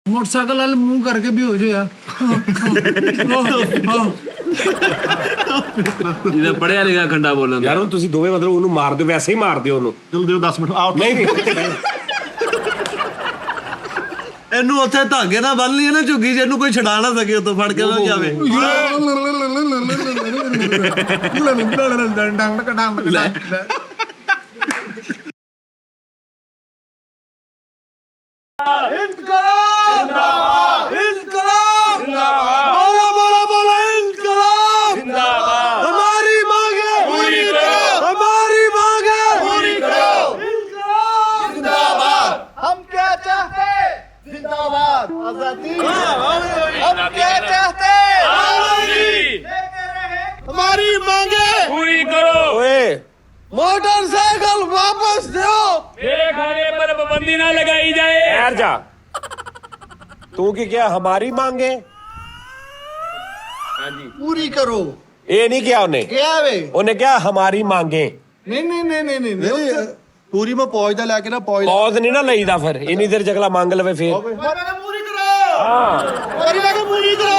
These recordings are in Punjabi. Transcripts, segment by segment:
मोटरसाइकिल वाले मुंह करके भी हो जाए यार। ਇਹਦਾ ਪੜਿਆ ਲਿਖਿਆ ਖੰਡਾ ਬੋਲਣ ਯਾਰ ਹੁਣ ਤੁਸੀਂ ਦੋਵੇਂ ਮਤਲਬ ਉਹਨੂੰ ਮਾਰ ਦਿਓ, ਵੈਸੇ ਹੀ ਮਾਰ ਦਿਓ ਉਹਨੂੰ। ਚਲੋ ਦਿਓ 10 ਮਿੰਟ ਆਓ। ਨਹੀਂ ਇਹਨੂੰ ਉੱਥੇ ਧਾਗੇ ਨਾਲ ਬੰਨ ਲਈ ਨਾ ਝੁੱਗੀ ਜੇ ਇਹਨੂੰ ਕੋਈ ਛਡਾ ਨਾ ਸਕੇ ਉੱਥੋਂ ਫੜ ਕੇ ਨਾ ਜਾਵੇ। हमारी मांगे पूरी करो। मोटरसाइकिल वापस दो। मेरे खाने पर पाबंदी ना लगाई जाए। ठहर जा, तू की क्या हमारी मांगे पूरी करो। ये नहीं किया उन्हें, क्या वे? उन्हें क्या हमारी मांगे। नहीं पूरी मैं पहुंचदा लेके ना पहुंच पौध नहीं ना लईदा, फिर इन्नी देर जगला मांग लवे फिर। पूरी करो। हमारी मांगे पूरी करो।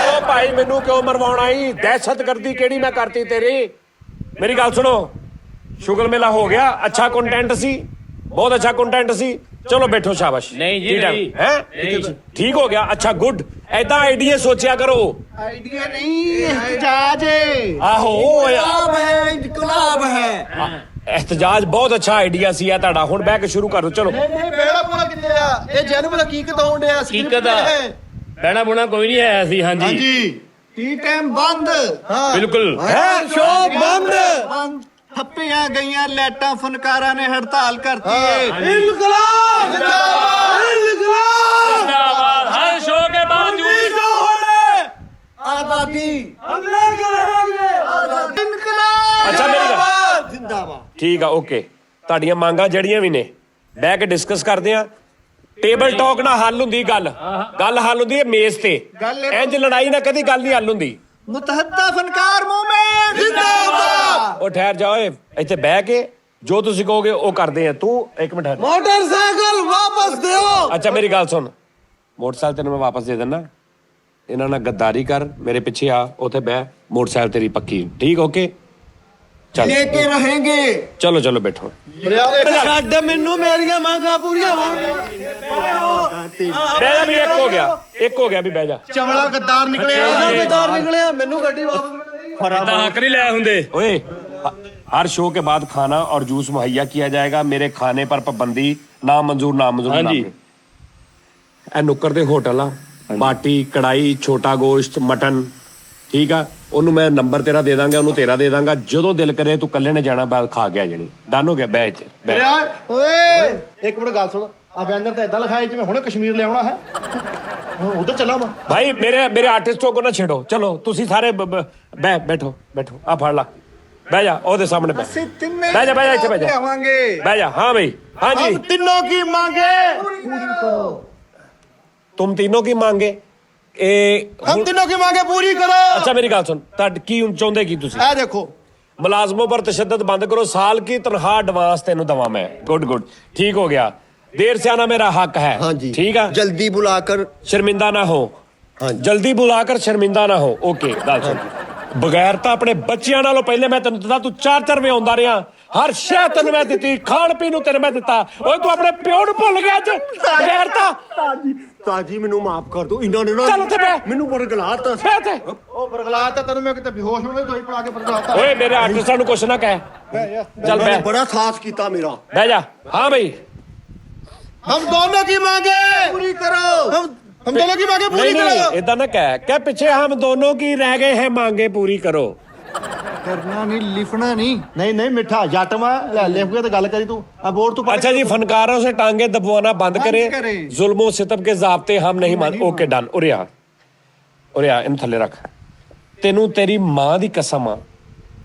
ओ भाई मैनू क्यों मरवाउणा ही? दहशतगर्दी केड़ी मैं करती तेरी? मेरी गल सुनो, शुगर मेला हो गया, अच्छा कंटेंट सी, बहुत अच्छा कंटेंट सी। चलो बैठो, शाबाश। नहीं जी, नहीं। हैं? ठीक हो गया, अच्छा गुड। ऐदा आइडिया सोचा करो। आइडिया नहीं, एहतजाज है। आहो इनकलाब है। एहतजाज बहुत अच्छा आइडिया सी है ਤੁਹਾਡਾ। ਹੁਣ ਬਹਿ ਕੇ ਸ਼ੁਰੂ ਕਰੋ, ਚਲੋ। नहीं बेड़ा पूरा कितने आ? ये जन्म हकीकत होण डया। हकीकत आ। बहना बुना कोई नहीं है ऐसी। हाँ जी, टी टाइम बंद। हाँ बिल्कुल। शो बंद। थप्पियां गईयां, लाइटां फनकारा ने हड़ताल करती है। इनकलाब जिंदाबाद, इनकलाब जिंदाबाद। हर शो के बावजूद आजादी हम लेके रहेंगे। इनकलाब अच्छा मेरी गल जिंदाबाद। ਠੀਕ ਆ, ਓਕੇ। ਤੁਹਾਡੀਆਂ ਮੰਗਾਂ ਜਿਹੜੀਆਂ ਵੀ ਨੇ ਬਹਿ ਕੇ ਡਿਸਕਸ ਕਰਦੇ ਆ। ਟੇਬਲ ਟਾਕ ਨਾਲ ਹੱਲ ਹੁੰਦੀ ਗੱਲ ਹੱਲ ਹੁੰਦੀ ਹੈ ਮੇਜ਼ ਤੇ। ਇੰਜ ਲੜਾਈ ਨਾਲ ਕਦੀ ਗੱਲ ਨਹੀਂ ਹੱਲ ਹੁੰਦੀ। मुतहद्दा फनकार मूवमेंट जिंदाबाद। ਉਹ ਠਹਿਰ ਜਾ ਓਏ, ਇੱਥੇ ਬਹਿ ਕੇ ਜੋ ਤੁਸੀਂ ਕਹੋਗੇ ਉਹ ਕਰਦੇ ਆ। ਤੂੰ ਇੱਕ ਮਿੰਟ ਠਹਿਰ। मोटरसाइकिल वापस दो। ਅੱਛਾ ਮੇਰੀ ਗੱਲ ਸੁਣ, ਮੋਟਰਸਾਈਕਲ ਤੈਨੂੰ ਮੈਂ ਵਾਪਸ ਦੇ ਦਿੰਦਾ। ਇਹਨਾਂ ਨਾਲ ਗੱਦਾਰੀ ਕਰ, ਮੇਰੇ ਪਿੱਛੇ ਆ, ਉੱਥੇ ਬਹਿ। ਮੋਟਰਸਾਈਕਲ ਤੇਰੀ ਪੱਕੀ, ਠੀਕ? ਓਕੇ ਚੱਲ, लेके रहेंगे। ਚਲੋ ਚਲੋ ਬੈਠੋ। ਛੱਡ ਮੈਨੂੰ, ਮੇਰੀਆਂ ਮੰਗਾਂ ਪੂਰੀਆਂ ਹੋਣਗੀਆਂ। ਬਹਿ ਜਾ ਵੀ, ਇੱਕ ਹੋ ਗਿਆ ਵੀ, ਬਹਿ ਜਾ। ਚਮੜਾ ਗੱਦਾਰ ਨਿਕਲਿਆ, ਗੱਦਾਰ ਨਿਕਲਿਆ। ਮੈਨੂੰ ਗੱਡੀ ਵਾਪਸ इतना हक नहीं लाया हुंदे। ओए, हर शो के बाद खाना और जूस मुहैया किया जाएगा। मेरे खाने पर पाबंदी नामंजूर। हाँ जी। ए नुक्कर दे होटल आ, बाटी कढ़ाई छोटा गोश्त मटन, ठीक आ। ਉਹਨੂੰ ਮੈਂ ਨੰਬਰ ਤੇਰਾ ਦੇ ਦਾਂਗਾ, ਉਹਨੂੰ ਤੇਰਾ ਦੇ ਦਾਂਗਾ। ਜਦੋਂ ਦਿਲ ਕਰੇ ਤੂੰ ਕੱਲੇ ਨੇ ਜਾਣਾ, ਬਾਅਦ ਖਾ ਗਿਆ ਜਣੀ। ਡਨ ਹੋ ਗਿਆ, ਬਹਿ ਇੱਥੇ ਬਹਿ। ਓਏ ਇੱਕ ਮਿੰਟ ਗੱਲ ਸੁਣ। ਆ ਬੈਨਰ ਤੇ ਇਦਾਂ ਲਿਖਾਇਆ ਜਿਵੇਂ ਹੁਣੇ ਕਸ਼ਮੀਰ ਲਿਆਉਣਾ ਹੈ। ਉਧਰ ਚੱਲਾਂ ਮੈਂ। ਭਾਈ ਮੇਰੇ ਆਰਟਿਸਟੋਂ ਕੋ ਨਾ ਛੇੜੋ। ਚਲੋ ਤੁਸੀਂ ਸਾਰੇ ਬੈਠੋ ਆ ਫੜ ਲਾ, ਬਹਿ ਜਾ ਉਹਦੇ ਸਾਹਮਣੇ ਬਹਿ ਜਾ, ਇੱਥੇ ਬਹਿ ਜਾ, ਬਹਿ ਜਾ। हाँ भाई, हाँ जी। ਤਿੰਨੋਂ ਕੀ ਮੰਗੇ तुम तीनों की मांगे हम तीनों की मांगे पूरी करो। अच्छा मेरी गल सुन, की चाਹੁੰਦੇ ਕੀ ਤੁਸੀਂ? ਇਹ देखो, मुलाजमों पर तशद्दुद बंद करो। साल की तनख्वाह एडवांस तेन दवा मैं। गुड, ठीक हो गया। देर से आना मेरा हक है। हाँ जी, ठीक है। जल्दी बुलाकर शर्मिंदा ना हो। हाँ, जल्दी बुलाकर शर्मिंदा ना हो। ओके गल सुन, बगैर तो अपने बच्चियां नालों पहले मैं तेन दसा, तू 4 वे आउंदा रहा। हर शह तेन मैं दी, खाण पीन नूं तेन मैं दिता। ओए तू अपने प्यो नूं भुल गया अज। बगैर तो ताजी ਮੈਨੂੰ ਮਾਫ ਕਰ ਦੋ। ਇਹਨਾਂ ਨੇ ਨਾ ਚੱਲ ਉੱਥੇ ਬਹਿ। ਮੈਨੂੰ ਬਰਗਲਾਤਾ। ਬਹਿ ਤੇ। ਉਹ ਬਰਗਲਾਤਾ ਤੈਨੂੰ ਮੈਂ ਕਿਤੇ ਬੇਹੋਸ਼ ਹੋ ਗਿਆ, ਦੋਈ ਪੜਾ ਕੇ ਬਰਗਲਾਤਾ। ओए मेरे आर्टिस्टां नूं कुछ ना कह। चल बह, बड़ा साथ किया मेरा। बह जा। हाँ भाई, हम दोनों की मांगे पूरी करो। हम दोनों की मांगे पूरी करो। इदा ना कह पीछे हम दोनों की रह गए हैं मांगे पूरी करो। करना नहीं, लिखना नहीं नहीं मिठा जट मैं लिख के तो गल करी तू। अब और तू अच्छा जी, फनकारों से टांगे दबवाना बंद करे। जुल्मों सितम के ज़ाब्ते हम नहीं मान। Okay done. उरे आ इन थले रख। तेनू तेरी मां दी कसम आ,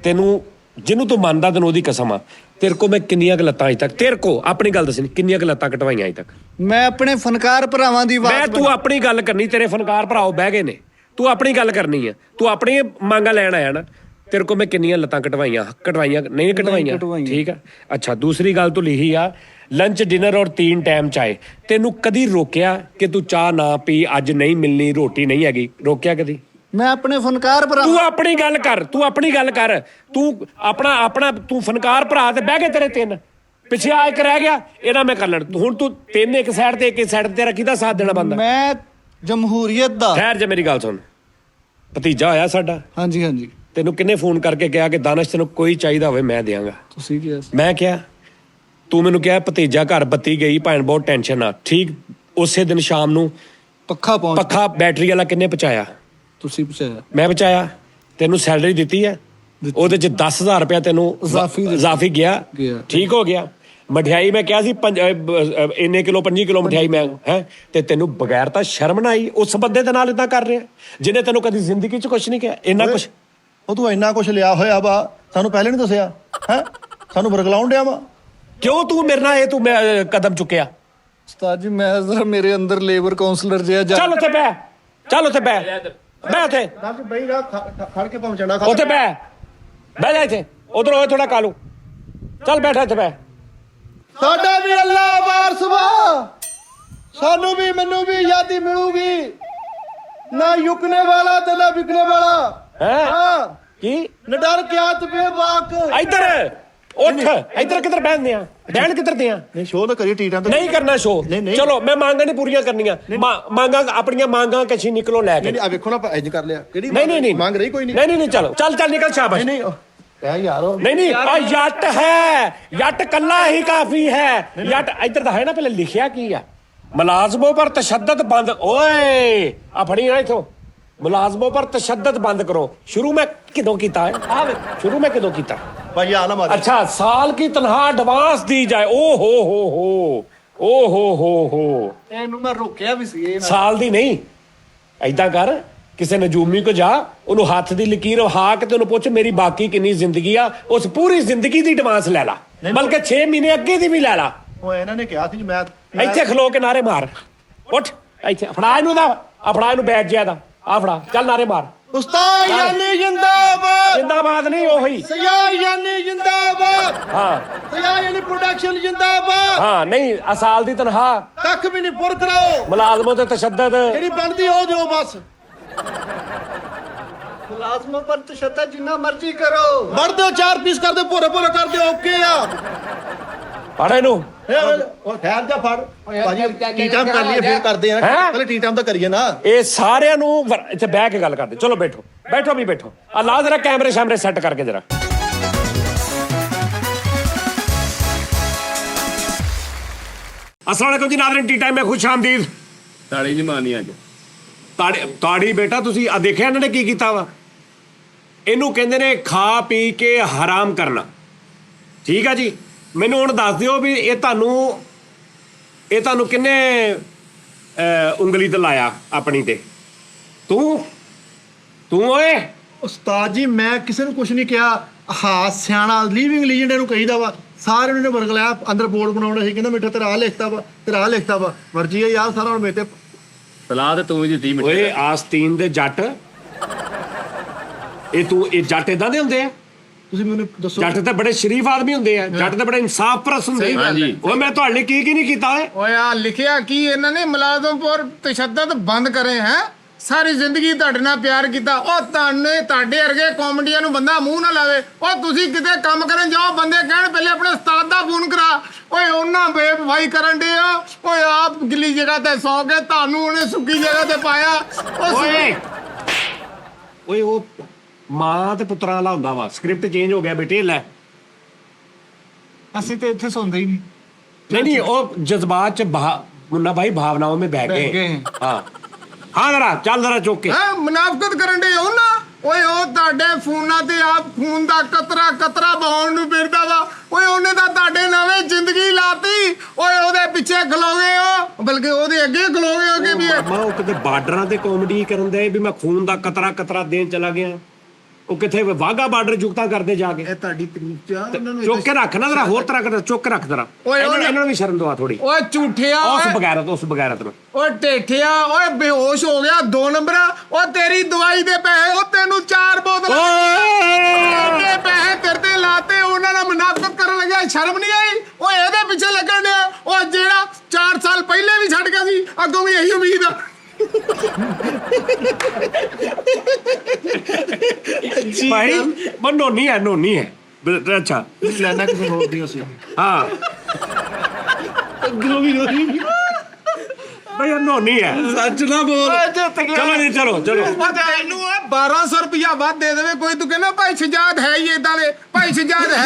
तेनू जिन्नू तू मानदा तेनू ओदी कसम आ। तेरे को मैं किन्नियां क लत्तां अज तक, तेरे को अपनी गल दसनी, किन्नियां क लत्तां कटवाइयां अज तक? मैं अपने फनकार भरावां दी बात, मैं तू अपनी गल करनी, तेरे फनकार भराओ बह गए ने, तू अपनी गल करनी है। तू अपनी मांगा लैन आया ना, तेरे को मैं किन्नियां लत्तां कटवाइयां नहीं कटवाइयां ठीक है। अच्छा दूसरी गल तू लिखी आ लंच डिनर और 3 टाइम चाय। तेनू कदी रोकिया कि तू चाह ना पी, अज नहीं मिलनी, रोटी नहीं हैगी, रोकिया कदी? मैं अपने फनकार भरा तू अपनी गल कर तू अपना तू फनकार भरा ते बह गए तेरे 3 पिछे आ एक रह गया इहदा मैं कर लड़ हुण तू 3 एक साइड ते एक साइड तेरा किहदा साथ देना बनदा? मैं जमहूरीयत दा ठहर जा मेरी गल सुन, भतीजा होया साडा, हाँ जी हाँ जी तेनू किन्ने फोन करके कहा कि दानिश तेनू कोई चाहिदा होवे मैं देंगा? तुसी किया मैं क्या तू मैनू कहा भतीजा घर बत्ती गई भैन बहुत टेंशन आ, ठीक उसे दिन शाम नू पक्खा बैटरी वाला किन्ने पहुंचाया? तुसी पहुंचाया मैं पहुंचाया। तेनू सैलरी दित्ती है ਉਹਦੇ ਚ 10000 ਰੁਪਇਆ ਤੈਨੂੰ ਜ਼ਾਫੀ ਗਿਆ ਠੀਕ ਹੋ ਗਿਆ। ਮਠਿਆਈ ਮੈਂ ਕਿਹਾ ਸੀ ਇੰਨੇ ਕਿਲੋ 5 ਕਿਲੋ ਮਠਿਆਈ ਮੈਂ ਹੈ ਤੇ ਤੈਨੂੰ ਬਗੈਰ ਤਾਂ ਸ਼ਰਮ ਨਾ ਆਈ ਉਸ ਬੰਦੇ ਦੇ ਨਾਲ ਇਦਾਂ ਕਰ ਰਿਹਾ ਜਿਹਨੇ ਤੈਨੂੰ ਕਦੀ ਜ਼ਿੰਦਗੀ ਚ ਕੁਝ ਨਹੀਂ ਕਿਹਾ ਇੰਨਾ ਕੁਝ। ਉਹ ਤੂੰ ਇੰਨਾ ਕੁਝ ਲਿਆ ਹੋਇਆ ਵਾ ਸਾਨੂੰ ਪਹਿਲੇ ਨਹੀਂ ਦੱਸਿਆ ਹੈ, ਸਾਨੂੰ ਬਰਗਲਾਉਣ ਡਿਆ ਵਾ ਕਿਉਂ ਤੂੰ ਮੇਰੇ ਨਾਲ ਇਹ ਤੂੰ ਕਦਮ ਚੁੱਕਿਆ? ਉਸਤਾਦ ਜੀ ਮੈਂ ਜ਼ਰਾ ਮੇਰੇ ਅੰਦਰ ਲੇਬਰ ਕਾਉਂਸਲਰ ਜਿਹਾ ਚੱਲ ਉੱਥੇ ਬਹਿ ਉੱਥੇ ਬਈ ਨਾ ਖੜ ਕੇ ਪਹੁੰਚਣਾ ਉੱਥੇ ਬਹਿ ਜਾ ਇੱਥੇ ਉਧਰ ਹੋਏ ਥੋੜਾ ਕਾਲੂ ਚੱਲ ਬੈਠਾ ਇੱਥੇ ਬਹਿ। ਸਾਡਾ ਵੀ ਅੱਲਾ ਵਾਰਸ ਵਾ, ਸਾਨੂੰ ਵੀ ਮੈਨੂੰ ਵੀ ਆਜ਼ਾਦੀ ਮਿਲੂਗੀ, ਨਾ ਯੁਕਨੇ ਵਾਲਾ ਤੇ ਨਾ ਵਿਕਨੇ ਵਾਲਾ ਹੈ ਹਾਂ ਕੀ ਨਾ ਡਰ ਕਿਆ ਤਬੇ ਵਾਕ ਇੱਧਰ ਉੱਠ ਇੱਧਰ ਕਿੱਧਰ ਬਹਿੰਦੇ ਆ ਬਹਿਣ ਕਿੱਧਰ ਦੇ ਆ? ਨਹੀਂ ਸ਼ੋਅ ਨਾ ਕਰੀ ਟੀਟਾਂ ਨਹੀਂ ਕਰਨਾ ਸ਼ੋ। ਚਲੋ ਮੈਂ ਮੰਗਾਂ ਨਹੀਂ ਪੂਰੀਆਂ ਕਰਨੀਆਂ ਮੰਗਾਂ ਆਪਣੀਆਂ ਮੰਗਾਂ ਕਛੀ ਨਿਕਲੋ ਲੈ ਕੇ। ਨਹੀਂ ਆ ਵੇਖੋ ਨਾ ਇੰਜ ਕਰ ਲਿਆ ਕਿਹੜੀ ਨਹੀਂ ਮੰਗ ਰਹੀ ਕੋਈ ਨਹੀਂ ਨਹੀਂ ਚੱਲ ਨਿਕਲ ਸ਼ਾਬਾਸ਼। ਨਹੀਂ ਐ ਯਾਰ ਨਹੀਂ ਆ ਜੱਟ ਹੈ, ਜੱਟ ਕੱਲਾ ਹੀ ਕਾਫੀ ਹੈ। ਜੱਟ ਇੱਧਰ ਤਾਂ ਹੈ ਨਾ ਪਹਿਲੇ ਲਿਖਿਆ ਕੀ ਆ ਮੁਲਾਜ਼ਮੋਂ ਪਰ ਤਸ਼ੱਦਦ ਬੰਦ। ਓਏ ਆ ਫੜੀ ਨਾ ਇਥੋਂ ਮੁਲਾਜ਼ਮੋਂ ਪਰ ਤਸ਼ੱਦਦ ਬੰਦ ਕਰੋ। ਸ਼ੁਰੂ ਮੈਂ ਕਿਦੋਂ ਕੀਤਾ ਹੈ ਸ਼ੁਰੂ ਮੈਂ ਕਿਦੋਂ ਕੀਤਾ ਭਾਈ ਆ ਨਾ ਮਾਰ। अच्छा साल की तनख्वाह एडवांस दी जाए। ओ हो ਇਹਨੂੰ ਮੈਂ ਰੋਕਿਆ ਵੀ ਸੀ साल दी नहीं ऐदा कर ਕਿਸੇ ਨਜੂਮੀ ਕੋ ਜਾ ਉਹਨੂੰ ਹੱਥ ਦੀ ਲਕੀਰ ਵਹਾ ਕੇ ਤੇ ਉਹਨੂੰ ਪੁੱਛ ਮੇਰੀ ਬਾਕੀ ਕਿੰਨੀ ਜ਼ਿੰਦਗੀ ਆ, ਉਸ ਪੂਰੀ ਜ਼ਿੰਦਗੀ ਦੀ ਐਡਵਾਂਸ ਲੈ ਲਾ, ਬਲਕਿ 6 ਮਹੀਨੇ ਅੱਗੇ ਦੀ ਵੀ ਲੈ ਲਾ। ਉਹ ਇਹਨਾਂ ਨੇ ਕਿਹਾ ਸੀ ਮੈਂ ਇੱਥੇ ਖਲੋ ਕੇ ਨਾਰੇ ਮਾਰ ਉੱਠ ਇੱਥੇ ਫੜਾ ਇਹਨੂੰ ਦਾ ਫੜਾ ਇਹਨੂੰ ਬੈਠ ਜਿਆ ਦਾ ਆ ਫੜਾ ਚੱਲ ਨਾਰੇ ਮਾਰ। ਉਸਤਾਦ ਯਾਨੀ ਜਿੰਦਾਬਾਦ ਜਿੰਦਾਬਾਦ ਨਹੀਂ ਉਹੀ ਸਿਆ ਯਾਨੀ ਜਿੰਦਾਬਾਦ ਹਾਂ ਸਿਆ ਯਾਨੀ ਪ੍ਰੋਡਕਸ਼ਨ ਜਿੰਦਾਬਾਦ ਹਾਂ ਨਹੀਂ ਅਸਾਲ ਦੀ ਤਨਖਾਹ ਕੱਖ ਵੀ ਨਹੀਂ ਪੁਰ ਕਰਾਓ, ਮੁਲਾਜ਼ਮੋਂ ਤੇ ਤਸ਼ੱਦਦ ਜਿਹੜੀ ਬਣਦੀ ਉਹ ਦਿਓ ਬਸ। ਮੁਲਾਜ਼ਮਾਂ ਪਰ ਤਸ਼ੱਦਦ ਜਿੰਨਾ ਮਰਜ਼ੀ ਕਰੋ, ਵੜ ਦਿਓ 4 ਪੀਸ ਕਰ ਦਿਓ ਭੋਰੇ ਕਰ ਦਿਓ ਓਕੇ ਆ। ਫੜ ਇਹਨੂੰ ਉਹ ਠਹਿਰ ਜਾ ਫੜ ਭਾਜੀ ਟੀ ਟਾਈਮ ਕਰ ਲਈਏ ਫਿਰ ਕਰਦੇ ਆ ਪਹਿਲੇ ਟੀ ਟਾਈਮ ਤਾਂ ਕਰੀਏ ਨਾ। ਇਹ ਸਾਰਿਆਂ ਨੂੰ ਇੱਥੇ ਬਹਿ ਕੇ ਗੱਲ ਕਰਦੇ। ਚਲੋ ਬੈਠੋ ਆ ਲਾ ਜਰਾ ਕੈਮਰੇ ਸ਼ੈਮਰੇ ਸੈੱਟ ਕਰਕੇ ਜਰਾ। अस्सलाम वालेकुम जी नाज़रीन, टी टाइम में खुश आमदीद। ਤਾੜੀ ਨਹੀਂ ਮਾਰਨੀ ਅੱਜ। ਤਾੜੀ ਬੇਟਾ ਤੁਸੀਂ ਆ ਦੇਖਿਆ ਇਹਨਾਂ ਨੇ ਕੀ ਕੀਤਾ ਵਾ? ਇਹਨੂੰ ਕਹਿੰਦੇ ਨੇ ਖਾ ਪੀ ਕੇ ਹਰਾਮ ਕਰਨਾ। ਠੀਕ ਆ ਜੀ, ਮੈਨੂੰ ਹੁਣ ਦੱਸ ਦਿਓ ਵੀ ਇਹ ਤੁਹਾਨੂੰ ਕਿੰਨੇ ਉਂਗਲੀ ਤੇ ਲਾਇਆ ਆਪਣੀ ਤੇ? ਤੂੰ ਓਏ ਉਸਤਾਦ ਜੀ ਮੈਂ ਕਿਸੇ ਨੂੰ ਕੁਝ ਨਹੀਂ ਕਿਹਾ, ਸਿਆਣਾ ਲੀਵਿੰਗ ਲੀਜੈਂਡ ਇਹਨੂੰ ਕਹੀਦਾ ਵਾ। ਸਾਰਿਆਂ ਨੇ ਵਰਗਲਾਇਆ ਅੰਦਰ ਬੋਰਡ ਬਣਾਉਣਾ ਸੀ, ਕਹਿੰਦਾ ਮਿੱਠਾ ਤੇਰਾ ਆ ਲਿਖਤਾ ਵਾ ਮਰਜ਼ੀ ਹੈ ਯਾਰ ਸਾਰਾ ਹੁਣ ਮੇਰੇ ਤੇ ਸਲਾਹ ਤੇ ਤੂੰ ਹੀ ਦਿੱਤੀ ਮਿੱਠੇ। ਓਏ ਆਸਤੀਨ ਦੇ ਜੱਟ ਇਹ ਜੱਟ ਇਦਾਂ ਦੇ ਹੁੰਦੇ ਆ? ਤੁਸੀਂ ਮੈਨੂੰ ਦੱਸੋ। ਜੱਟ ਤਾਂ ਬੜੇ ਸ਼ਰੀਫ ਆਦਮੀ ਹੁੰਦੇ ਆ, ਜੱਟ ਤਾਂ ਬੜੇ ਇਨਸਾਫ ਪਰਸ ਹੁੰਦੇ ਆ। ਓਏ ਮੈਂ ਤੁਹਾਡੇ ਲਈ ਕੀ ਨਹੀਂ ਕੀਤਾ ਓਏ ਆ ਲਿਖਿਆ ਕੀ ਇਹਨਾਂ ਨੇ ਮੁਲਾਜ਼ਮ ਪਰ ਤਸ਼ੱਦਦ ਬੰਦ ਕਰੇ ਹੈ। ਸਾਰੀ ਜ਼ਿੰਦਗੀ ਤੁਹਾਡੇ ਨਾਲ ਪਿਆਰ ਕੀਤਾ, ਉਹ ਤੁਹਾਡੇ ਵਰਗੇ ਕਾਮੇਡੀਆਂ ਨੂੰ ਬੰਦਾ ਮੂੰਹ ਨਾ ਲਾਵੇ। ਉਹ ਤੁਸੀਂ ਕਿਤੇ ਕੰਮ ਕਰਨ ਜਾਓ ਬੰਦੇ ਕਹਿਣ ਪਹਿਲੇ ਆਪਣੇ ਉਸਤਾਦ ਦਾ ਫੋਨ ਕਰਾ। ਓਏ ਉਹਨਾਂ ਬੇਵਫਾਈ ਕਰਨ ਦੇ ਆ, ਓਏ ਆਪ ਗਿੱਲੀ ਜਗ੍ਹਾ ਤੇ ਸੌ ਕੇ ਤੁਹਾਨੂੰ ਉਹਨੇ ਸੁੱਕੀ ਜਗ੍ਹਾ ਤੇ ਪਾਇਆ। ਓਏ ਉਹ ਮਾਂ ਤੇ ਪੁੱਤਰਾਂ ਵਾਲਾ ਹੁੰਦਾ ਵਾ, ਸਕ੍ਰਿਪਟ ਚੇਂਜ ਹੋ ਗਿਆ ਬੇਟੇ। ਲੈ ਅਸੀਂ ਤੇ ਇੱਥੇ ਸੌਂਦੇ ਹੀ नहीं ਉਹ ਜਜ਼ਬਾਤ ਚ ਮੁੰਨਾ ਭਾਈ ਭਾਵਨਾओं में बह गए। हाँ जरा चल जरा चौक के ਮੁਨਾਫਕਤ ਕਰਨ ਦੇ ਉਹਨਾਂ। ਓਏ ਉਹ ਤੁਹਾਡੇ ਫੋਨਾਂ ਤੇ ਆਪ ਖੂਨ ਦਾ ਕਤਰਾ ਬਹਾਉਣ ਨੂੰ ਫਿਰਦਾ ਵਾ। ਓਏ ਉਹਨੇ ਤਾਂ ਤੁਹਾਡੇ ਨਵੇਂ ਜ਼ਿੰਦਗੀ ਲਾਤੀ। ਓਏ ਉਹਦੇ ਪਿੱਛੇ ਖਲੋਗੇ ਹੋ, ਬਲਕਿ ਉਹਦੇ ਅੱਗੇ ਖਲੋਗੇ ਹੋਗੇ ਵੀ। ਮਾਮਾ ਉਹ ਕਿਤੇ ਬਾਰਡਰਾਂ ਤੇ ਕਾਮੇਡੀ ਕਰਨ ਦੇ ਵੀ ਮੈਂ ਖੂਨ ਦਾ ਕਤਰਾ ਦੇਣ ਚਲਾ ਗਿਆ। ਉਹ ਕਿੱਥੇ ਵਾਗਾ ਬਾਰਡਰ ਜੁਗਤਾ ਕਰਦੇ ਜਾ ਕੇ ਇਹ ਤੁਹਾਡੀ ਤਰੀਫ ਚ ਆ, ਉਹਨਾਂ ਨੂੰ ਚੁੱਕ ਕੇ ਰੱਖ ਨਾ ਜ਼ਰਾ, ਹੋਰ ਤਰ੍ਹਾਂ ਕਰ ਚੁੱਕ ਕੇ ਰੱਖ ਜ਼ਰਾ। ਇਹਨਾਂ ਨੂੰ ਵੀ ਸ਼ਰਮ ਦਵਾ ਥੋੜੀ। ਓਏ ਝੂਠਿਆ, ਉਸ ਬਗੈਰਤ ਨੂੰ। ਓਏ ਢੇਠਿਆ, ਓਏ ਬੇਹੋਸ਼ ਹੋ ਗਿਆ 2 ਨੰਬਰਾ। ਓ ਤੇਰੀ ਦਵਾਈ ਦੇ ਪੈਸੇ, ਉਹ ਤੈਨੂੰ 4 ਬੋਤਲਾਂ ਦੇ ਪੈਸੇ ਤੇਰੇ ਤੇ ਲਾਤੇ, ਉਹਨਾਂ ਨਾਲ ਮੁਨਾਫਕਤ ਕਰਨ ਲੱਗਿਆ, ਸ਼ਰਮ ਨਹੀਂ ਆਈ? ਓਏ ਇਹਦੇ ਪਿੱਛੇ ਲੱਗਣ ਡਿਆ, ਉਹ ਜਿਹੜਾ 4 ਸਾਲ ਪਹਿਲੇ ਵੀ ਛੱਡ ਗਿਆ ਸੀ, ਅੱਗੋਂ ਵੀ ਇਹੀ ਉਮੀਦ ਆ। ਭਾਈ ਉਹ ਨੋਨੀ ਹੈ ਅੱਛਾ ਲੈਣਾ ਕਿਸੇ ਹੋਰ ਦੀ ਅਸੀਂ ਹਾਂ ਭਾਈ ਨੋਨੀ ਹੈ, ਸੱਚ ਨਾ ਬੋਲ। ਚਲੋ ਜੀ ਚਲੋ ਉਹ ਤੈਨੂੰ 1200 ਰੁਪਇਆ ਵੱਧ ਦੇ ਦੇਵੇ ਕੋਈ, ਤੂੰ ਕਹਿੰਦਾ ਭਾਈ ਸ਼ਜਾਦ ਹੈ ਹੀ ਏਦਾਂ ਦੇ, ਭਾਈ ਸ਼ਜਾਦ ਹੈ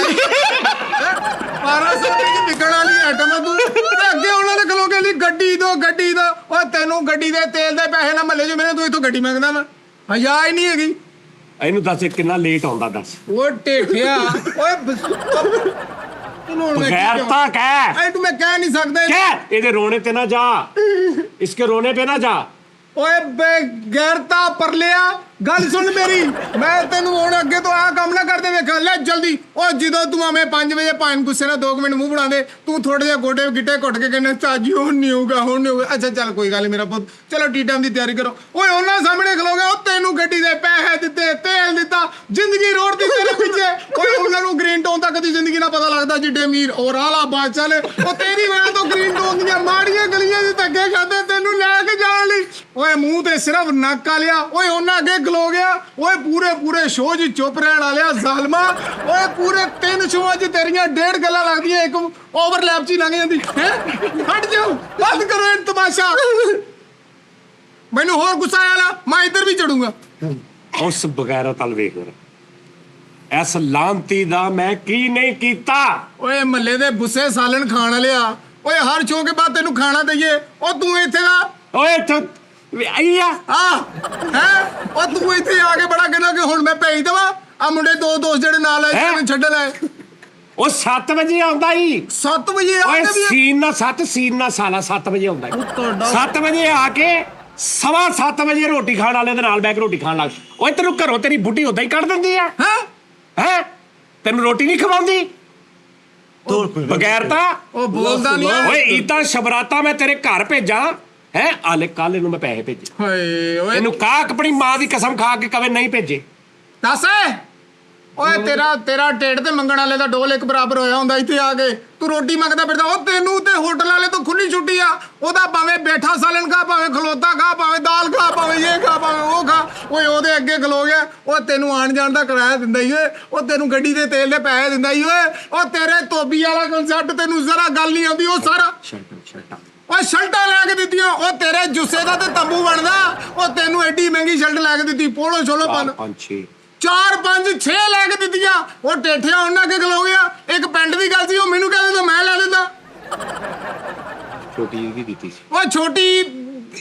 1200 ਰੁਪਏ ਦੀ ਵਿਕਣ ਵਾਲੀ ਆਈਟਮ ਆ ਤੂੰ। ਤੇ ਅੱਗੇ ਉਹਨਾਂ ਦੇ ਖਲੋ ਕੇ ਲਈ ਗੱਡੀ ਦੋ। ਉਹ ਤੈਨੂੰ ਗੱਡੀ ਦੇ ਤੇਲ ਦੇ ਪੈਸੇ ਨਾ ਮੱਲੇ ਜੋ, ਮੇਰੇ ਤੂੰ ਇੱਥੋਂ ਗੱਡੀ ਮੰਗਦਾ ਵਾ, ਹਯਾ ਹੀ ਨਹੀਂ ਹੈਗੀ। ਇਹਨੂੰ ਦੱਸ ਕਿੰਨਾ ਲੇਟ ਆਉਂਦਾ ਦੱਸ। ਉਹ ਢੇਠਿਆ, ਓਏ ਤੈਨੂੰ ਹੁਣ ਮੈਂ ਕੀ ਬਗੈਰ ਕਹਾਂ? ਤਾਂ ਕਹਿ ਐ ਤੂੰ ਮੈਂ ਕਹਿ ਨਹੀਂ ਸਕਦਾ। ਇਹਦੇ ਰੋਣੇ ਤੇ ਨਾ ਜਾ, ਇਸਕੇ ਰੋਣੇ पे ना जा। ਓਏ ਬੇਗੈਰਤਾ ਪਰਲਿਆ, ਗੱਲ ਸੁਣ ਮੇਰੀ, ਮੈਂ ਤੈਨੂੰ ਹੁਣ ਅੱਗੇ ਤੋਂ ਆਹ ਕੰਮ ਨਾ ਕਰਦੇ ਵੇਖ ਲੈ ਜਲਦੀ। ਉਹ ਜਦੋਂ ਤੂੰ ਆਵੇਂ 5 ਵਜੇ ਭਾਂ ਗੁੱਸੇ ਨਾਲ 2 ਮਿੰਟ ਮੂੰਹ ਬਣਾਉਂਦੇ, ਤੂੰ ਥੋੜੇ ਜਿਹਾ ਗੋਡੇ ਗਿੱਟੇ ਘੁੱਟ ਕੇ ਕਹਿੰਦਾ ਚਾਜੀ ਹੁਣ ਨਹੀਂ ਹੋਊਗਾ। ਅੱਛਾ ਚੱਲ ਕੋਈ ਗੱਲ ਨੀ ਮੇਰਾ ਪੁੱਤ, ਚਲੋ ਟੀ ਟਾਈਮ ਦੀ ਤਿਆਰੀ ਕਰੋ। ਓਏ ਉਹਨਾਂ ਸਾਹਮਣੇ ਖਲੋ ਗਿਆ, ਉਹ ਤੈਨੂੰ ਗੱਡੀ ਦੇ ਪੈਸੇ ਦਿੱਤੇ, ਤੇਲ ਦਿੱਤਾ, ਜ਼ਿੰਦਗੀ ਰੋਡ ਦੀ ਤੇਰੇ ਪਿੱਛੇ। ਓਏ ਉਹਨਾਂ ਨੂੰ ਗ੍ਰੀਨ ਟੋਨ ਤੱਕ ਦੀ ਜ਼ਿੰਦਗੀ ਨਾ ਪਤਾ ਲੱਗਦਾ ਜਿੱਡੇ ਅਮੀਰ ਔਰ ਆਲਾ ਬਾਦਸ਼ਾਹ ਨੇ। ਉਹ ਤੇਰੀ ਵਜ੍ਹਾ ਤੋਂ ਗ੍ਰੀਨ ਟੋਨ ਦੀਆਂ ਮਾੜੀਆਂ ਗਲੀਆਂ ਦੇ ਧੱਕੇ ਖਾਦੇ ਤੈਨੂੰ ਲੈ ਕੇ ਜਾਣ ਲਈ। ਓਏ ਮੂੰਹ ਤੇ ਸਿਰਫ ਨੱਕ ਆ ਲਿਆ। ਓਏ ਉਹਨਾਂ ਅੱਗੇ ਖਲੋ ਗਿਆ। ਓਏ ਪੂਰੇ ਸ਼ੋਅ 'ਚ ਚੁੱਪ ਰਹਿਣ ਵਾਲਿਆ ਜ਼ਾਲਮਾ। ਓਏ ਪੂਰੇ 3 ਸ਼ੋਅਾਂ 'ਚ ਤੇਰੀਆਂ 1.5 ਗੱਲਾਂ ਲੱਗਦੀਆਂ, ਇੱਕ ਓਵਰਲੈਪ 'ਚ ਹੀ ਲੰਘ ਜਾਂਦੀ ਹੈ। ਹਟ ਜਾਓ, ਬੰਦ ਕਰੋ ਇਹ ਤਮਾਸ਼ਾ। ਮੈਨੂੰ ਹੋਰ ਗੁੱਸਾ ਆਇਆ ਨਾ, ਮੈਂ ਇੱਧਰ ਵੀ ਚੜੂੰਗਾ। ਉਸ ਬਗੈਰਤ ਵੱਲ ਵੇਖ ਇਸ ਲਾਂਤੀ ਦਾ ਮੈਂ ਕੀ ਨਹੀਂ ਕੀਤਾ। ਓਏ ਮੱਲੇ ਦੇ ਬੁੱਸੇ ਸਾਲਣ ਖਾਣ ਵਾਲਿਆ, ਓਏ ਹਰ ਸ਼ੋਅ ਕੇ ਬਾਅਦ ਤੈਨੂੰ ਖਾਣਾ ਦਈਏ, ਉਹ ਤੂੰ ਇੱਥੇ ਦਾ ਓਏ ਆਈਆ ਹੈ। ਉਹ ਤੂੰ ਇੱਥੇ ਆ ਕੇ ਬੜਾ ਕਹਿੰਦਾ ਕਿ ਹੁਣ ਮੈਂ ਭੇਜ ਦੇਵਾਂ ਆ ਮੁੰਡੇ 2 ਦੋਸਤ ਜਿਹੜੇ ਨਾਲ ਆਏ ਤੈਨੂੰ ਛੱਡਣ ਆਏ। ਉਹ 7 ਵਜੇ ਆਉਂਦਾ ਹੀ। 7 ਵਜੇ ਓਏ ਆਉਂਦੇ ਵੀ ਸੀਨ ਨਾ ਸਾਲਾ 7 ਵਜੇ ਆਉਂਦਾ ਹੀ। 7 ਵਜੇ ਆ ਕੇ 7:15 ਵਜੇ ਰੋਟੀ ਖਾਣ ਵਾਲੇ ਦੇ ਨਾਲ ਬੈਠ ਕੇ ਰੋਟੀ ਖਾਣ ਲੱਗ। ਓਏ ਤੈਨੂੰ ਘਰੋਂ ਤੇਰੀ ਬੁੱਢੀ ਉਦਾਂ ਹੀ ਕੱਢ ਦਿੰਦੀ ਆ। ਹੈ ਤੈਨੂੰ ਰੋਟੀ ਨਹੀਂ ਖਵਾਉਂਦੀ ਬਗੈਰ ਤਾਂ। ਉਹ ਬੋਲਦਾ ਨਹੀਂ। ਓਏ ਇਦਾਂ ਸ਼ਬਰਾਤਾ ਮੈਂ ਤੇਰੇ ਘਰ ਭੇਜਾਂ ਹੈ ਆਲੇ ਕੱਲ ਨੂੰ ਮੈਂ ਪੈਸੇ ਭੇਜੇ। ਹਾਏ ਓਏ ਇਹਨੂੰ ਕਾਕ ਆਪਣੀ ਮਾਂ ਦੀ ਕਸਮ ਖਾ ਕੇ ਕਵੇ ਨਹੀਂ ਭੇਜੇ। ਦੱਸ ਓਏ ਤੇਰਾ ਢਿੱਡ ਤੇ ਮੰਗਣ ਵਾਲੇ ਦਾ ਡੋਲ ਇੱਕ ਬਰਾਬਰ ਹੋਇਆ ਹੁੰਦਾ। ਇੱਥੇ ਆ ਕੇ ਤੂੰ ਰੋਟੀ ਮੰਗਦਾ ਫਿਰਦਾ। ਉਹ ਤੈਨੂੰ ਤੇ ਹੋਟਲ ਵਾਲੇ ਤੋਂ ਖੁੱਲੀ ਛੁੱਟੀ ਆ। ਉਹਦਾ ਭਾਵੇਂ ਬੈਠਾ ਸਾਲਣ ਖਾ, ਭਾਵੇਂ ਖਲੋਤਾ ਖਾ, ਭਾਵੇਂ ਦਾਲ ਖਾ, ਭਾਵੇਂ ਇਹ ਖਾ, ਭਾਵੇਂ ਉਹ ਖਾ। ਓਏ ਉਹਦੇ ਅੱਗੇ ਖਲੋ ਗਿਆ। ਉਹ ਤੈਨੂੰ ਆਣ ਜਾਣ ਦਾ ਕਿਰਾਇਆ ਦਿੰਦਾ ਹੀ ਓਏ। ਉਹ ਤੈਨੂੰ ਗੱਡੀ ਦੇ ਤੇਲ ਦੇ ਪੈਸੇ ਦਿੰਦਾ ਹੀ ਓਏ। ਉਹ ਤੇਰੇ ਧੋਬੀ ਵਾਲਾ ਕਨਸੈਪਟ ਤੈਨੂੰ ਜ਼ਰਾ ਗੱਲ ਨਹੀਂ ਆਉਂਦੀ। ਉਹ ਸਾਰਾ ਓਏ ਸ਼ਰਟਾਂ ਲੈ ਕੇ ਦਿੱਤੀਆਂ। ਉਹ ਤੇਰੇ ਜੁੱਸੇ ਦਾ ਤੇ ਤੰਬੂ ਬਣਦਾ। ਉਹ ਤੈਨੂੰ ਐਡੀ ਮਹਿੰਗੀ ਸ਼ਰਟ ਲੈ ਕੇ ਦਿੱਤੀ, ਪੋਲੋ ਛੋਲੋ 4 5 6 ਲੈ ਕੇ ਦਿੱਤੀਆਂ। ਉਹ ਟੇਠਿਆ ਉਹਨਾਂ ਅੱਗੇ ਖਲੋ ਗਿਆ। ਇੱਕ ਪਿੰਡ ਦੀ ਗੱਲ ਸੀ, ਉਹ ਮੈਨੂੰ ਕਹਿੰਦੇ ਤਾਂ ਮੈਂ ਲੈ ਲੈਂਦਾ। ਛੋਟੀ ਵੀ ਦਿੱਤੀ ਸੀ। ਉਹ ਛੋਟੀ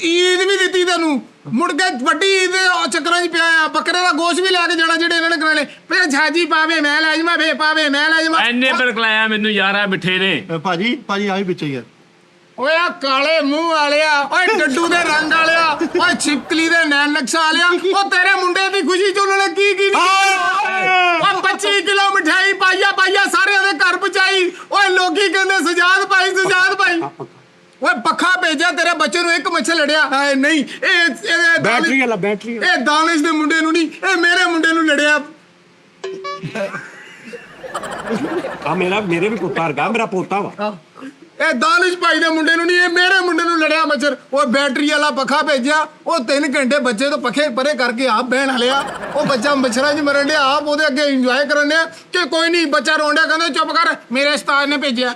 ਈਦ ਵੀ ਦਿੱਤੀ ਤੈਨੂੰ, ਮੁੜ ਕੇ ਵੱਡੀ ਈਦ ਦੇ ਚੱਕਰਾਂ 'ਚ ਪਿਆ ਆ। ਬੱਕਰੇ ਦਾ ਗੋਸ਼ਤ ਵੀ ਲੈ ਕੇ ਜਾਣਾ ਜਿਹੜੇ ਇਹਨਾਂ ਨੇ ਕਰਾਣੇ। ਫਿਰ ਛਾਜੀ ਪਾਵੇ ਮੈਂ ਲੈ ਜਾਵਾਂ, ਫੇ ਪਾਵੇ ਮੈਂ ਲੈ ਜਾਵਾਂ। ਐਨੇ ਬਰਕਲਾਇਆ ਮੈਨੂੰ ਯਾਰ ਆ ਮਿੱਠੇ ਨੇ। ਭਾਜੀ ਆ ਵੀ ਵਿੱਚ ਹੀ ਆ। ਓਏ ਆ ਕਾਲੇ ਮੂੰਹ ਵਾਲਿਆ, ਓਏ ਡੱਡੂ ਦੇ ਰੰਗ ਵਾਲਿਆ, ਓਏ ਛਿਪਕਲੀ ਦੇ ਨੈਣ ਨਕਸ਼ਾ ਵਾਲਿਆ। ਉਹ ਤੇਰੇ ਮੁੰਡੇ ਦੀ ਖੁਸ਼ੀ 'ਚ ਉਹਨਾਂ ਨੇ ਕੀ ਓਏ 25 ਕਿਲੋ ਮਠਿਆਈ ਪਾਈਆ ਸਾਰਿਆਂ ਦੇ ਘਰ ਪਹੁੰਚਾਈ। ਓਏ ਲੋਕੀ ਕਹਿੰਦੇ ਸਜਾਦ ਭਾਈ। ਓਏ ਪੱਖਾ ਭੇਜਿਆ ਤੇਰੇ ਬੱਚੇ ਨੂੰ, ਇੱਕ ਮੱਛਰ ਲੜਿਆ। ਹਾਏ ਨਹੀਂ, ਇਹ ਬੈਟਰੀ ਇਹ ਦਾਨਿਸ਼ ਦੇ ਮੁੰਡੇ ਨੂੰ ਨਹੀਂ, ਇਹ ਮੇਰੇ ਮੁੰਡੇ ਨੂੰ ਲੜਿਆ। ਆ ਮੇਰੇ ਵੀ ਪੁੱਤਾਂ ਵਰਗਾ, ਮੇਰਾ ਪੋਤਾ ਵਾ। ਇਹ ਦਾਨਿਸ਼ ਭਾਈ ਦੇ ਮੁੰਡੇ ਨੂੰ ਨਹੀਂ, ਇਹ ਮੇਰੇ ਮੁੰਡੇ ਨੂੰ ਲੜਿਆ ਮੱਛਰ। ਉਹ ਬੈਟਰੀ ਵਾਲਾ ਪੱਖਾ ਭੇਜਿਆ। ਉਹ 3 ਘੰਟੇ ਬੱਚੇ ਤੋਂ ਪੱਖੇ ਪਰੇ ਕਰਕੇ ਆਪ ਬਹਿਣ ਹਲਿਆ। ਉਹ ਬੱਚਾ ਮੱਛਰਾਂ 'ਚ ਮਰਨ ਡਿਆ, ਆਪ ਉਹਦੇ ਅੱਗੇ ਇੰਜੋਏ ਕਰਨ ਡਿਆ ਕਿ ਕੋਈ ਨਹੀਂ। ਬੱਚਾ ਰੋਣ ਡਿਆ, ਕਹਿੰਦਾ ਚੁੱਪ ਕਰ, ਮੇਰੇ ਉਸਤਾਦ ਨੇ ਭੇਜਿਆ।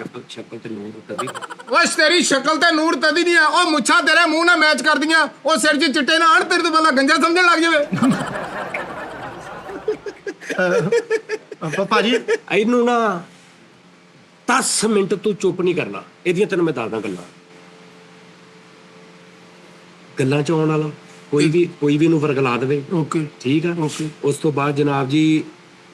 ਓਏ ਤੇਰੀ ਸ਼ਕਲ ਤੇ ਨੂਰ ਤਦੀ ਨਹੀਂ ਆ। ਉਹ ਮੁੱਛਾਂ ਤੇਰੇ ਮੂੰਹ ਨਾਲ ਮੈਚ ਕਰਦੀਆਂ। ਉਹ ਸਿਰ 'ਚ ਚਿੱਟੇ ਨਾ ਆਣ, ਤੇਰੇ ਤੋਂ ਪਹਿਲਾਂ ਗੰਜਾ ਸਮਝਣ ਲੱਗ ਜਾਵੇ। ਭਾਜੀ ਇਹਨੂੰ ਨਾ 10 ਮਿੰਟ ਤੂੰ ਚੁੱਪ ਨਹੀਂ ਕਰਨਾ। ਇਹਦੀਆਂ ਤੈਨੂੰ ਮੈਂ ਦੱਸਦਾ ਗੱਲਾਂ ਚ ਆਉਣ ਵਾਲਾ ਕੋਈ ਵੀ ਨੂੰ ਵਰਗਲਾ ਦੇਵੇ। ਓਕੇ ਠੀਕ ਆ। ਉਸ ਤੋਂ ਬਾਅਦ ਜਨਾਬ ਜੀ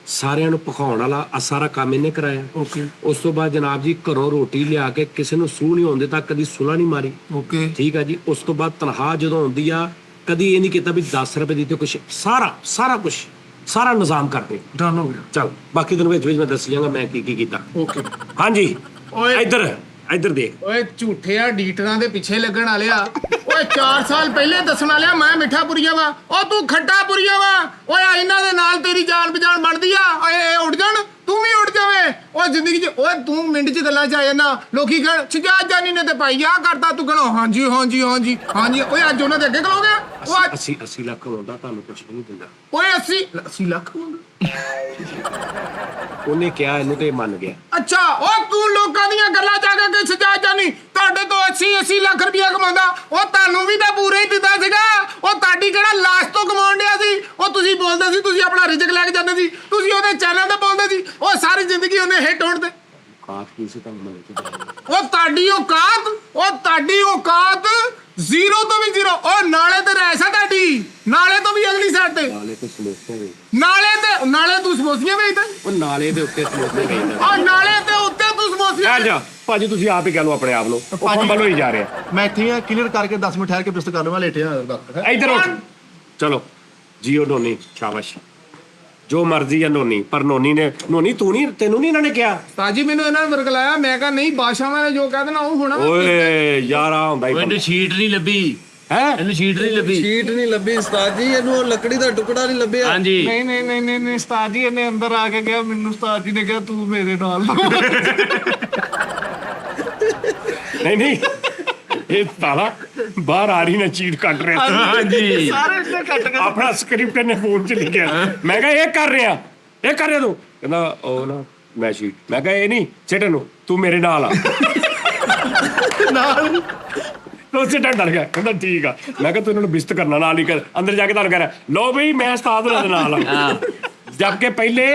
ਸਾਰਿਆਂ ਨੂੰ ਪਕਾਉਣ ਵਾਲਾ ਆ ਸਾਰਾ ਕੰਮ ਇਹਨੇ ਕਰਾਇਆ। ਓਕੇ। ਉਸ ਤੋਂ ਬਾਅਦ ਜਨਾਬ ਜੀ ਘਰੋਂ ਰੋਟੀ ਲਿਆ ਕੇ ਕਿਸੇ ਨੂੰ ਸੂਹ ਨਹੀਂ ਆਉਂਦੇ ਤਾਂ ਕਦੀ ਸੁਲਾ ਨਹੀਂ ਮਾਰੀ। ਓਕੇ ਠੀਕ ਆ ਜੀ। ਉਸ ਤੋਂ ਬਾਅਦ ਤਨਖਾਹ ਜਦੋਂ ਆਉਂਦੀ ਆ ਕਦੀ ਇਹ ਨਹੀਂ ਕੀਤਾ ਵੀ 10 ਰੁਪਏ ਦਿੱਤੇ, ਕੁਛ ਸਾਰਾ ਕੁਛ ਸਾਰਾ ਨਿਜ਼ਾਮ ਕਰਦੇ ਡਨ ਹੋ ਗਿਆ ਚੱਲ ਬਾਕੀ ਦਿਨ ਵਿੱਚ ਮੈਂ ਦੱਸ ਜਾਵਾਂਗਾ ਮੈਂ ਕੀ ਕੀਤਾ ਓਕੇ ਹਾਂਜੀ ਓਏ ਇੱਧਰ ਦੇਖ ਓਏ ਝੂਠਿਆ ਡੀਟਰਾਂ ਦੇ ਪਿੱਛੇ ਲੱਗਣ ਵਾਲਿਆ ਓਏ 4 ਸਾਲ ਪਹਿਲੇ ਦੱਸਣ ਵਾਲਿਆ ਮੈਂ ਮਿੱਠਾ ਪੁਰੀਆ ਵਾ ਉਹ ਤੂੰ ਖੱਟਾ ਪੁਰੀਆ ਵਾ ਓਏ ਇਹਨਾਂ ਦੇ ਨਾਲ ਤੇਰੀ ਜਾਣ ਪਛਾਣ ਬਣਦੀ ਆ ਓਏ ਇਹ ਉੱਡ ਜਾਣ ਤੂੰ ਵੀ ਉੱਡ ਜਾਵੇਂ ਓਏ ਜ਼ਿੰਦਗੀ 'ਚ ਓਏ ਤੂੰ ਮਿੰਟ 'ਚ ਗੱਲਾਂ 'ਚ ਆ ਜਾਂਦਾ ਲੋਕੀ ਕਹਿਣ ਸ਼ਜਾਦ ਜਾਨੀ ਨੇ ਤੇ ਭਾਈ ਆ ਕਰਤਾ ਤੂੰ ਕਹਿਣਾ ਹਾਂਜੀ ਹਾਂਜੀ ਹਾਂਜੀ ਹਾਂਜੀ ਓਏ ਅੱਜ ਉਹਨਾਂ ਦੇ ਅੱਗੇ ਖਲੋਗੇ ਉਹ 80 ਲੱਖ ਹੁੰਦਾ ਤੁਹਾਨੂੰ ਕੁਝ ਨਹੀਂ ਦਿੰਦਾ ਓਏ 80 ਲੱਖ ਉਹਨੇ ਕਿਹਾ ਇਹਨੂੰ ਤੇ ਮੰਨ ਗਿਆ ਅੱਛਾ ਉਹ ਤੂੰ ਲੋਕਾਂ ਦੀਆਂ ਗੱਲਾਂ ਚ ਆ ਕੇ ਕਿ ਸਜਾ ਜਾਨੀ ਤੁਹਾਡੇ ਤੋਂ 80 ਲੱਖ ਰੁਪਇਆ ਕਮਾਉਂਦਾ ਉਹ ਤੁਹਾਨੂੰ ਵੀ ਤਾਂ ਪੂਰੇ ਹੀ ਦਿੰਦਾ ਸੀਗਾ ਉਹ ਤੁਹਾਡੀ ਕਿਹੜਾ ਲਾਸ਼ ਤੋਂ ਕਮਾਉਣ ਡਿਆ ਸੀ ਉਹ ਤੁਸੀਂ ਬੋਲਦੇ ਸੀ ਤੁਸੀਂ ਆਪਣਾ ਰਿਜ਼ਕ ਲੈ ਕੇ ਜਾਂਦੇ ਸੀ ਤੁਸੀਂ ਉਹਦੇ ਚੈਨਲ ਤੇ ਪਾਉਂਦੇ ਸੀ ਉਹ ਸਾਰੀ ਜ਼ਿੰਦਗੀ ਉਹਨੇ ਹਿੱਟ ਹੋਣ ਤੇ ਕਾਤ ਕੀ ਸੀ ਤੁਹਾਨੂੰ ਮਿਲ ਕੇ ਉਹ ਤੁਹਾਡੀ ਔਕਾਤ ਜ਼ੀਰੋ ਤੋਂ ਵੀ ਜ਼ੀਰੋ ਉਹ ਨਾਲੇ ਤੇ ਰਹਿਸਾ ਤੁਹਾਡੀ ਨਾਲੇ ਤੋਂ ਵੀ ਅਗਲੀ ਸਾਈਡ ਤੇ ਨਾਲੇ ਤੇ ਸਮੋਸੇ ਵੇ ਨਾਲੇ ਤੂੰ ਸਮੋਸੀਆਂ ਵੇਚਦਾ ਉਹ ਨਾਲੇ ਦੇ ਉੱਤੇ ਸਮੋਸੇ ਵੇਚਦਾ ਉਹ ਨਾਲੇ ਤੇ ਉੱਤੇ ਤੂੰ ਸਮੋਸੀਆਂ ਜਾ ਭਾਜੀ ਤੁਸੀਂ ਆਪ ਹੀ ਕਹਿ ਲਓ ਆਪਣੇ ਆਪ ਨੂੰ ਉਹ ਫੰਬਲ ਹੋਈ ਜਾ ਰਿਹਾ ਮੈਂ ਇੱਥੇ ਆ ਕਲੀਅਰ ਕਰਕੇ 10 ਮਿੰਟ ਠਹਿਰ ਕੇ ਬਿਸਤ ਕਰ ਲਵਾਂ ਲੇਟਿਆ ਇੱਧਰ ਉੱਠ ਚਲੋ ਜੀਓ ਨੋਨੀ ਸ਼ਾਬਾਸ਼ ਜੋ ਮਰਜ਼ੀ ਆ ਨੋਨੀ ਪਰ ਨੋਨੀ ਤੂੰ ਨਹੀਂ ਤੈਨੂੰ ਨਹੀਂ ਇਹਨਾਂ ਨੇ ਕਿਹਾ ਤਾਜੀ ਮੈਨੂੰ ਇਹਨਾਂ ਨੇ ਵਰਗਲਾਇਆ ਮੈਂ ਕਿਹਾ ਨਹੀਂ ਬਾਦਸ਼ਾਹਾਂ ਨੇ ਜੋ ਕਹਿ ਦੇਣਾ ਉਹ ਹੋਣਾ ਓਏ ਯਾਰ ਆ ਹੁੰਦਾ ਹੀ ਇਹਨੂੰ ਸ਼ੀਟ ਨਹੀਂ ਲੱਭੀ ਹੈ ਇਹਨੂੰ ਸ਼ੀਟ ਨਹੀਂ ਲੱਭੀ ਸ਼ੀਟ ਨਹੀਂ ਲੱਭੀ ਉਸਤਾਦ ਜੀ ਇਹਨੂੰ ਉਹ ਲੱਕੜੀ ਦਾ ਟੁਕੜਾ ਨਹੀਂ ਲੱਭਿਆ ਹਾਂਜੀ ਨਹੀਂ ਉਸਤਾਦ ਜੀ ਇਹਨੇ ਅੰਦਰ ਆ ਕੇ ਕਿਹਾ ਮੈਨੂੰ ਉਸਤਾਦ ਜੀ ਨੇ ਕਿਹਾ ਤੂੰ ਮੇਰੇ ਨਾਲ ਨਹੀਂ ਇਹ ਤਾਲਾ ਬਾਹਰ ਆ ਰਹੀ ਨਾ ਚੀਟ ਕੱਟ ਰਿਹਾ ਹਾਂਜੀ ਸਾਰੇ ਇੱਥੇ ਕੱਟ ਕੇ ਆਪਣਾ ਸਕ੍ਰਿਪਟ ਨੇ ਫੋਨ 'ਚ ਲਿਖਿਆ ਮੈਂ ਕਿਹਾ ਇਹ ਕਰ ਰਿਹਾ ਤੂੰ ਕਹਿੰਦਾ ਉਹ ਨਾ ਮੈਂ ਸ਼ੀਟ ਮੈਂ ਕਿਹਾ ਇਹ ਨਹੀਂ ਛੇਟੇ ਨੂੰ ਤੂੰ ਮੇਰੇ ਨਾਲ ਆ ਨਾਲ ਉਹ ਸਿੱਟਾ ਡਰ ਗਿਆ ਕਹਿੰਦਾ ਠੀਕ ਆ ਮੈਂ ਕਿਹਾ ਤੂੰ ਇਹਨਾਂ ਨੂੰ ਬਿਸਤ ਕਰਨਾ ਨਾਲ ਹੀ ਕਰ ਅੰਦਰ ਜਾ ਕੇ ਤੁਹਾਨੂੰ ਕਹਿ ਰਿਹਾ ਲਓ ਬਈ ਮੈਂ ਉਸਤਾਦ ਹੋਰਾਂ ਦੇ ਨਾਲ ਆ ਜਦ ਕਿ ਪਹਿਲੇ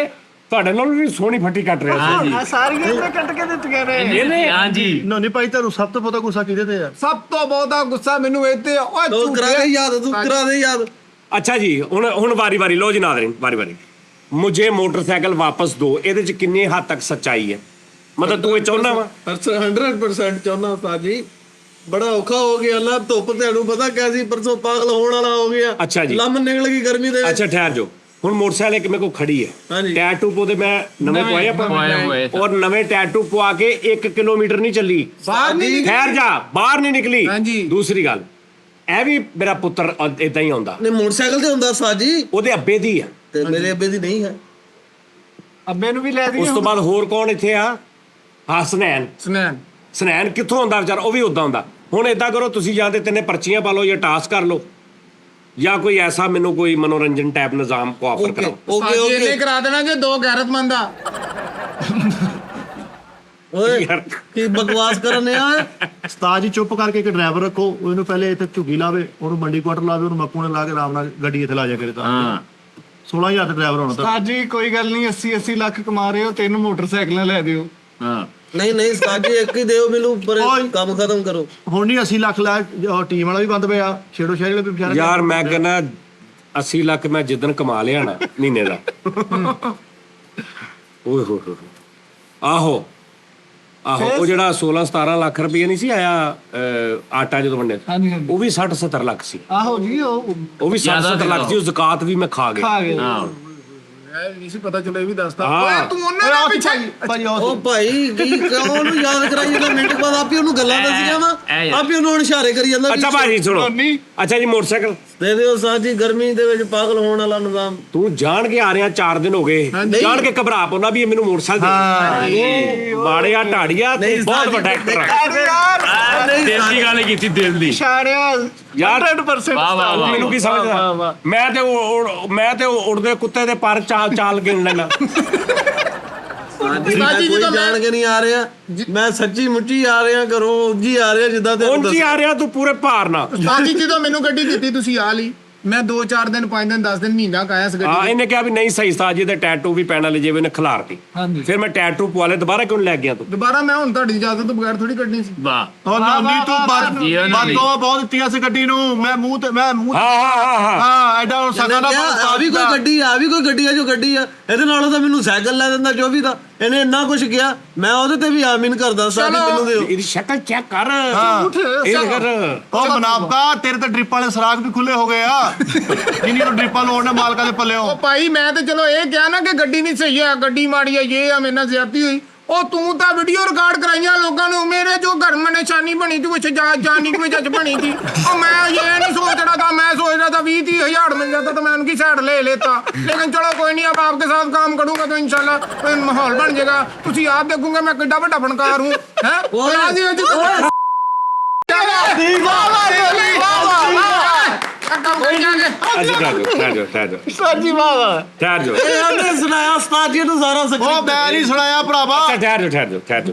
ਤੁਹਾਡੇ ਨਾਲ ਵੀ ਸੋਹਣੀ ਫੱਟੀ ਕੱਟ ਰਿਹਾ ਸੀ ਸਾਰੀਆਂ ਇੱਥੇ ਕੱਟ ਕੇ ਦਿੱਤੀਆਂ ਨੇ ਇਹਨੇ ਹਾਂਜੀ ਨੋਨੀ ਭਾਈ ਤੁਹਾਨੂੰ ਸਭ ਤੋਂ ਪਤਾ ਗੁੱਸਾ ਕਿਹਦੇ ਤੇ ਆ ਸਭ ਤੋਂ ਬਹੁਤਾ ਗੁੱਸਾ ਮੈਨੂੰ ਇੱਥੇ ਓਏ ਤੂੰ ਕਰਾ ਦੇ ਯਾਦ ਅੱਛਾ ਜੀ ਹੁਣ ਵਾਰੀ ਲੋ ਜੀ ਨਾਜ਼ਰੀਨ ਵਾਰੀ ਮੁਝੇ ਮੋਟਰਸਾਈਕਲ ਵਾਪਸ ਦੋ ਇਹਦੇ ਚ ਕਿੰਨੀ ਹੱਦ ਤੱਕ ਸੱਚਾਈ ਹੈ ਮਤਲਬ ਤੂੰ ਇਹ ਚਾਹੁੰਦਾ ਵਾ 100% ਚਾਹੁੰਦਾ ਉਸਤਾਦ ਜੀ ਬੜਾ ਔਖਾ ਹੋ ਗਿਆ ਅੱਲਾ ਧੁੱਪ ਤੁਹਾਨੂੰ ਪਤਾ ਕਿਆ ਸੀ ਪਰਸੋਂ ਪਾਗਲ ਹੋਣ ਵਾਲਾ ਹੋ ਗਿਆ ਅੱਛਾ ਜੀ ਲੰਮ ਨਿਕਲ ਗਈ ਗਰਮੀ ਦੇ ਵਿੱਚ ਅੱਛਾ ਠਹਿਰ ਜੋ ਹੁਣ ਮੋਟਰਸਾਈਕਲ ਇੱਕ ਮੇਰੇ ਕੋਲ ਖੜੀ ਹੈ ਹਾਂਜੀ। ਟੈਟੂ ਪੋ ਦੇ ਮੈਂ ਨਵੇਂ ਪਵਾਏ ਪਵਾਏ। ਔਰ ਨਵੇਂ ਟੈਟੂ ਪਵਾ ਕੇ 1 ਕਿਲੋਮੀਟਰ ਨਹੀਂ ਚੱਲੀ ਬਾਹਰ ਨਹੀਂ ਠਹਿਰ ਜਾ ਬਾਹਰ ਨਹੀਂ ਨਿਕਲੀ ਹਾਂਜੀ। ਦੂਸਰੀ ਗੱਲ ਇਹ ਵੀ ਮੇਰਾ ਪੁੱਤਰ ਇਦਾਂ ਹੀ ਆਉਂਦਾ ਨੇ ਮੋਟਰਸਾਈਕਲ ਤੇ ਹੁੰਦਾ ਉਸਤਾਦ ਜੀ ਉਹਦੇ ਅੱਬੇ ਦੀ ਆ ਤੇ ਮੇਰੇ ਅੱਬੇ ਦੀ ਨਹੀਂ ਹੈ ਅੱਬੇ ਨੂੰ ਵੀ ਲੈ ਉਸ ਤੋਂ ਬਾਅਦ ਹੋਰ ਕੌਣ ਇੱਥੇ ਆ ਹਸਨੈਨ ਸਨੈਨ ਕਿੱਥੋਂ ਆਉਂਦਾ ਵਿਚਾਰਾ ਉਹ ਵੀ ਉਦਾਂ ਹੁੰਦਾ ਹੁਣ ਏਦਾਂ ਕਰੋ ਤੁਸੀਂ ਜਾਂ ਤੇ ਤਿੰਨੇ ਪਰਚੀਆਂ ਪਾ ਲਓ ਜਾਂ ਟਾਸਕ ਕਰ ਲਓ ਜਾਂ ਕੋਈ ਐਸਾ ਮੈਨੂੰ ਕੋਈ ਮਨੋਰੰਜਨ ਟਾਈਪ ਨਿਜ਼ਾਮ ਕੋ ਆਫਰ ਕਰਾਓ ਇਹਨੇ ਕਰਾ ਦੇਣਾ ਜੇ ਦੋ ਗੈਰਤਮੰਦ ਆ ਓਏ ਯਾਰ ਕੀ ਬਕਵਾਸ ਕਰਨੇ ਆ ਉਸਤਾਦ ਜੀ ਚੁੱਪ ਕਰਕੇ ਇੱਕ ਡਰਾਈਵਰ ਰੱਖੋ ਉਹਨੂੰ ਪਹਿਲੇ ਇੱਥੇ ਝੁੱਗੀ ਲਾਵੇ ਉਹਨੂੰ ਮੰਡੀ ਕੁਆਟਰ ਲਾਵੇ ਉਹਨੂੰ ਮੱਪੂ ਨੇ ਲਾ ਕੇ ਆਰਾਮ ਨਾਲ ਗੱਡੀ ਇੱਥੇ ਲਾ ਜਾ ਕਰੇ ਤਾਂ ਹਾਂ 16000 ਦਾ ਡਰਾਈਵਰ ਹੋਣਾ ਤਾਂ ਉਸਤਾਦ ਜੀ ਕੋਈ ਗੱਲ ਨਹੀਂ 80 ਲੱਖ ਕਮਾ ਰਹੇ ਹੋ 3 ਮੋਟਰਸਾਈਕਲਾਂ ਲੈ ਦਿਓ ਹਾਂ ਨਹੀਂ ਉਸਤਾਦ ਜੀ ਇੱਕ ਹੀ ਦਿਓ ਮੈਨੂੰ ਪਰ ਕੰਮ ਖਤਮ ਕਰੋ ਹੁਣ ਨਹੀਂ 80 ਲੱਖ ਲੈ ਟੀਮ ਵਾਲਾ ਵੀ ਬੰਦ ਪਿਆ ਛੇੜੋ ਸ਼ਹਿਰ ਵਾਲੇ ਵੀ ਵਿਚਾਰੇ ਯਾਰ ਮੈਂ ਕਹਿੰਦਾ 80 ਲੱਖ ਮੈਂ ਜਿੱਦਣ ਕਮਾ ਲਿਆ ਨਾ ਮਹੀਨੇ ਦਾ ਓਏ ਹੋ ਆਹੋ ਉਹ ਜਿਹੜਾ 16-17 ਲੱਖ ਰੁਪਏ ਨਹੀਂ ਸੀ ਆਇਆ ਆਟਾ ਜਦੋਂ ਵੰਡੇ ਉਹ ਵੀ 60-70 ਲੱਖ ਸੀ ਆਹੋ ਜੀ ਉਹ ਵੀ 60-70 ਲੱਖ ਸੀ ਉਹ ਜ਼ਕਾਤ ਵੀ ਮੈਂ ਖਾ ਗਿਆ ਹਾਂ ਨਹੀਂ ਸੀ ਪਤਾ ਚਲੋ ਇਹ ਵੀ ਦੱਸਦਾ ਹਾਂ। ਓਏ ਤੂੰ ਉਹਨਾਂ ਦੇ ਪਿੱਛੇ ਭਾਈ ਉਹ ਭਾਈ ਕੀ ਕਿਉਂ ਉਹਨੂੰ ਯਾਦ ਕਰਾਈ ਜਾਂਦਾ ਮਿੰਟ ਬਾਅਦ ਆਪੇ ਉਹਨੂੰ ਗੱਲਾਂ ਦੱਸੀਆਂ ਵਾ ਆਪੇ ਉਹਨੂੰ ਹੁਣ ਇਸ਼ਾਰੇ ਕਰੀ ਜਾਂਦਾ ਅੱਛਾ ਭਾਜੀ ਸੁਣੋ ਅੱਛਾ ਜੀ ਮੋਟਰਸਾਈਕਲ ਦੇ ਦਿਓ ਉਸਤਾਦ ਜੀ ਗਰਮੀ ਦੇ ਵਿੱਚ ਪਾਗਲ ਹੋਣ ਵਾਲਾ ਨਿਜ਼ਾਮ ਤੂੰ ਜਾਣ ਕੇ ਆ ਰਿਹਾ 4 ਦਿਨ ਹੋ ਗਏ ਜਾਣ ਕੇ ਘਬਰਾ ਪਾਉਣਾ ਵੀ ਇਹ ਮੈਨੂੰ ਮੋਟਰਸਾਈਕਲ ਦੇ ਮਾੜਿਆ ਢਾੜੀਆ ਤੂੰ ਬਹੁਤ ਵੱਡਾ ਐਕਟਰ ਆ ਦਿਲ ਦੀ ਗੱਲ ਕੀਤੀ ਦਿਲ ਦੀ ਇਸ਼ਾਰਿਆ ਯਾਰ 100% ਵਾਹ ਵਾਹ ਵਾਹ ਮੈਨੂੰ ਕੀ ਸਮਝਦਾ ਮੈਂ ਤੇ ਉੜਦੇ ਕੁੱਤੇ ਦੇ ਪਰ ਚਾਲ ਗਿਣ ਲੈਣਾ ਕੋਈ ਜਾਣ ਕੇ ਨਹੀਂ ਆ ਰਿਹਾ ਮੈਂ ਸੱਚੀ ਮੁੱਚੀ ਆ ਰਿਹਾ ਘਰੋਂ ਉੱਜੀ ਆ ਰਿਹਾ ਜਿੱਦਾਂ ਤੇ ਉਂਝ ਆ ਰਿਹਾ ਤੂੰ ਪੂਰੇ ਭਾਰ ਨਾਲ ਸਾਜੀ ਜਦੋਂ ਮੈਨੂੰ ਗੱਡੀ ਦਿੱਤੀ ਤੁਸੀਂ ਆ ਲਈ ਮੈਂ 2-4 ਦਿਨ 5 ਦਿਨ 10 ਦਿਨ ਮਹੀਨਾ ਕਾਇਆ ਇਸ ਹਾਂ ਗੱਡੀ ਇਹਨੇ ਕਿਹਾ ਵੀ ਨਹੀਂ ਸਹੀ ਸਾਜੀ ਤੇ ਟੈਟੂ ਵੀ ਪੈਣ ਵਾਲੇ ਜਿਵੇਂ ਨੇ ਖਿਲਾਰਤੀ ਫਿਰ ਮੈਂ ਟੈਟੂ ਪਵਾ ਲਿਆ ਦੁਬਾਰਾ ਕਿਉਂ ਲੈ ਗਿਆ ਤੂੰ ਦੁਬਾਰਾ ਮੈਂ ਹੁਣ ਤੁਹਾਡੀ ਇਜਾਜ਼ਤ ਤੋਂ ਬਗੈਰ ਥੋੜੀ ਕੱਢਣੀ ਸੀ ਵਾਹ ਉਹ ਨਾਨੀ ਤੂੰ ਜੀਓ ਨਾਨੀ। ਬਾਤੋਂ ਬਹੁਤ ਦਿੱਤੀਆਂ ਸੀ ਗੱਡੀ ਨੂੰ ਮੈਂ ਮੂੰਹ ਹਾਂ ਹਾਂ ਐਡਾ ਹੁਣ ਸਕਾ ਦਾ ਆ ਵੀ ਕੋਈ ਗੱਡੀ ਆ ਜੋ ਗੱਡੀ ਆ ਇਹਦੇ ਨਾਲੋਂ ਤਾਂ ਮੈਨੂੰ ਸਾਈਕਲ ਲੈ ਦਿੰਦਾ 24 ਦਾ ਇਹਨੇ ਇੰਨਾ ਕੁਝ ਕਿਹਾ, ਮੈਂ ਉਹਦੇ ਤੇ ਵੀ ਆਮੀਨ ਕਰਦਾ ਉਸਤਾਦ ਜੀ, ਮੈਨੂੰ ਦਿਓ। ਇਹਦੀ ਸ਼ਕਲ ਚੈੱਕ ਕਰ ਝੂਠ ਇਹ ਕਰ ਉਹ ਮਨਾਫਕਾ ਤੇਰੇ ਤਾਂ ਡ੍ਰਿਪ ਵਾਲੇ ਸਰਾਖ ਵੀ ਖੁੱਲੇ ਹੋ ਗਏ ਆ ਜਿੰਨੀ ਨੂੰ ਡ੍ਰਿਪਾਂ ਲਾਉਣ ਨੇ ਮਾਲਕਾਂ ਦੇ ਪੱਲਿਓਂ। ਉਹ ਭਾਈ ਮੈਂ ਤੇ ਚਲੋ ਇਹ ਕਿਹਾ ਨਾ ਕਿ ਗੱਡੀ ਨਹੀਂ ਸਹੀ ਆ, ਗੱਡੀ ਮਾੜੀ ਆ, ਇਹ ਆ, ਮੇਰੇ ਨਾਲ ਜ਼ਿਆਦਤੀ ਹੋਈ। ਉਹ ਤੂੰ ਤਾਂ ਵੀਡੀਓ ਰਿਕਾਰਡ ਕਰਾਈਆਂ ਲੋਕਾਂ ਨੂੰ, ਮੇਰੇ ਜੋ ਘਰ में निशानी बनी थी वो जानी की वजह बनी थी। और मैं ये नहीं सोच रहा था, मैं सोच रहा था 20-30 हज़ार मिल जाता तो मैं उनकी साइड ले लेता, लेकिन चलो कोई नहीं, अब आपके साथ काम करूंगा तो इंशाल्लाह माहौल बन जाएगा। तुसी आप देखोगे मैं कितना बड़ा फनकार हूँ है। ਉਸਤਾਦ ਜੀ ਵਾਹ ਵਾਹ। ਠਹਿਰ ਜਾਓ ਇਹਨੇ ਸੁਣਾਇਆ ਉਸਤਾਦ ਜੀ ਨੂੰ ਸਾਰਾ ਸੱਚ। ਉਹ ਮੈਂ ਨਹੀਂ ਸੁਣਾਇਆ ਭਰਾਵਾ। ਠਹਿਰ ਜਾਓ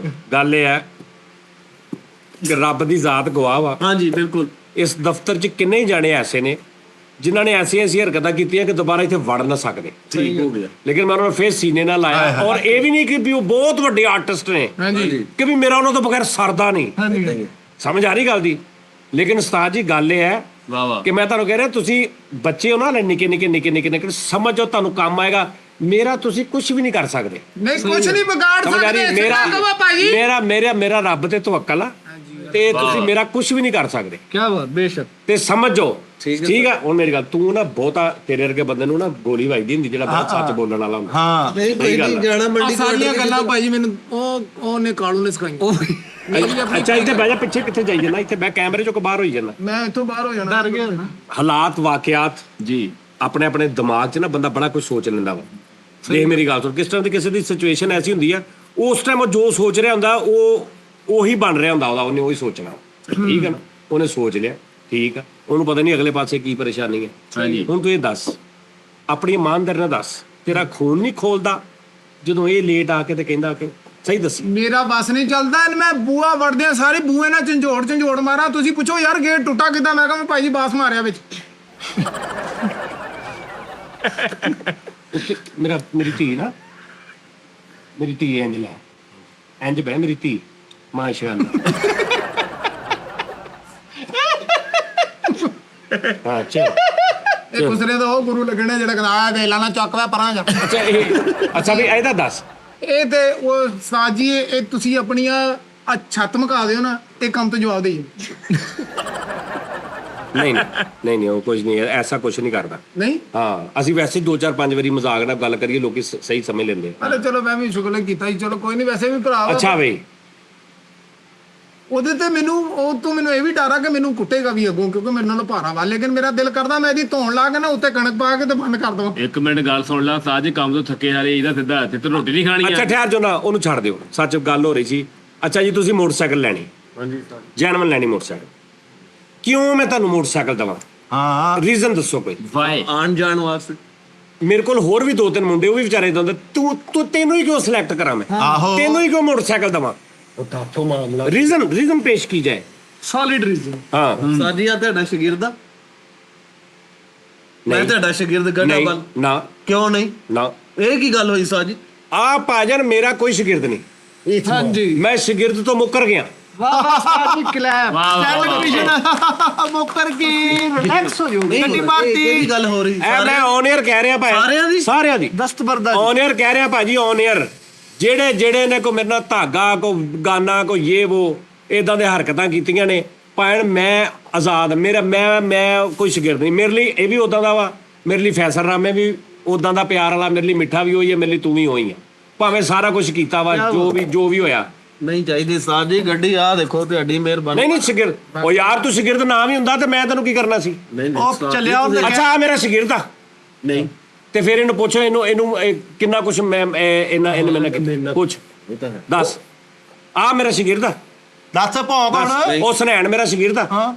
ਗੱਲ ਇਹ ਹੈ ਕਿ ਰੱਬ ਦੀ ਜ਼ਾਤ ਗਵਾਹ ਵਾ, ਹਾਂਜੀ ਬਿਲਕੁਲ। ਇਸ ਦਫ਼ਤਰ 'ਚ ਕਿੰਨੇ ਹੀ ਜਾਣੇ ਐਸੇ ਨੇ ਜਿਨ੍ਹਾਂ ਨੇ ਐਸੀਆਂ ਹਰਕਤਾਂ ਕੀਤੀਆਂ ਕਿ ਦੁਬਾਰਾ ਇੱਥੇ ਵੜ ਨਾ ਸਕਦੇ। ਠੀਕ ਹੋ ਗਿਆ। ਲੇਕਿਨ ਮੈਂ ਉਹਨਾਂ ਨੂੰ ਫੇਰ ਸੀਨੇ ਨਾਲ ਲਾਇਆ, ਔਰ ਇਹ ਵੀ ਨਹੀਂ ਕਿ ਵੀ ਉਹ ਬਹੁਤ ਵੱਡੇ ਆਰਟਿਸਟ ਨੇ ਕਿ ਵੀ ਮੇਰਾ ਉਹਨਾਂ ਤੋਂ ਬਗੈਰ ਸਰਦਾ ਨਹੀਂ। ਸਮਝ ਆ ਰਹੀ ਗੱਲ ਦੀ? ਲੇਕਿਨ ਉਸਤਾਦ ਜੀ ਗੱਲ ਇਹ ਹੈ ਕਿ ਮੈਂ ਤੁਹਾਨੂੰ ਕਹਿ ਰਿਹਾ, ਤੁਸੀਂ ਬੱਚੇ ਹੋ ਨਾ, ਨਿੱਕੇ ਸਮਝੋ, ਤੁਹਾਨੂੰ ਕੰਮ ਆਏਗਾ। ਮੇਰਾ ਤੁਸੀਂ ਕੁਝ ਵੀ ਨਹੀਂ ਕਰ ਸਕਦੇ। ਨਹੀਂ ਕੁਝ ਨਹੀਂ ਵਿਗਾੜ ਸਮਝ ਆ ਰਹੀ? ਸਕਦੇ ਮੇਰਾ ਰੱਬ ਤੇ ਤਵੱਕਲ ਆ, ਤੇ ਤੁਸੀਂ ਮੇਰਾ ਕੁਝ ਵੀ ਨਹੀਂ ਕਰ ਸਕਦੇ। ਕੀ ਬਾਤ, ਬੇਸ਼ੱਕ। ਤੇ ਸਮਝੋ, ਠੀਕ ਆ? ਹੁਣ ਮੇਰੀ ਗੱਲ, ਤੂੰ ਨਾ ਬਹੁਤਾ ਤੇਰੇ ਵਰਗੇ ਬੰਦੇ ਨੂੰ ਨਾ ਗੋਲੀ ਵੱਜਦੀ ਹੁੰਦੀ ਜਿਹੜਾ ਬਹੁਤ ਸੱਚ ਬੋਲਣ ਵਾਲਾ ਹੁੰਦਾ। ਹਾਂ ਨਹੀਂ ਕੋਈ ਨਹੀਂ, ਜਾਣਾ ਮੰਡੀ ਸਾਰੀਆਂ ਗੱਲਾਂ ਭਾਈ ਮੈਨੂੰ ਉਹਨੇ ਕਾਲੂ ਨੇ ਸਿਖਾਈਆਂ। ਅੱਛਾ ਇੱਥੇ ਬਹਿ ਜਾ, ਪਿੱਛੇ ਕਿੱਥੇ ਜਾਈ ਜਾਂਦਾ? ਇੱਥੇ ਬਹਿ, ਕੈਮਰੇ ਚੋਂ ਬਾਹਰ ਹੋਈ ਜਾਂਦਾ। ਮੈਂ ਇੱਥੋਂ ਬਾਹਰ ਹੋ ਜਾਣਾ। ਡਰ ਗਿਆ। ਹਾਲਾਤ, ਵਾਕਿਆਤ ਜੀ, ਆਪਣੇ ਦਿਮਾਗ 'ਚ ਨਾ ਬੰਦਾ ਬੜਾ ਕੁਝ ਸੋਚ ਲੈਂਦਾ ਵਾ। ਦੇਖ ਮੇਰੀ ਗੱਲ ਸੁਣ, ਕਿਸ ਤਰ੍ਹਾਂ ਦੀ ਕਿਸੇ ਦੀ ਸਿਚੁਏਸ਼ਨ ਐਸੀ ਹੁੰਦੀ ਆ, ਉਸ ਟਾਈਮ ਉਹ ਜੋ ਸੋਚ ਰਿਹਾ ਹੁੰਦਾ ਉਹ ਉਹੀ ਬਣ ਰਿਹਾ ਹੁੰਦਾ, ਉਹਨੇ ਉਹੀ ਸੋਚਣਾ। ਠੀਕ ਹੈ ਨਾ? ਉਹਨੇ ਸੋਚ ਲਿਆ, ਠੀਕ ਆ, ਉਹਨੂੰ ਪਤਾ ਨਹੀਂ ਅਗਲੇ ਪਾਸੇ ਕੀ ਪਰੇਸ਼ਾਨੀ ਹੈ। ਹੁਣ ਤੂੰ ਇਹ ਦੱਸ, ਆਪਣੀ ਇਮਾਨਦਾਰੀ ਨਾਲ ਦੱਸ, ਤੇਰਾ ਖੂਨ ਨਹੀਂ ਖੋਲਦਾ ਜਦੋਂ ਇਹ ਲੇਟ ਆ ਕੇ ਤੇ ਕਹਿੰਦਾ ਕਿ ਸਹੀ ਦੱਸੀ? ਮੇਰਾ ਬਸ ਨਹੀਂ ਚੱਲਦਾ, ਮੈਂ ਬੂਆ ਵੜਦਿਆਂ ਸਾਰੀ ਬੂਏ ਨਾਲ ਝੰਜੋੜ ਮਾਰਾਂ। ਤੁਸੀਂ ਪੁੱਛੋ ਯਾਰ ਗੇਟ ਟੁੱਟਾ ਕਿੱਦਾਂ? ਮੈਂ ਕਹਾਂ ਭਾਈ ਜੀ ਬਾਸ ਮਾਰਿਆ ਵਿੱਚ। ਮੇਰੀ ਧੀ ਨਾ, ਮੇਰੀ ਧੀ ਇੰਜ ਲੈ, ਇੰਜ ਬਹਿ ਮੇਰੀ ਧੀ, ਮਾਸ਼ਾਅੱਲਾ। ਹਾਂ ਚੱਲ। ਇਹ ਗੁਸਰੇ ਦਾ ਉਹ ਗੁਰੂ ਲੱਗਣਾ ਜਿਹੜਾ ਕਹਿੰਦਾ ਆ ਵੇਲਾ ਨਾ ਚੱਕ ਵੇ ਪਰਾਂ ਜਾ। ਅੱਛਾ ਵੀ ਇਹਦਾ ਦੱਸ। ਇਹ ਤੇ ਉਹ ਸਾਜੀ, ਇਹ ਤੁਸੀਂ ਆਪਣੀਆਂ ਛੱਤ ਮਕਾ ਦਿਓ ਨਾ, ਇਹ ਕੰਮ ਤੋਂ ਜਵਾਬ ਦੇਈਓ। ਨਹੀਂ ਉਹ ਕੁਝ ਨਹੀਂ, ਐਸਾ ਕੁਝ ਨਹੀਂ ਕਰਦਾ। ਨਹੀਂ ਹਾਂ, ਅਸੀਂ ਵੈਸੇ 2-4-5 ਵਾਰੀ ਮਜ਼ਾਕ ਨਾਲ ਗੱਲ ਕਰੀਏ, ਲੋਕੀ ਸਹੀ ਸਮਝ ਲੈਂਦੇ। ਅਰੇ ਚਲੋ ਮੈਂ ਵੀ ਸ਼ੁਕਰ ਕੀਤਾ ਜੀ, ਚਲੋ ਕੋਈ ਨਹੀਂ, ਵੈਸੇ ਵੀ ਭਰਾ ਵਾ। ਅੱਛਾ ਬਈ, ਉਹਦੇ ਤੇ ਮੈਨੂੰ ਇਹ ਵੀ ਡਰ ਆ ਕਿ ਮੈਨੂੰ ਕੁੱਟੇਗਾ ਵੀ ਅੱਗੋਂ, ਕਿਉਂਕਿ ਮੇਰੇ ਨਾਲ ਭਾਰਾ ਵਾ। ਲੇਕਿਨ ਮੇਰਾ ਦਿਲ ਕਰਦਾ ਮੈਂ ਇਹਦੀ ਧੌਣ ਲਾ ਕੇ ਨਾ ਉੱਤੇ ਕਣਕ ਪਾ ਕੇ ਤੇ ਬੰਦ ਕਰ ਦਵਾਂ। ਇੱਕ ਮਿੰਟ ਗੱਲ ਸੁਣ ਲਾ ਸਾਜ, ਕੰਮ ਤੋਂ ਥੱਕੇ ਹਾਰੇ ਇਹਦਾ ਸਿੱਧਾ ਹੱਥ ਤੇ ਰੋਟੀ ਨਹੀਂ ਖਾਣੀ ਆ। ਅੱਛਾ ਠਹਿਰ ਜੋ ਨਾ, ਉਹਨੂੰ ਛੱਡ ਦਿਓ। ਸੱਚ ਗੱਲ ਹੋ ਰਹੀ ਸੀ। ਅੱਛਾ ਜੀ, ਤੁਸੀਂ ਮੋਟਰਸਾਈਕਲ ਲੈਣੀ? ਹਾਂਜੀ ਸਰ। ਜੈਨੂਇਨ ਲੈਣੀ ਮੋਟਰਸਾਈਕਲ? ਕਿਉਂ ਮੈਂ ਤੁਹਾਨੂੰ ਮੋਟਰਸਾਈਕਲ ਦਵਾਂ? ਹਾਂ ਰੀਜ਼ਨ ਦੱਸੋ ਕੋਈ। ਵਾਏ ਆਣ ਜਾਣ ਵਾਸਤੇ ਮੇਰੇ ਕੋਲ ਹੋਰ ਵੀ 2-3 ਮੁੰਡੇ, ਉਹ ਵੀ ਵਿਚਾਰੇ ਇਦਾਂ ਦੇ। ਤੈਨੂੰ ਹੀ ਕਿਉਂ ਸਿਲੈਕਟ ਕਰਾਂ ਮੈਂ? ਤੈਨੂੰ ਹੀ ਕਿਉਂ ਮੋਟਰਸਾਈਕਲ ਦਵਾਂ? ਰੀਜ਼ਨ ਪੇਸ਼ ਕੀ ਜਾਏ। Solid reason. ਹਾਂ ਸਾਜੀ, ਆ ਤੁਹਾਡਾ ਸ਼ਾਗਿਰਦ ਆ? ਮੈਂ ਤੁਹਾਡਾ ਸ਼ਾਗਿਰਦ ਗੱਡਾ ਬਣ? ਨਾ। ਕਿਉਂ ਨਹੀਂ? ਨਾ। ਇਹ ਕੀ ਗੱਲ ਹੋਈ ਸਾਜੀ? ਆ ਭਾਜਨ, ਮੇਰਾ ਕੋਈ ਸ਼ਾਗਿਰਦ ਨਹੀਂ। ਹਾਂਜੀ, ਮੈਂ ਸ਼ਾਗਿਰਦ ਤੋਂ ਮੁੱਕਰ ਗਿਆ। ਵਾਹ ਵਾਹ ਉਸਤਾਦ ਜੀ, ਕਲੈਪ। ਸੈਲੀਬ੍ਰੇਸ਼ਨ ਮੁੱਕਰ ਕੇ ਰਿਲੈਕਸ ਹੋ ਜਾਓਗੇ। ਗੱਡੀ ਮਾਰਤੀ। ਇਹ ਕੀ ਗੱਲ ਹੋ ਰਹੀ? ਐ ਮੈਂ ਔਨ 에ਅਰ ਕਹਿ ਰਿਹਾ ਭਾਈ, ਸਾਰਿਆਂ ਦੀ ਦਸਤਬਰਦਾ ਔਨ 에ਅਰ ਕਹਿ ਰਿਹਾ ਭਾਜੀ, ਔਨ 에ਅਰ। ਜਿਹੜੇ ਨੇ ਕੋਈ ਮੇਰੇ ਨਾਲ ਧਾਗਾ, ਕੋਈ ਗਾਨਾ, ਕੋਈ ਇਹ ਵੋ ਇਦਾਂ ਦੇ ਹਰਕਤਾਂ ਕੀਤੀਆਂ ਨੇ, ਭਾਵੇਂ ਮੈਂ ਆਜ਼ਾਦ, ਮੈਂ ਕੋਈ ਸ਼ਾਗਿਰਦ ਨਹੀਂ। ਮੇਰੇ ਲਈ ਇਹ ਵੀ ਉਦਾਂ ਦਾ ਵਾ, ਮੇਰੇ ਲਈ ਫੈਸਲ ਰਾਮੇ ਵੀ ਉਦਾਂ ਦਾ ਪਿਆਰ ਵਾਲਾ, ਮੇਰੇ ਲਈ ਮਿੱਠਾ ਵੀ ਹੋਈ ਹੈ, ਮੇਰੇ ਲਈ ਤੂੰ ਵੀ ਹੋਈ ਆ। ਭਾਵੇਂ ਸਾਰਾ ਕੁਝ ਕੀਤਾ ਵਾ, ਜੋ ਵੀ ਹੋਇਆ। ਨਹੀਂ ਚਾਹੀਦੀ ਸਾਜੀ ਗੱਡੀ। ਆ ਦੇਖੋ ਤੁਹਾਡੀ ਮਿਹਰਬਾਨੀ। ਨਹੀਂ ਸ਼ਾਗਿਰਦ, ਉਹ ਯਾਰ ਤੂੰ ਸ਼ਾਗਿਰਦ ਨਾ ਵੀ ਹੁੰਦਾ ਤੇ ਮੈਂ ਤੈਨੂੰ ਕੀ ਕਰਨਾ ਸੀ? ਨਹੀਂ ਉਹ ਚੱਲਿਆ ਉਹਦੇ। ਅੱਛਾ ਆ ਮੇਰਾ ਸ਼ਾਗਿਰਦ ਆ? ਨਹੀਂ ਤੇ ਫਿਰ ਇਹਨੂੰ ਪੁੱਛੋ, ਇਹਨੂੰ ਕਿੰਨਾ ਕੁਛ ਮੈਂ ਇਹਨੇ ਮੈਨੂੰ ਪੁੱਛ, ਦੱਸ। ਆ ਮੇਰਾ ਸ਼ਾਗਿਰਦ ਆ? ਦੱਸ ਭੌਂ ਕੌਣ? ਉਹ ਸੁਨੈਣ ਮੇਰਾ ਸ਼ਾਗਿਰਦ ਆ? ਹਾਂ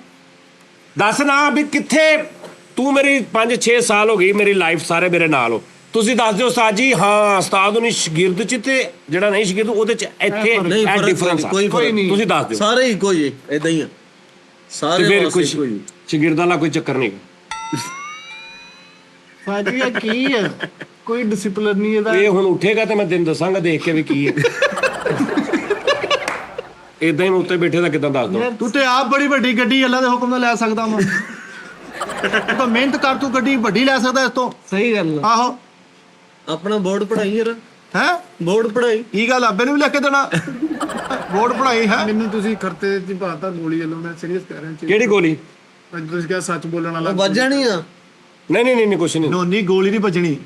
ਦੱਸ ਨਾ ਵੀ ਕਿੱਥੇ ਤੂੰ। ਮੇਰੀ 5-6 ਸਾਲ ਹੋ ਗਈ, ਮੇਰੀ ਲਾਈਫ ਸਾਰੇ ਮੇਰੇ ਨਾਲ ਹੋ। ਤੁਸੀਂ ਦੱਸ ਦਿਓ ਉਸਤਾਦ ਜੀ, ਹਾਂ ਉਸਤਾਦ ਉਹਨੇ ਸ਼ਾਗਿਰਦ ਚ ਤੇ ਜਿਹੜਾ ਨਹੀਂ ਸ਼ਾਗਿਰਦ ਉਹਦੇ ਚ ਇੱਥੇ ਨਹੀਂ ਇਹ ਡਿਫਰੈਂਸ ਆ। ਕੋਈ ਨਹੀਂ, ਤੁਸੀਂ ਦੱਸ ਦਿਓ। ਸਾਰੇ ਹੀ ਕੋਈ ਇਦਾਂ ਹੀ ਆ, ਸਾਰੇ ਫਿਰ ਵਾਸਤੇ ਕੁਝ ਕੋਈ। ਸ਼ਾਗਿਰਦਾਂ ਦਾ ਕੋਈ ਚੱਕਰ ਨਹੀਂ। ਸਾਜੀ ਇਹ ਕੀ ਹੈ? ਕੋਈ ਡਿਸਪਲਿਨ ਨਹੀਂ ਇਹਦਾ। ਇਹ ਹੁਣ ਉੱਠੇਗਾ ਤੇ ਮੈਂ ਤੈਨੂੰ ਦੱਸਾਂਗਾ ਦੇਖ ਕੇ ਵੀ ਕੀ ਹੈ। ਇਦਾਂ ਹੀ ਮੈਂ ਉੱਤੇ ਬੈਠੇ ਦਾ ਕਿਦਾਂ ਦੱਸ ਦਵਾਂ? ਤੂੰ ਤੇ ਆਪ ਬੜੀ ਵੱਡੀ ਗੱਡੀ ਅੱਲਾ ਦੇ ਹੁਕਮ ਨਾਲ ਲੈ ਸਕਦਾ ਵਾ। ਤੂੰ ਤਾਂ ਮਿਹਨਤ ਕਰ, ਤੂੰ ਗੱਡੀ ਵੱਡੀ ਲੈ ਸਕਦਾ ਇਸ ਤੋਂ। ਸਹੀ ਗੱਲ ਆਹੋ ਆਪਣਾ ਬੋਰਡ ਪੜਾਈ ਯਾਰ। ਹੈ ਬੋਰਡ ਪੜਾਈ ਕੀ ਗੱਲ ਆਬੇ ਨੂੰ ਵੀ ਲਿਖ ਕੇ ਦੇਣਾ ਬੋਰਡ ਪੜਾਈ ਹੈ ਮੈਨੂੰ ਤੁਸੀਂ ਖਰਤੇ ਦੀ ਬਾਤ ਗੋਲੀ ਵੱਲੋਂ ਮੈਂ ਸੀਰੀਅਸ ਕਰ ਰਿਹਾ ਕਿਹੜੀ ਗੋਲੀ? ਅੱਜ ਤੁਸੀਂ ਕਿਹਾ ਸੱਚ ਬੋਲਣ ਵਾਲਾ ਵੱਜ ਜਾਣੀ ਆ। ਨਹੀਂ ਕੁਛ ਨਹੀਂ। ਨੋਨੀ ਗੋਲੀ ਨਹੀਂ ਵੱਜਣੀ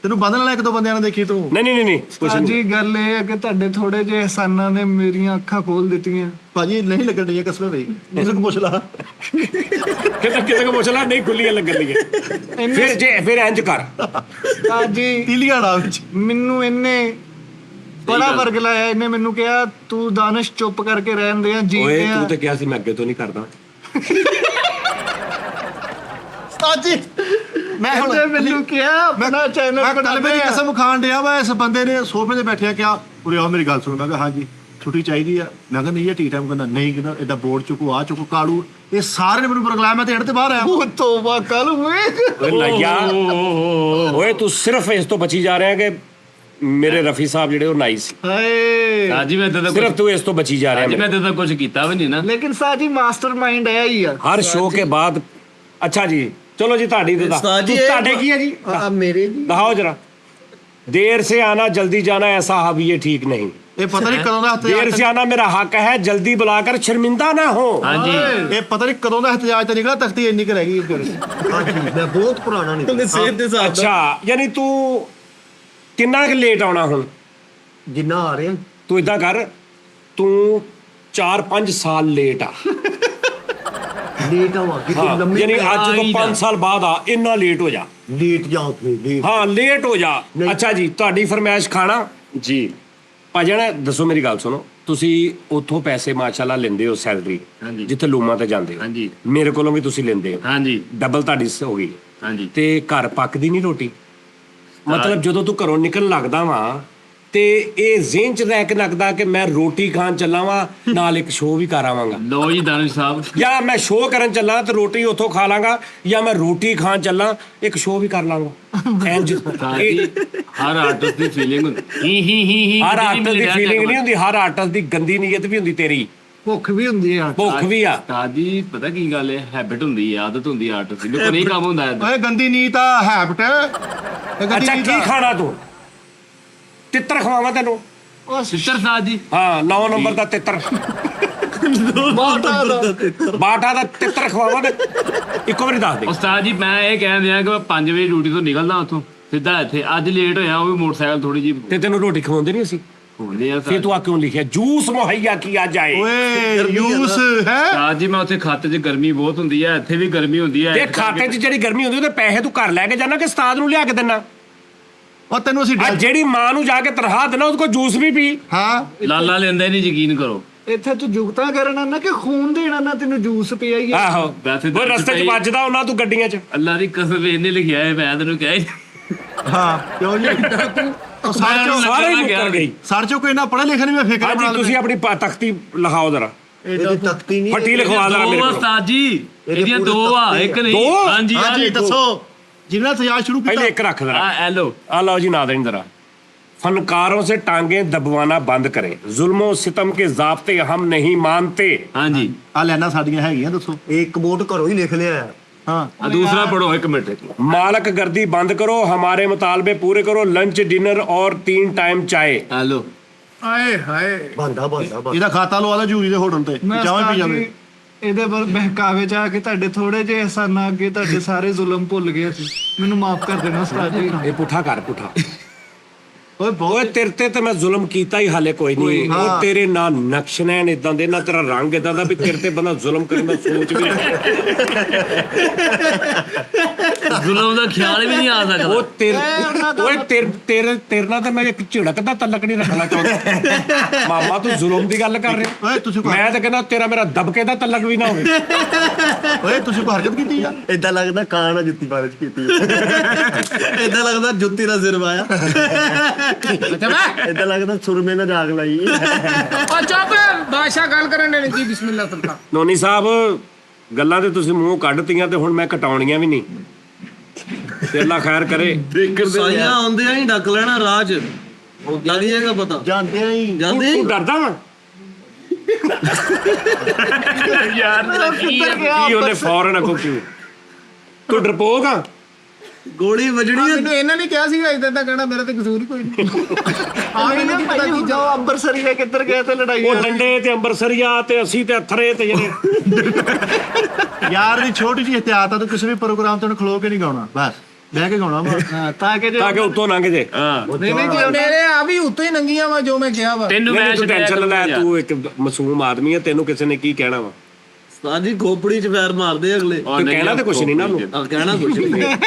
ਤੈਨੂੰ ਬੰਦਨ ਵਾਲਾ ਇੱਕ ਦੋ ਬੰਦਿਆਂ ਨੇ ਦੇਖੀ ਤੂੰ ਨਹੀਂ ਕੁਛ ਨਹੀਂ। ਜੀ ਗੱਲ ਇਹ ਹੈ ਕਿ ਤੁਹਾਡੇ ਥੋੜੇ ਜਿਹੇ ਇਹਸਾਨਾਂ ਨੇ ਮੇਰੀਆਂ ਅੱਖਾਂ ਖੋਲ ਦਿੱਤੀਆਂ। ਭਾਜੀ ਨਹੀਂ ਲੱਗਣ ਡਈਆਂ ਕਸਮ ਨਹੀਂ ਕਿਸੇ ਨੂੰ ਪੁੱਛ ਲਾ ਕਿਤੇ ਕੋ ਪੁੱਛ ਲਾ, ਨਹੀਂ ਖੁੱਲੀਆਂ ਲੱਗਣ ਦੀਆਂ। ਫਿਰ ਇੰਜ ਕਰ, ਜੀ ਤੀਲੀਆਂ ਨਾ ਵਿੱਚ ਮੈਨੂੰ ਇਹਨੇ ਬੜਾ ਵਰਗ ਲਾਇਆ। ਇਹਨੇ ਮੈਨੂੰ ਕਿਹਾ ਤੂੰ ਦਾਨਿਸ਼ ਚੁੱਪ ਕਰਕੇ ਰਹਿਣ ਦੇ ਆ ਜੀ ਓਏ ਤੂੰ ਤੇ ਕਿਹਾ ਸੀ ਮੈਂ ਅੱਗੇ ਤੋਂ ਨਹੀਂ ਕਰਦਾ। ਸਾਜੀ ਮੈਂ ਹੁਣ ਮੈਨੂੰ ਕਿਹਾ ਆਪਣਾ ਚੈਨਲ ਮੈਂ ਕੱਲ ਮੇਰੀ ਕਸਮ ਖਾਣ ਡਿਆ ਵਾ ਇਸ ਬੰਦੇ ਨੇ ਸੋਫੇ ਤੇ ਬੈਠਿਆ ਕਿਹਾ ਉਰੇ ਆਓ ਮੇਰੀ ਗੱਲ ਸੁਣੋ। ਮੈਂ ਕਿਹਾ ਹਾਂਜੀ ਛੁੱਟੀ ਚਾਹੀਦੀ ਆ। ਮੈਂ ਕਿਹਾ ਨਹੀਂ ਇਹ ਠੀਕ ਟਾਈਮ ਕਹਿੰਦਾ ਨਹੀਂ ਕਹਿੰਦਾ ਏਦਾਂ ਬੋਰਡ ਚੁੱਕੋ ਆ ਚੁੱਕੋ ਕਾਲੂ ਇਹ ਸਾਰੇ ਨੇ ਮੈਨੂੰ ਬਰਗਲਾਇਆ। ਮੈਂ ਤੇ ਹੜ ਤੇ ਬਾਹਰ ਆਇਆ ਉਹ ਤੋਬਾ ਕੱਲ ਹੋਏ। ਓਏ ਲਾਇਆ ਓਏ ਤੂੰ ਸਿਰਫ ਇਸ ਤੋਂ ਬਚੀ ਜਾ ਰਿਹਾ ਕਿ ਮੇਰੇ ਰਫੀ ਸਾਹਿਬ ਜਿਹੜੇ ਉਹ ਨਾਈਸ ਸੀ। ਹਾਏ ਸਾਜੀ ਮੈਂ ਤਾਂ ਸਿਰਫ ਤੂੰ ਇਸ ਤੋਂ ਬਚੀ ਜਾ ਰਿਹਾ। ਮੈਂ ਤਾਂ ਕੁਝ ਕੀਤਾ ਵੀ ਨਹੀਂ ਨਾ। लेकिन साजी मास्टरमाइंड है ही है हर शो के बाद अच्छा जी चलो जी ਤੁਹਾਡੀ तो उस्ताद जी, ਤੁਹਾਡੇ ਕੀ ਹੈ ਜੀ मेरे जी ਦਿਖਾਓ ਜਰਾ। देर से आना जल्दी जाना ऐसा अब ये ठीक नहीं। ਇਹ ਪਤਾ ਨਹੀਂ ਕਦੋਂ ਦਾ देर से आना मेरा हक है, जल्दी बुलाकर शर्मिंदा ना हो। ਹਾਂਜੀ ਇਹ ਪਤਾ ਨਹੀਂ ਕਦੋਂ ਦਾ ਇhtਜਾਜ ਤੇ ਨਿਕਲਾ ਤਖਤੀ ਇੰਨੀ ਕੁ ਰਹਿ ਗਈ मैं बहुत पुराना नहीं हाँ। सेहत दे साथ अच्छा यानी तू किन्ना क लेट आना हुन? जिन्ना आ रहे हैं तू इदां कर तू 4-5 साल लेट आ। लेट आवा कि हाँ, लंबी यानी आज तो 5 साल बाद आ इन्ना लेट हो जा। लेट जाओ लेट हाँ लेट हो जा। अच्छा जी ਤੁਹਾਡੀ ਫਰਮਾਇਸ਼ ਖਾਣਾ ਜੀ ਭਾਜਣ ਦੱਸੋ ਮੇਰੀ ਗੱਲ ਸੁਣੋ। ਤੁਸੀਂ ਉੱਥੋਂ ਪੈਸੇ ਮਾਸ਼ਾਅੱਲਾ ਲੈਂਦੇ ਹੋ ਸੈਲਰੀ ਹਾਂਜੀ। ਜਿੱਥੇ ਲੂਮਾਂ ਤੇ ਜਾਂਦੇ ਹੋ। ਹਾਂਜੀ। ਮੇਰੇ ਕੋਲੋਂ ਵੀ ਤੁਸੀਂ ਲੈਂਦੇ ਹੋ ਹਾਂਜੀ ਡਬਲ ਤੁਹਾਡੀ ਹੋ ਗਈ। ਹਾਂਜੀ ਤੇ ਘਰ ਪੱਕਦੀ ਨਹੀਂ ਰੋਟੀ। ਮਤਲਬ ਜਦੋਂ ਤੂੰ ਘਰੋਂ ਨਿਕਲਣ ਲੱਗਦਾ ਵਾਂ ਤੇ ਇਹ ਜ਼ਿਹਨ ਚ ਰਹਿ ਕੇ ਲੱਗਦਾ ਕਿ ਮੈਂ ਰੋਟੀ ਖਾਣ ਚੱਲਾਂ ਵਾਂ ਨਾਲ ਇੱਕ ਸ਼ੋਅ ਵੀ ਕਰ ਆਵਾਂਗਾ। ਲੋ ਜੀ ਦਾਨਿਸ਼ ਸਾਹਿਬ ਜਾਂ ਮੈਂ ਸ਼ੋਅ ਕਰਨ ਚੱਲਾਂ ਤੇ ਰੋਟੀ ਉੱਥੋਂ ਖਾ ਲਾਂਗਾ ਜਾਂ ਮੈਂ ਰੋਟੀ ਖਾਣ ਚੱਲਾਂ ਇੱਕ ਸ਼ੋਅ ਵੀ ਕਰ ਲਾਂਗਾ। ਇੰਜ ਸਾਜੀ ਹਰ ਆਰਟਿਸਟ ਦੀ ਫੀਲਿੰਗ ਹੁੰਦੀ ਹੀ ਹਰ ਆਰਟਿਸਟ ਦੀ ਫੀਲਿੰਗ ਨਹੀਂ ਹੁੰਦੀ, ਹਰ ਆਰਟਿਸਟ ਦੀ ਗੰਦੀ ਨੀਅਤ ਵੀ ਹੁੰਦੀ ਤੇਰੀ। ਭੁੱਖ ਵੀ ਹੁੰਦੀ ਹੈ ਭੁੱਖ ਵੀ ਆ। ਸਾਜੀ ਪਤਾ ਕੀ ਗੱਲ ਹੈ ਹੈਬਿਟ ਹੁੰਦੀ ਹੈ ਆਦਤ ਹੁੰਦੀ ਹੈ ਆਰਟਿਸਟ ਦੀ ਕੋਈ ਨਹੀਂ ਕੰਮ ਹੁੰਦਾ ਹੈ ਓਏ ਗੰਦੀ ਨੀਤ ਆ ਹੈਬਿਟ ਅੱਛਾ ਕੀ ਖਾਣਾ ਤੂੰ? ਤਿੱਤਰ ਖਵਾਵਾਂ ਤੈਨੂੰ? ਸਿੱਤਰ ਸਾਜ ਜੀ ਹਾਂ 9 ਨੰਬਰ ਦਾ ਤਿੱਤਰ ਬਾਟਾ ਦਾ ਤਿੱਤਰ ਖਵਾਵਾਂ ਤੇ ਇੱਕੋ ਵਾਰੀ ਦੱਸ ਦੇ। ਉਸਤਾਦ ਜੀ ਮੈਂ ਇਹ ਕਹਿਣ ਦਿਆਂ ਕਿ ਮੈਂ 5 ਵਜੇ ਡਿਊਟੀ ਤੋਂ ਨਿਕਲਦਾ ਉੱਥੋਂ ਸਿੱਧਾ ਇੱਥੇ ਅੱਜ ਲੇਟ ਹੋਇਆ ਉਹ ਵੀ ਮੋਟਰਸਾਈਕਲ ਥੋੜੀ ਜੀ ਤੇ ਤੈਨੂੰ ਰੋਟੀ ਖਵਾਉਂਦੇ ਨਹੀਂ ਅਸੀਂ? ਹੁੰਦੇ ਆ ਫਿਰ ਤੂੰ ਆ ਕਿਉਂ ਲਿਖਿਆ ਜੂਸ ਮੁਹੱਈਆ ਕੀਆ ਜਾਏ? ਓਏ ਯੂਸ ਹੈ ਸਾਜ ਜੀ ਮੈਂ ਉੱਥੇ ਖਾਤੇ 'ਚ ਗਰਮੀ ਬਹੁਤ ਹੁੰਦੀ ਹੈ ਇੱਥੇ ਵੀ ਗਰਮੀ ਹੁੰਦੀ ਹੈ ਤੇ ਖਾਤੇ 'ਚ ਜਿਹੜੀ ਗਰਮੀ ਹੁੰਦੀ ਉਹਦੇ ਪੈਸੇ ਤੂੰ ਘਰ ਲੈ ਕੇ ਜਾਣਾ ਕਿ ਉਸਤਾਦ ਨੂੰ ਲਿਆ ਕੇ ਦੇਣਾ? ਉਹ ਤੈਨੂੰ ਅਸੀਂ ਆ ਜਿਹੜੀ ਮਾਂ ਨੂੰ ਜਾ ਕੇ ਤਨਖਾਹ ਦੇਣਾ ਉਹਦੇ ਕੋਲ ਜੂਸ ਵੀ ਪੀ। ਹਾਂ ਲਾਲਾ ਲੈਂਦਾ ਹੀ ਨਹੀਂ ਯਕੀਨ ਕਰੋ ਇੱਥੇ ਤੂੰ ਜੁਗਤਾ ਕਰਨਾ ਨਾ ਕਿ ਖੂਨ ਦੇਣਾ ਨਾ ਤੈਨੂੰ ਜੂਸ ਪਿਆਈਏ। ਆਹੋ ਵੈਸੇ ਤਾਂ ਉਹ ਰਸਤੇ 'ਚ ਵੱਜਦਾ ਉਹਨਾਂ ਤੂੰ ਗੱਡੀਆਂ 'ਚ। ਅੱਲਾ ਦੀ ਕਸਮ ਇਹਨੇ ਲਿਖਿਆ ਹੈ ਮੈਂ ਤੈਨੂੰ ਕਿਹਾ ਹੀ ਹਾਂ ਕਿਉਂ ਨਹੀਂ ਸਾਰੇ ਹੀ ਮੁੱਕਰ ਗਈ। ਸਰ ਚੋ ਕੋਈ ਨਾ ਪੜ੍ਹਾ ਲਿਖਿਆ ਨਹੀਂ ਮੈਂ ਫਿਕਰ ਹਾਂਜੀ ਤੁਸੀਂ ਆਪਣੀ ਤਖਤੀ ਲਿਖਾਓ ਜ਼ਰਾ। ਇਹਦੀ ਤਖਤੀ ਨਹੀਂ ਫੱਟੀ ਲਿਖਵਾ ਜ਼ਰਾ ਮੇਰੇ ਦੋ ਕੋਲ। ਉਸਤਾਦ ਜੀ ਇਹਦੀਆਂ ਦੋ ਆ ਇੱਕ ਨਹੀਂ ਦੋ? ਹਾਂਜੀ ਆਹ ਹਾਂਜੀ ਦੇਖੋ। ਦੱਸੋ ਜਿਹਨਾਂ ਇhtਜਾਜ ਸ਼ੁਰੂ ਪਹਿਲੇ ਕੀਤਾ ਇੱਕ ਰੱਖ ਜ਼ਰਾ। ਆ ਐਲੋ आ लाओ जी नादरीन जरा। फनकारों से टांगे दबवाना बंद करें, जुल्मों सितम के ज़ाब्ते हम नहीं मानते। ਹਾਂਜੀ ਆ ਲੈਣਾ ਸਾਡੀਆਂ ਹੈਗੀਆਂ ਦੱਸੋ एक बोट घरों ही लिख लिया है ਹਾਂ ਆ ਦੂਸਰਾ ਪੜੋ ਇੱਕ ਮਿੰਟ मालक गर्दी बंद करो, हमारे मुतालबे पूरे करो, लंच डिनर और 3 टाइम चाय। ਐਲੋ ਹਾਏ ਹਾਏ बंदा बंदा बंदा ਇਹਦਾ ਖਾਤਾ ਲਵਾ ਲਾ ਜੂਰੀ ਦੇ ਹੋਟਲ ਤੇ ਮੈਂ ਜਾਵੇਂ ਪੀ ਉਸਤਾਦ ਜਾਵੇ ਜੀ, ਇਹਦੇ ਪਰ ਬਹਿਕਾਵੇ ਚ ਆ ਕੇ ਤੁਹਾਡੇ ਥੋੜੇ ਜਿਹੇ ਇਹਸਾਨਾਂ ਅੱਗੇ ਤੁਹਾਡੇ ਸਾਰੇ ਜ਼ੁਲਮ ਭੁੱਲ ਗਏ ਸੀ। ਮੈਨੂੰ ਮਾਫ ਕਰ ਦੇਣਾ ਉਸਤਾਦ ਜੀ। ये पुठा कर पुठा। ਓਏ ओए तेरे ते तो मैं जुल्म कीता ही हाले कोई नहीं। और तेरे ना नक्श नैन इदां दे ना तेरा रंग इदां दा भी तेरे ते बंदा जुल्म करन दा सोच भी ਜ਼ੁਲਮ ਦਾ ਖਿਆਲ ਵੀ ਨਹੀਂ ਆ ਸਕਦਾ ਉਹ ਤੇਰੇ ਨਾਲ ਤਾਂ ਮੈਂ ਇੱਕ ਝਿੜਕ ਦਾ ਤਲਕ ਨਹੀਂ ਰੱਖਣਾ ਚਾਹੁੰਦਾ। ਮਾਮਾ ਤੂੰ ਜ਼ੁਲਮ ਦੀ ਗੱਲ ਕਰ ਰਿਹਾ। ਓਏ ਤੁਸੀਂ ਮੈਂ ਤਾਂ ਕਹਿੰਦਾ ਤੇਰਾ ਮੇਰਾ ਦਬਕੇ ਦਾ ਤਲਕ ਵੀ ਨਾ ਹੋਵੇ। ਓਏ ਤੁਸੀਂ ਕੋਈ ਹਰਕਤ ਕੀਤੀ ਆ ਇਦਾਂ ਲੱਗਦਾ ਕਾਂ ਨਾਲ ਜੁੱਤੀ ਬਾਰਿਸ਼ ਕੀਤੀ ਇਦਾਂ ਲੱਗਦਾ ਜੁੱਤੀ ਨਾਲ ਸਿਰ ਵਾਇਆ ਇਦਾਂ ਲੱਗਦਾ ਸੁਰਮੇ ਨਾਲ ਜਾਗ ਲਾਈ ਉਹ ਚੁੱਪ ਬਾਦਸ਼ਾਹ ਗੱਲ ਕਰਨ ਦੇ ਜੀ ਬਿਸਮਿਲ੍ਲਾ ਸੁਲਤਾਨ। ਨੋਨੀ ਸਾਹਿਬ ਗੱਲਾਂ ਤੇ ਤੁਸੀਂ ਮੂੰਹ ਕੱਢਤੀਆਂ ਤੇ ਹੁਣ ਮੈਂ ਕਟਾਉਣੀਆਂ ਵੀ ਨਹੀਂ। ਤੇ ਅੱਲਾ ਖੈਰ ਕਰੇ। ਸਾਈਆਂ ਆਉਂਦਿਆਂ ਹੀ ਡੱਕ ਲੈਣਾ ਰਾਜ ਲੱਗ ਜਾਏਗਾ ਪਤਾ ਜਾਂਦੇ ਆਂ ਹੀ ਜਾਂਦੇ ਤੂੰ ਡਰਦਾ ਵਾ? ਯਾਰ ਕੀ ਉਹਨੇ ਫੌਰਨ ਅਗੋ ਕਿਉਂ? ਤੂੰ ਡਰਪੋਕ ਆ? ਗੋਲੀ ਵੱਜਣੀ ਹੈ। ਮੈਨੂੰ ਇਹਨਾਂ ਨੇ ਕਿਹਾ ਸੀਗਾ ਇਦਾਂ ਤਾਂ ਕਹਿਣਾ ਮੇਰਾ ਤੇ ਕਸੂਰ ਹੀ ਕੋਈ ਨਹੀਂ ਮੈਨੂੰ ਨਹੀਂ ਪਤਾ ਕੀ ਜੋ ਅੰਬਰਸਰੀਆ ਕਿੱਧਰ ਗਏ ਤੇ ਲੜਾਈ ਉਹ ਡੰਡੇ ਤੇ ਅੰਬਰਸਰੀਆ ਤੇ ਅਸੀਂ ਤੇ ਅਥਰੇ ਤੇ ਜਿਹੜੇ ਯਾਰ ਦੀ ਛੋਟੀ ਜਿਹੀ ਇhtiyਾਤ ਆ ਤੂੰ ਕਿਸੇ ਵੀ ਪ੍ਰੋਗਰਾਮ ਤੇ ਉਹਨੂੰ ਖਲੋ ਕੇ ਨਹੀਂ ਗਾਉਣਾ ਬਸ ਬਹਿ ਕੇ ਗਾਉਣਾ ਵਾ ਤਾਂ ਕਿ ਉੱਤੋਂ ਲੰਘ ਜੇ ਨਹੀਂ ਮੇਰੇ ਆ ਵੀ ਉੱਤੇ ਹੀ ਨੰਗੀਆਂ ਵਾ ਜੋ ਮੈਂ ਕਿਹਾ ਵਾ ਤੈਨੂੰ ਮੈਂ ਤੂੰ ਟੈਨਸ਼ਨ ਲੈ, ਤੂੰ ਇੱਕ ਮਾਸੂਮ ਆਦਮੀ ਹੈ, ਤੈਨੂੰ ਕਿਸੇ ਨੇ ਕੀ ਕਹਿਣਾ ਵਾ? ਉਸਤਾਦ ਜੀ ਖੋਪੜੀ 'ਚ ਪੈਰ ਮਾਰਦੇ ਅਗਲੇ। ਤੂੰ ਕਹਿਣਾ ਤੇ ਕੁਛ ਨਹੀਂ ਨਾ ਉਹਨੂੰ। ਕਹਿਣਾ ਕੁਛ ਨਹੀਂ।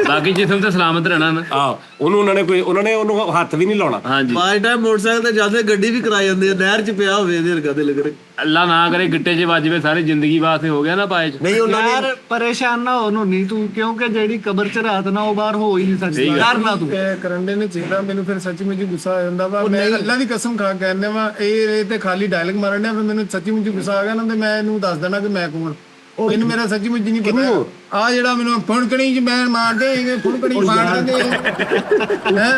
ਬਾਕੀ ਜਿਸਮ ਤੇ ਸਲਾਮਤ ਰਹਿਣਾ ਨਾ। ਉਹਨਾਂ ਨੇ ਉਹਨੂੰ ਹੱਥ ਵੀ ਨਹੀਂ ਲਾਉਣਾ। ਹਾਂਜੀ ਬਾਈ ਟਾਈਮ ਮੋਟਰਸਾਈਕਲ ਤੇ ਜਾਂਦੇ ਗੱਡੀ ਵੀ ਕਰਾ ਜਾਂਦੇ ਆ, ਨਹਿਰ 'ਚ ਪਿਆ ਹੋਵੇ ਇਹਦੇ ਵਰਗਾ ਦਿਲ ਕਰੇ। ਅੱਲਾ ਨਾ ਕਰੇ ਗਿੱਟੇ 'ਚ ਵੱਜ ਜਾਵੇ, ਸਾਰੀ ਜ਼ਿੰਦਗੀ ਵਾਸਤੇ ਹੋ ਗਿਆ ਨਾ ਪਾਏ 'ਚ। ਨਹੀਂ ਉਹਨਾਂ ਨੇ ਯਾਰ ਪਰੇਸ਼ਾਨ ਨਾ ਹੋ ਨਹੀਂ ਤੂੰ ਕਿਉਂਕਿ ਜਿਹੜੀ ਕਬਰ 'ਚ ਰਾਤ ਨਾ ਉਹ ਬਾਹਰ ਹੋ ਹੀ ਨਹੀਂ ਸਕਦੀ ਯਾਰ ਨਾ ਤੂੰ ਕਰੰਡੇ ਨੇ ਚੀਦਾ ਮੈਨੂੰ ਫਿਰ ਸੱਚੀ ਮੁੱਚੀ ਗੁੱਸਾ ਆ ਜਾਂਦਾ ਵਾ ਮੈਂ ਅੱਲਾ ਦੀ ਕਸਮ ਖਾ ਕੇ ਕਹਿੰਦਾ ਵਾ ਇਹ ਤੇ ਖਾਲੀ ਡਾਇਲੌਗ ਮਾਰਨ ਡਿਆ ਫਿਰ ਮੈਨੂੰ ਸੱਚੀ ਮੁੱਚੀ ਗੁੱਸਾ ਆ ਗਿਆ ਨਾ ਤੇ ਮੈਂ ਇਹਨੂੰ ਦੱਸ ਦੇਣਾ ਕਿ ਮੈਂ ਕੌਣ ਇਹਨੂੰ ਮੇਰਾ ਸੱਚੀ ਮੁੱਚੀ ਨਹੀਂ ਪਤਾ ਆ ਜਿਹੜਾ ਮੈਨੂੰ ਫੁਣਕਣੀ ਚ ਮੈਂ ਮਾਰਦੇ ਇਹ ਫੁਣਕਣੀ ਮਾਰਦੇ ਹੈ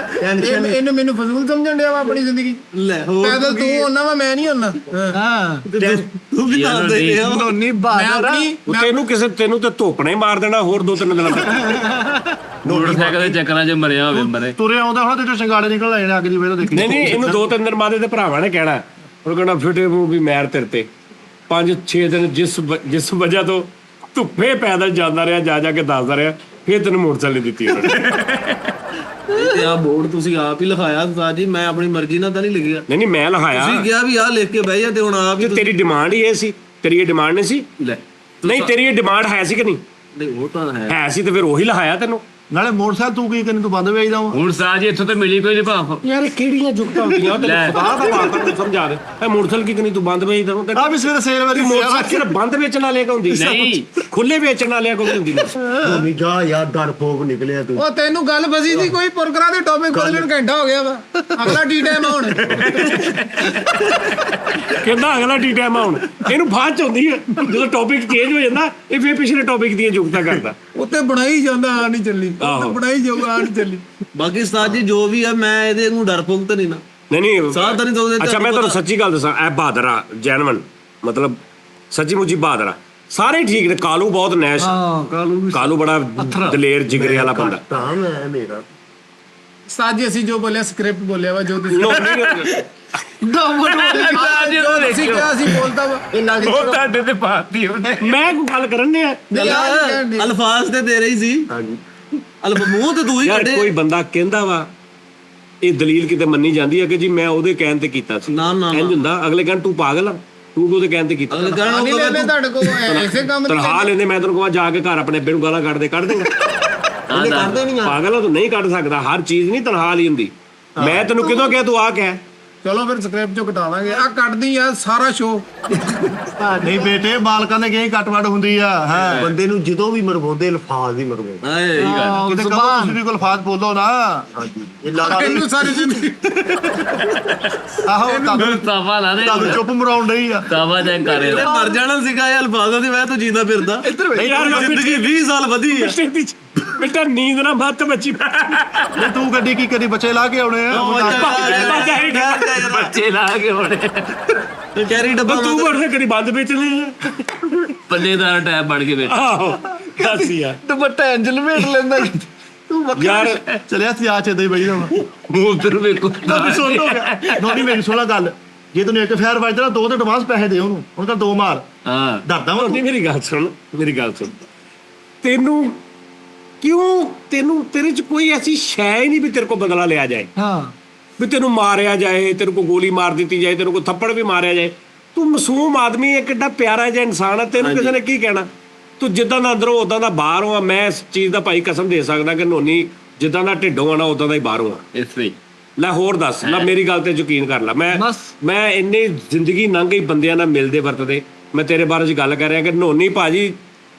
ਇਹਨੂੰ ਮੈਨੂੰ ਫਜ਼ੂਲ ਸਮਝਣ ਡਿਆ ਵਾ ਆਪਣੀ ਜ਼ਿੰਦਗੀ ਲੈ ਹੋਰ ਪੈਦਲ ਤੂੰ ਹੁੰਨਾ ਵਾ ਮੈਂ ਨਹੀਂ ਹੁੰਨਾ ਹਾਂ ਤੂੰ ਵੀ ਦੱਸ ਦੇ ਆ। ਨੋਨੀ ਮੈਂ ਬਾਹਰ ਆਪਣੀ ਤੈਨੂੰ ਤੇ ਧੋਪਣੇ ਮਾਰ ਦੇਣਾ ਹੋਰ 2-3 ਦਿਨਾਂ ਤੱਕ। ਮੋਟਰਸਾਈਕਲ ਦੇ ਚੱਕਰਾਂ 'ਚ ਮਰਿਆ ਹੋਵੇ ਮਰੇ। ਤੁਰੇ ਆਉਂਦਾ ਹੁਣ ਤੇ ਸ਼ਿੰਗਾੜੇ ਨਿਕਲ ਆਏ ਨੇ ਅੱਗ ਦੀ ਵੇਲੇ ਦੇਖੀ ਨਹੀਂ ਇਹਨੂੰ 2-3 ਦਿਨ ਬਾਅਦ ਇਹਦੇ ਭਰਾਵਾਂ ਨੇ ਕਹਿਣਾ, ਉਹ ਕਹਿੰਦਾ ਫਿਟੇ ਮੂੰਹ ਵੀ ਮੈਰ ਤੇਰੇ ਤੇ 5-6 ਦਿਨ ਜਿਸ ਵਜ੍ਹਾ ਤੋਂ ਧੁੱਪੇ ਪੈਦਲ ਜਾਂਦਾ ਰਿਹਾ ਜਾ ਕੇ ਦੱਸਦਾ ਰਿਹਾ, ਫਿਰ ਤੈਨੂੰ ਮੋਟਰਸਾਈਕਲ ਨਹੀਂ ਦਿੱਤੀ ਉਹਨਾਂ ਤੇ ਆ ਬੋਰਡ ਤੁਸੀਂ ਆਪ ਹੀ ਲਿਖਾਇਆ ਉਸਤਾਦ ਜੀ, ਮੈਂ ਆਪਣੀ ਮਰਜ਼ੀ ਨਾਲ ਤਾਂ ਨਹੀਂ ਲਿਖਿਆ। ਨੇ। ਨਹੀਂ ਮੈਂ ਲਿਖਾਇਆ। ਤੁਸੀਂ ਕਿਹਾ ਵੀ ਆਹ ਲਿਖ ਕੇ ਬਹਿ ਜਾ ਤੇ ਹੁਣ ਆਪ ਹੀ ਤੇਰੀ ਡਿਮਾਂਡ ਹੀ ਇਹ ਸੀ। ਤੇਰੀ ਇਹ ਡਿਮਾਂਡ ਨਹੀਂ ਸੀ? ਲੈ ਨਹੀਂ ਤੇਰੀ ਇਹ ਡਿਮਾਂਡ ਹੈ ਸੀ ਕਿ ਨਹੀਂ? ਨਹੀਂ ਉਹ ਤਾਂ ਹੈ। ਹੈ ਸੀ ਤੇ ਫਿਰ ਉਹੀ ਲਿਖਾਇਆ ਤੈਨੂੰ। ਨਾਲੇ ਮੋਟਰਸਾਈਕਲ ਤੂੰ ਕੀ ਕਰੀ ਤੂੰ ਬੰਦ ਵੇਚਦਾ ਵਾ ਹੁਣ ਸਾਜ ਇੱਥੋਂ ਤੇ ਮਿਲੀ ਕੋਈ ਨਹੀਂ ਭਾਫ। ਯਾਰ ਕਿਹੜੀਆਂ ਜੁਗਤਾਂ ਹੁੰਦੀਆਂ ਤੈਨੂੰ ਖੁਦਾ ਦਾ ਵਾਸਤਾ ਤੂੰ ਸਮਝਾ ਦੇ। ਇਹ ਮੋਟਰਸਾਈਕਲ ਕੀ ਕਰੀ ਤੂੰ ਬੰਦ ਵੇਚ ਦਵਾਂ ਤੇ ਆ ਵੀ ਸਵੇਰੇ ਸੇਲ ਵਾਲੀ ਮੋਟਰਸਾਈਕਲ ਸਿਰਫ ਬੰਦ ਵੇਚਣ ਵਾਲਿਆਂ ਕੋਲ ਹੁੰਦੀ ਨਹੀਂ। ਖੁੱਲੇ ਵੇਚਣ ਵਾਲਿਆਂ ਕੋਲ ਹੁੰਦੀ ਨਹੀਂ। ਨਹੀਂ ਜਾ ਯਾਰ ਦਰ ਫੋਕ ਨਿਕਲਿਆ ਤੂੰ ਉਹ ਤੈਨੂੰ ਗੱਲ ਫਸੀ ਸੀ ਕੋਈ ਪ੍ਰੋਗਰਾਮ ਦੇ ਟੌਪਿਕ ਕੋਲ ਨੂੰ ਘੰਟਾ ਹੋ ਗਿਆ ਵਾ ਅਗਲਾ ਟੀ ਟਾਈਮ ਹੁਣ ਕਹਿੰਦਾ ਅਗਲਾ ਟੀ ਟਾਈਮ ਆਉਣ। ਇਹਨੂੰ ਬਾਅਦ ਚ ਹੁੰਦੀ ਹੈ ਜਦੋਂ ਟੌਪਿਕ ਚੇਂਜ ਹੋ ਜਾਂਦਾ, ਇਹ ਫਿਰ ਪਿਛਲੇ ਟੌਪਿਕ ਦੀਆਂ ਜੁਗਤਾਂ ਕਰਦਾ। ਉੱਤੇ ਬਣਾਈ ਜਾਂਦਾ ਆ ਨਹੀਂ ਚੱਲੀ ਉੱਤੇ ਬਣਾਈ ਜਾਊਗਾ ਆ ਨਹੀਂ ਚੱਲੀ ਬਾਕੀ ਉਸਤਾਦ ਜੀ ਜੋ ਵੀ ਆ ਮੈਂ ਇਹਦੇ ਨੂੰ ਡਰ ਪੁੱਗ ਤਾਂ ਨਹੀਂ ਨਾ। ਨਹੀਂ ਸਾਹ ਤਾਂ ਨਹੀਂ ਦੋਦੇ। ਅੱਛਾ ਮੈਂ ਤੁਹਾਨੂੰ ਸੱਚੀ ਗੱਲ ਦੱਸਾਂ, ਇਹ ਬਹਾਦਰ ਆ ਜੈਨੂਇਨ, ਮਤਲਬ ਸੱਚੀ ਮੁੱਚੀ ਬਹਾਦਰ ਆ। ਸਾਰੇ ਠੀਕ ਨੇ। ਕਾਲੂ ਬਹੁਤ ਨੈਸ਼, ਕਾਲੂ ਬੜਾ ਦਲੇਰ ਜਿਗਰੇ ਵਾਲਾ ਬੰਦਾ। ਤਾਂ ਮੈਂ ਮੇਰਾ ਸਾਜੀ ਅਸੀਂ ਜੋ ਬੋਲਿਆ ਸਕ੍ਰਿਪਟ ਬੋਲਿਆ ਵਾ ਜੋ ਤੁਸੀਂ ਅਸੀਂ ਕਿਹਾ ਸੀ ਬੋਲਦਾ ਵਾ ਉਹ ਤੁਹਾਡੇ ਤੇ ਪਾਤੀ ਉਹਨੇ। ਮੈਂ ਕੋਈ ਗੱਲ ਕਰਨ ਨੇ ਅਲਫਾਜ਼ ਤੇ ਦੇ ਰਹੀ ਸੀ। ਹਾਂਜੀ ਮੂੰਹ ਤੇ ਤੂੰ ਹੀ ਯਾਰ ਕੱਢੇ। ਕੋਈ ਬੰਦਾ ਕਹਿੰਦਾ ਵਾ, ਇਹ ਦਲੀਲ ਕਿਤੇ ਮੰਨੀ ਜਾਂਦੀ ਹੈ ਕਿ ਜੀ ਮੈਂ ਉਹਦੇ ਕਹਿਣ ਤੇ ਕੀਤਾ ਸੀ। ਨਾ ਨਾ ਇੰਜ ਹੁੰਦਾ, ਅਗਲੇ ਕਹਿਣ ਤੂੰ ਪਾਗਲ ਆ, ਤੂੰ ਉਹਦੇ ਕਹਿਣ ਤੇ ਕੀਤਾ। ਅਗਲੇ ਕਹਿਣ ਨਹੀਂ ਲੈਣੇ ਤੁਹਾਡੇ ਕੋਲ ਐਸੇ ਕੰਮ ਦੀ ਤਨਖਾਹ ਲੈਂਦੇ, ਮੈਂ ਤੈਨੂੰ ਕਹਾਂ ਜਾ ਕੇ ਘਰ ਆਪਣੇ ਅੱਬੇ ਨੂੰ ਗਾਲਾਂ ਕੱਢ ਦੇਗਾ। ਕਰਦੇ ਨਹੀਂ ਆ। ਪਾਗਲ ਆ ਤੂੰ, ਨਹੀਂ ਕੱਢ ਸਕਦਾ। ਹਰ ਚੀਜ਼ ਨਹੀਂ ਤਨਖਾਹ ਲਈ ਹੁੰਦੀ। ਮੈਂ ਤੈਨੂੰ ਕਿਦੋਂ ਕਿਹਾ ਤੂੰ ਆ ਕਹਿ। ਚਲੋ ਫਿਰ ਸਕ੍ਰਿਪਟ ਚੋਂ ਕਟਾ ਲਾਂਗੇ ਆ ਕੱਟਦੀ ਆ ਸਾਰਾ ਸ਼ੋਅ। ਨਹੀਂ ਬੇਟੇ ਮਾਲਕਾਂ ਦੇ ਗਏ ਕੱਟਵੜ ਹੁੰਦੀ ਆ ਹਾਂ ਬੰਦੇ ਨੂੰ ਜਦੋਂ ਵੀ ਮਰਵਾਉਂਦੇ ਅਲਫਾਜ਼ ਹੀ ਮਰਵਾਉਂਦੇ ਹਾਏ ਕਿਤੇ ਕਹੋ ਤੁਸੀਂ ਵੀ ਕੋਈ ਅਲਫਾਜ਼ ਬੋਲੋ ਨਾ ਹਾਂਜੀ ਇਹ ਲਾੜਾ ਇਹਨੂੰ ਸਾਰੀ ਜ਼ਿੰਦਗੀ ਆਹੋ ਤੁਹਾਨੂੰ ਤਾਵਾ ਲਾ ਦੇ, ਚੁੱਪ ਮਰਾਉਣ ਨਹੀਂ ਆ ਤਾਵਾ ਚੈੱਕ ਕਰ ਇਹ ਮਰ ਜਾਣਾ ਸੀਗਾ ਇਹ ਅਲਫਾਜ਼ਾਂ ਦੀ ਵਜ੍ਹਾ ਤੋਂ ਜੀਂਦਾ ਫਿਰਦਾ। ਨਹੀਂ ਯਾਰ ਜ਼ਿੰਦਗੀ 20 ਸਾਲ ਵਧੀ ਆ। ਬੇਟਾ ਨੀਂਦ ਨਾ ਮੱਤ ਬੱਚੀ। ਨਹੀਂ ਤੂੰ ਗੱਡੀ ਕੀ ਕਰੀ ਬੱਚੇ ਲਾ ਕੇ ਆਉਣੇ ਆ ਬੱਚੇ ਲਾ ਕੇ ਹੋਣੇ ਕੈਰੀ ਡੱਬਾ ਤੂੰ ਵਰਦੇ ਕਦੀ ਬੰਦ ਵੇਚਣੇ ਪੱਲੇਦਾਰ ਟੈਬ ਬਣ ਕੇ ਬੈਠਾ। ਆਹੋ ਦੱਸ ਯਾਰ। ਦੁਪੱਟਾ ਐਂਜਲ ਵੇਟ ਲੈਂਦਾ ਤੂੰ ਯਾਰ ਚਲਿਆ ਸੀ ਆ ਚੇਦੇ ਬਈ ਦਾ ਮੂੰਹ ਤੇ ਵੇਖੋ ਸੁਣ ਲੋ ਨੋਨੀ ਮੇਰੀ ਸੁਣਾ ਗੱਲ ਜੇ ਤੈਨੂੰ ਇੱਕ ਫੇਰ ਵੱਜਦਾ ਦੋ ਤੇ ਐਡਵਾਂਸ ਪੈਸੇ ਦੇ ਉਹਨੂੰ ਹੁਣ ਤਾਂ ਦੋ ਮਾਰ ਹਾਂ ਡਰਦਾ ਵਾ ਨਹੀਂ ਮੇਰੀ ਗੱਲ ਸੁਣ, ਮੇਰੀ ਗੱਲ ਸੁਣ। ਤੈਨੂੰ ਕਿਉਂ ਤੇਰੇ ਚ ਕੋਈ ਐਸੀ ਸ਼ੈ ਹੀ ਨਹੀਂ ਵੀ ਤੇਰੇ ਕੋ ਬਦਲਾ ਲਿਆ ਜਾਏ। ਹਾਂ ਵੀ ਤੈਨੂੰ ਮਾਰਿਆ ਜਾਏ, ਤੇਰੇ ਕੋ ਗੋਲੀ ਮਾਰ ਦਿੱਤੀ ਜਾਏ, ਤੇਰੇ ਕੋ ਥੱਪੜ ਵੀ ਮਾਰਿਆ ਜਾਏ। ਤੂੰ ਮਾਸੂਮ ਆਦਮੀ ਹੈ, ਕਿੱਡਾ ਪਿਆਰਾ ਜਿਹਾ ਇਨਸਾਨ ਹੈ, ਤੈਨੂੰ ਕਿਸੇ ਨੇ ਕੀ ਕਹਿਣਾ। ਤੂੰ ਜਿੱਦਾਂ ਦਾ ਅੰਦਰੋਂ ਉਦਾਂ ਦਾ ਬਾਹਰੋਂ ਆ। ਮੈਂ ਇਸ ਚੀਜ਼ ਦਾ ਭਾਈ ਕਸਮ ਦੇ ਸਕਦਾ ਕਿ ਨੋਨੀ ਜਿੱਦਾਂ ਦਾ ਢਿੱਡੋਂ ਆ ਨਾ ਉਦਾਂ ਦਾ ਹੀ ਬਾਹਰੋਂ ਆ। ਇਸ ਲਈ ਲੈ ਹੋਰ ਦੱਸ ਲੈ, ਮੇਰੀ ਗੱਲ ਤੇ ਯਕੀਨ ਕਰ ਲੈ। ਮੈਂ ਇੰਨੀ ਜ਼ਿੰਦਗੀ ਲੰਘ ਗਈ ਬੰਦਿਆਂ ਨਾਲ ਮਿਲਦੇ ਵਰਤਦੇ, ਮੈਂ ਤੇਰੇ ਬਾਰੇ ਚ ਗੱਲ ਕਰ ਰਿਹਾ ਕਿ ਨੋਨੀ ਭਾਜੀ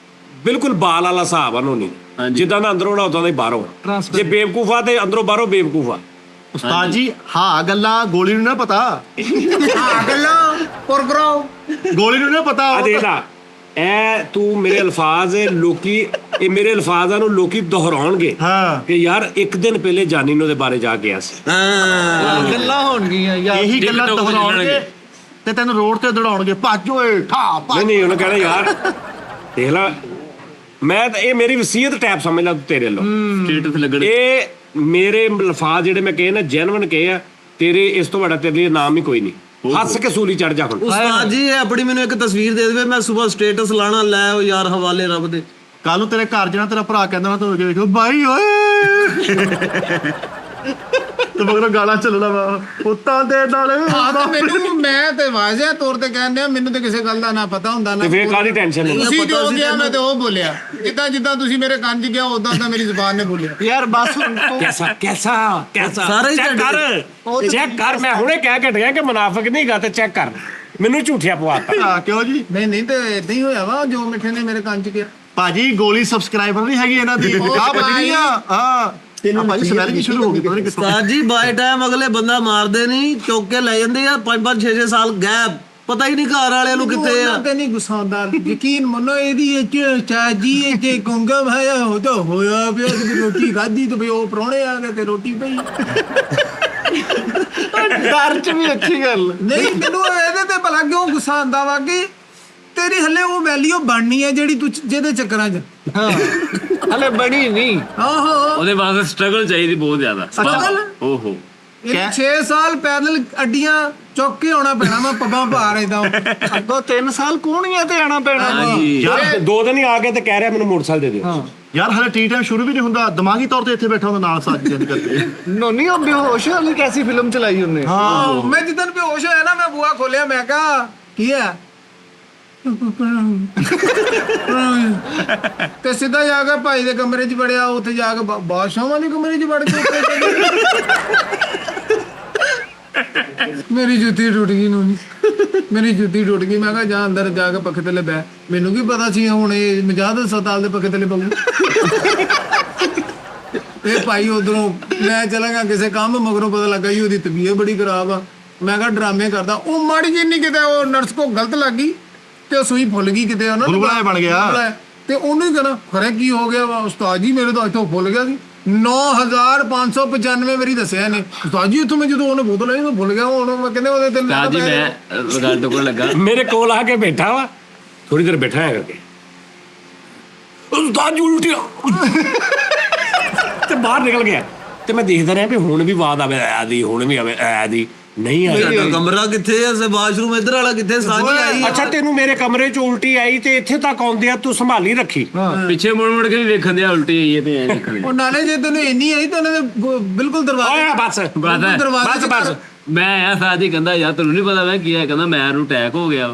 ਬਿਲਕੁਲ ਬਾਲ ਵਾਲਾ ਹਿਸਾਬ ਆ। ਨੋਨੀ ਜਿੱਦਾਂ ਦਾ ਅੰਦਰੋਂ ਨਾ ਉਦਾਂ ਦਾ ਹੀ ਬਾਹਰੋਂ ਆ। ਜੇ ਬੇਵਕੂਫਾ ਤੇ ਅੰਦਰੋਂ ਬਾਹਰੋਂ ਬੇਵਕੂਫਾ। ਉਸਤਾਦ ਜੀ ਹਾਂ ਗੱਲਾਂ ਗੋਲੀ ਨੂੰ ਨਾ ਪਤਾ ਆ ਗੱਲਾਂ ਪ੍ਰੋਗਰਾਮ ਗੋਲੀ ਨੂੰ ਨਾ ਪਤਾ ਆ ਦੇਖ ਲਾ, ਇਹ ਤੂੰ ਮੇਰੇ ਅਲਫਾਜ਼ ਲੋਕੀ ਇਹ ਮੇਰੇ ਅਲਫਾਜ਼ਾਂ ਨੂੰ ਲੋਕੀ ਦੁਹਰਾਉਣਗੇ ਹਾਂ ਕਿ ਯਾਰ ਇੱਕ ਦਿਨ ਪਹਿਲੇ ਜਾਨੀ ਨੂੰ ਦੇ ਬਾਰੇ ਜਾ ਕੇ ਆ ਸੀ। ਹਾਂ ਗੱਲਾਂ ਹੋਣਗੀਆਂ ਯਾਰ ਇਹੀ ਗੱਲਾਂ TikTok ਤੇ ਦੁਹਰਾਉਣਗੇ ਚੱਲਣਗੇ। ਤੇ ਤੈਨੂੰ ਰੋਡ ਤੇ ਦੌੜਾਉਣਗੇ ਭੱਜ ਓਏ ਠਾ ਭੱਜ ਨਹੀਂ ਉਹਨੂੰ ਕਹਿਣਾ ਯਾਰ ਦੇਖ ਲਾ ਮੈਂ ਤਾਂ ਇਹ ਮੇਰੀ ਵਸੀਅਤ ਟੈਪ ਸਮਝ ਲਾ ਤੂੰ ਤੇਰੇ ਲੋ ਸਟੇਟਸ ਲੱਗਣ ਇਹ ਮੇਰੇ ਲਫਾਜ਼ ਜਿਹੜੇ ਮੈਂ ਕਹੇ ਨਾ ਜੈਨੂਇਨ ਕਹੇ ਆ ਤੇਰੇ ਇਸ ਤੋਂ ਵੱਡਾ ਤੇਰੇ ਲਈ ਨਾਮ ਹੀ ਕੋਈ ਨਹੀਂ ਹੱਸ ਕੇ ਸੂਲੀ ਚੜ ਜਾ ਹੁਣ ਉਸਤਾਦ ਜੀ ਇਹ ਆਪਣੀ ਮੈਨੂੰ ਇੱਕ ਤਸਵੀਰ ਦੇ ਦੇਵੇ ਮੈਂ ਸਵੇਰ ਸਟੇਟਸ ਲਾਣਾ ਲੈ ਉਹ ਯਾਰ ਹਵਾਲੇ ਰੱਬ ਦੇ ਕੱਲ ਨੂੰ ਤੇਰੇ ਘਰ ਜਾਣਾ ਤੇਰਾ ਭਰਾ ਕਹਿੰਦਾ ਨਾ ਤੂੰ ਵੇਖੋ ਬਾਈ ਓਏ ਤੇ ਮਗਰੋਂ ਗਾਲਾਂ ਚੱਲਣਾ ਵਾ ਪੁੱਤਾਂ ਦੇ ਨਾਲ ਹਾਂ ਤਾਂ ਮੈਨੂੰ ਮੈਂ ਤੇ ਵਾਜ਼ਿਆ ਤੌਰ ਤੇ ਕਹਿੰਦੇ ਆ ਮੈਨੂੰ ਤੇ ਕਿਸੇ ਗੱਲ ਦਾ ਨਾ ਪਤਾ ਹੁੰਦਾ ਨਾ ਤੇ ਫੇਰ ਕਾਹਦੀ ਟੈਨਸ਼ਨ ਨਹੀਂ ਤੁਸੀਂ ਜੋ ਗਿਆ ਮੈਂ ਤੇ ਉਹ ਬੋਲਿਆ ਜਿੱਦਾਂ ਜਿੱਦਾਂ ਤੁਸੀਂ ਮੇਰੇ ਕੰਨ 'ਚ ਗਿਆ ਉਦਾਂ ਤਾਂ ਮੇਰੀ ਜ਼ੁਬਾਨ ਨੇ ਬੋਲਿਆ ਯਾਰ ਬਸ ਹੁਣ ਤੂੰ ਕੈਸਾ ਸਾਰਾ ਹੀ ਚੈੱਕ ਕਰ ਮੈਂ ਹੁਣੇ ਕਹਿ ਕੇ ਹਟਿਆ ਕਿ ਮੁਨਾਫਿਕ ਨਹੀਂ ਗਾ ਤੇ ਚੈੱਕ ਕਰ ਮੈਨੂੰ ਝੂਠਿਆ ਪਵਾਤਾ ਹਾਂ, ਕਿਉਂ ਜੀ ਨਹੀਂ ਤੇ ਇਦਾਂ ਹੀ ਹੋਇਆ ਵਾ ਜੋ ਮਿੱਠੇ ਨੇ ਮੇਰੇ ਕੰਨ 'ਚ ਗਿਆ ਭਾਜੀ ਗੋਲੀ ਸਬਸਕ੍ਰਾਈਬਰ ਨਹੀਂ ਹੈਗੀ ਇਹਨਾਂ ਦੀ ਆ ਵੱਜਣੀ ਆ ਹਾਂ ਭਾਜੀ ਸਵੈਲਿੰਗ ਸ਼ੁਰੂ ਹੋ ਗਈ ਪਤਾ ਨਹੀਂ ਕਿੱਥੋਂ ਉਸਤਾਦ ਜੀ ਬਾਈ ਟਾਈਮ ਅਗਲੇ ਬੰਦਾ ਮਾਰਦੇ ਨਹੀਂ ਚੁੱਕ ਕੇ ਲੈ ਜਾਂਦੇ ਆ 5-5 6-6 ਸਾਲ ਗੈਪ ਪਤਾ ਹੀ ਨਹੀਂ ਘਰ ਵਾਲਿਆਂ ਨੂੰ ਕਿੱਥੇ ਆ ਤੇ ਨਹੀਂ ਗੁੱਸਾ ਆਉਂਦਾ ਯਕੀਨ ਮੰਨੋ ਇਹਦੀ ਇਹ ਚਾਜੀ ਇਹ ਜੇ ਗੁੰਗਮ ਹੈ ਉਹ ਤਾਂ ਹੋਇਆ ਪਿਆ ਤੇ ਰੋਟੀ ਖਾਧੀ ਤੇ ਵੀ ਉਹ ਪ੍ਰਾਹੁਣੇ ਆ ਗਏ ਤੇ ਰੋਟੀ ਪਈ ਡਰ ਚ ਵੀ ਅੱਛੀ ਗੱਲ ਨਹੀਂ ਮੈਨੂੰ ਇਹਦੇ ਤੇ ਭਲਾ ਕਿਉਂ ਗੁੱਸਾ ਆਉਂਦਾ ਵਾ ਕਿ ਤੇਰੀ ਹੱਲੇ ਉਹ ਵੈਲਿਊ ਬਣਨੀ ਹੈ ਜਿਹੜੀ ਤੂੰ ਜਿਹਦੇ ਚੱਕਰਾਂ 'ਚ ਹਲੇ ਬਣੀ ਨਹੀਂ ਆਹੋ ਉਹਦੇ ਵਾਸਤੇ ਸਟਰਗਲ ਚਾਹੀਦੀ ਬਹੁਤ ਜ਼ਿਆਦਾ Struggle? ਓਹੋ ਇਹ 6 ਸਾਲ ਪੈਦਲ ਅੱਡੀਆਂ ਚੁੱਕ ਕੇ ਆਉਣਾ ਪੈਣਾ ਮੈਂ ਪੱਬਾਂ ਭਾਰ ਏਦਾਂ ਅੱਗੋਂ 3 ਸਾਲ ਕੋਣੀਆਂ ਤੇ ਆਣਾ ਪੈਣਾ ਹਾਂਜੀ ਯਾਰ 2 ਦਿਨ ਹੀ ਆ ਕੇ ਤੇ ਕਹਿ ਰਿਹਾ ਮੈਨੂੰ ਮੋਟਰਸਾਈਕਲ ਦੇ ਦਿਓ ਯਾਰ ਹਲੇ ਟੀ ਟਾਈਮ ਸ਼ੁਰੂ ਵੀ ਨਹੀਂ ਹੁੰਦਾ ਦਿਮਾਗੀ ਤੌਰ ਤੇ ਇੱਥੇ ਬੈਠਾ ਹੁੰਦਾ ਨਾਲ ਸਾਥ ਜਨ ਕਰਕੇ ਨੋਨੀ ਉਹ ਬੇਹੋਸ਼ ਵਾਲੀ ਕੈਸੀ ਫਿਲਮ ਚਲਾਈ ਉਹਨੇ ਹਾਂ ਮੈਂ ਜਿੱਦਣ ਬੇਹੋਸ਼ ਹੋਇਆ ਨਾ ਮੈਂ ਬੂਹਾ ਖੋਲਿਆ ਮੈਂ ਕਿਹਾ ਕੀ ਹੈ ਤੇ ਸਿੱਧਾ ਜਾ ਕੇ ਭਾਈ ਦੇ ਕਮਰੇ 'ਚ ਵੜਿਆ ਉੱਥੇ ਜਾ ਕੇ ਬਾਦਸ਼ਾਹ ਵਾਲੇ ਕਮਰੇ 'ਚ ਵੜ ਕੇ ਮੇਰੀ ਜੁੱਤੀ ਟੁੱਟ ਗਈ ਨੂੰ ਮੇਰੀ ਜੁੱਤੀ ਟੁੱਟ ਗਈ ਮੈਂ ਕਿਹਾ ਜਾ ਅੰਦਰ ਜਾ ਕੇ ਪੱਖੇ ਥੱਲੇ ਬਹਿ ਮੈਨੂੰ ਕੀ ਪਤਾ ਸੀ ਹੁਣ ਇਹ ਮਜਾਦ ਹਸਪਤਾਲ ਦੇ ਪੱਖੇ ਥੱਲੇ ਪਊ ਇਹ ਭਾਈ ਉਧਰੋਂ ਮੈਂ ਚਲਾ ਗਿਆ ਕਿਸੇ ਕੰਮ ਮਗਰੋਂ ਪਤਾ ਲੱਗਾ ਜੀ ਉਹਦੀ ਤਬੀਅਤ ਬੜੀ ਖਰਾਬ ਆ ਮੈਂ ਕਿਹਾ ਡਰਾਮੇ ਕਰਦਾ ਉਹ ਮਾੜੀ ਜਿਹੀ ਨਹੀਂ ਕਿਤੇ ਉਹ ਨਰਸ ਕੋ ਗਲਤ ਲੱਗ ਗਈ ਤੇ ਉਹ ਸੂਈ ਫੁੱਲ ਗਈ ਕਿਤੇ ਉਹਨਾਂ ਬੁਲਬੁਲਾ ਬਣ ਗਿਆ। ਤੇ ਉਹਨੂੰ ਹੀ ਕਹਣਾ ਖਰੇ ਕੀ ਹੋ ਗਿਆ ਵਾ ਉਸਤਾਦ ਜੀ ਮੇਰੇ ਤਾਂ ਇੱਥੋਂ ਫੁੱਲ ਗਿਆ ਸੀ 9595 ਵਾਰੀ ਦੱਸਿਆ ਨੇ ਉਸਤਾਦ ਜੀ ਇੱਥੋਂ ਮੈਂ ਜਦੋਂ ਉਹਨੇ ਬੋਤਲ ਲਈ ਮੈਂ ਭੁੱਲ ਗਿਆ ਹੁਣ ਮੈਂ ਕਹਿੰਦੇ ਉਹਦੇ ਤੇ ਤਾਂ ਜੀ ਮੈਂ ਗੱਲ ਤੋਂ ਕੋਲ ਲੱਗਾ ਮੇਰੇ ਕੋਲ ਆ ਕੇ ਬੈਠਾ ਵਾ ਥੋੜੀ ਦੇਰ ਬੈਠਾ ਹੈ ਕਰਕੇ ਉਸਤਾਦ ਜੀ ਉਲਟੀਆਂ ਤੇ ਬਾਹਰ ਨਿਕਲ ਗਿਆ ਤੇ ਮੈਂ ਦੇਖਦਾ ਰਿਹਾ ਵੀ ਹੁਣ ਵੀ ਆਵਾਜ਼ ਆਵੇ ਐ ਦੀ ਹੁਣ ਵੀ ਆਵੇ ਐ ਦੀ ਨਹੀਂ ਆ ਸਾਡਾ ਕਮਰਾ ਕਿੱਥੇ ਆ ਸੇ ਵਾਸ਼ਰੂਮ ਇੱਧਰ ਵਾਲਾ ਕਿੱਥੇ ਸਾਂਝੀ ਆਈ ਅੱਛਾ ਤੈਨੂੰ ਮੇਰੇ ਕਮਰੇ 'ਚ ਉਲਟੀ ਆਈ ਤੇ ਇੱਥੇ ਤੱਕ ਆਉਂਦੇ ਆ ਤੂੰ ਸੰਭਾਲੀ ਰੱਖੀ ਪਿੱਛੇ ਮੁੜ ਮੁੜ ਕੇ ਵੀ ਵੇਖਣ ਦੇ ਉਲਟੀ ਆਈ ਹੈ ਤੇ ਐ ਦੇਖਣ ਉਹ ਨਾਲੇ ਜੇ ਤੈਨੂੰ ਇੰਨੀ ਆਈ ਤਾਂ ਉਹਨਾਂ ਦੇ ਬਿਲਕੁਲ ਦਰਵਾਜ਼ੇ ਓਏ ਬਸ ਦਰਵਾਜ਼ੇ ਬਸ ਮੈਂ ਆਇਆ ਸਾਜੀ ਕਹਿੰਦਾ ਯਾਰ ਤੈਨੂੰ ਨਹੀਂ ਪਤਾ ਮੈਂ ਕੀ ਹੈ ਕਹਿੰਦਾ ਮੈਂ ਨੂੰ ਅਟੈਕ ਹੋ ਗਿਆ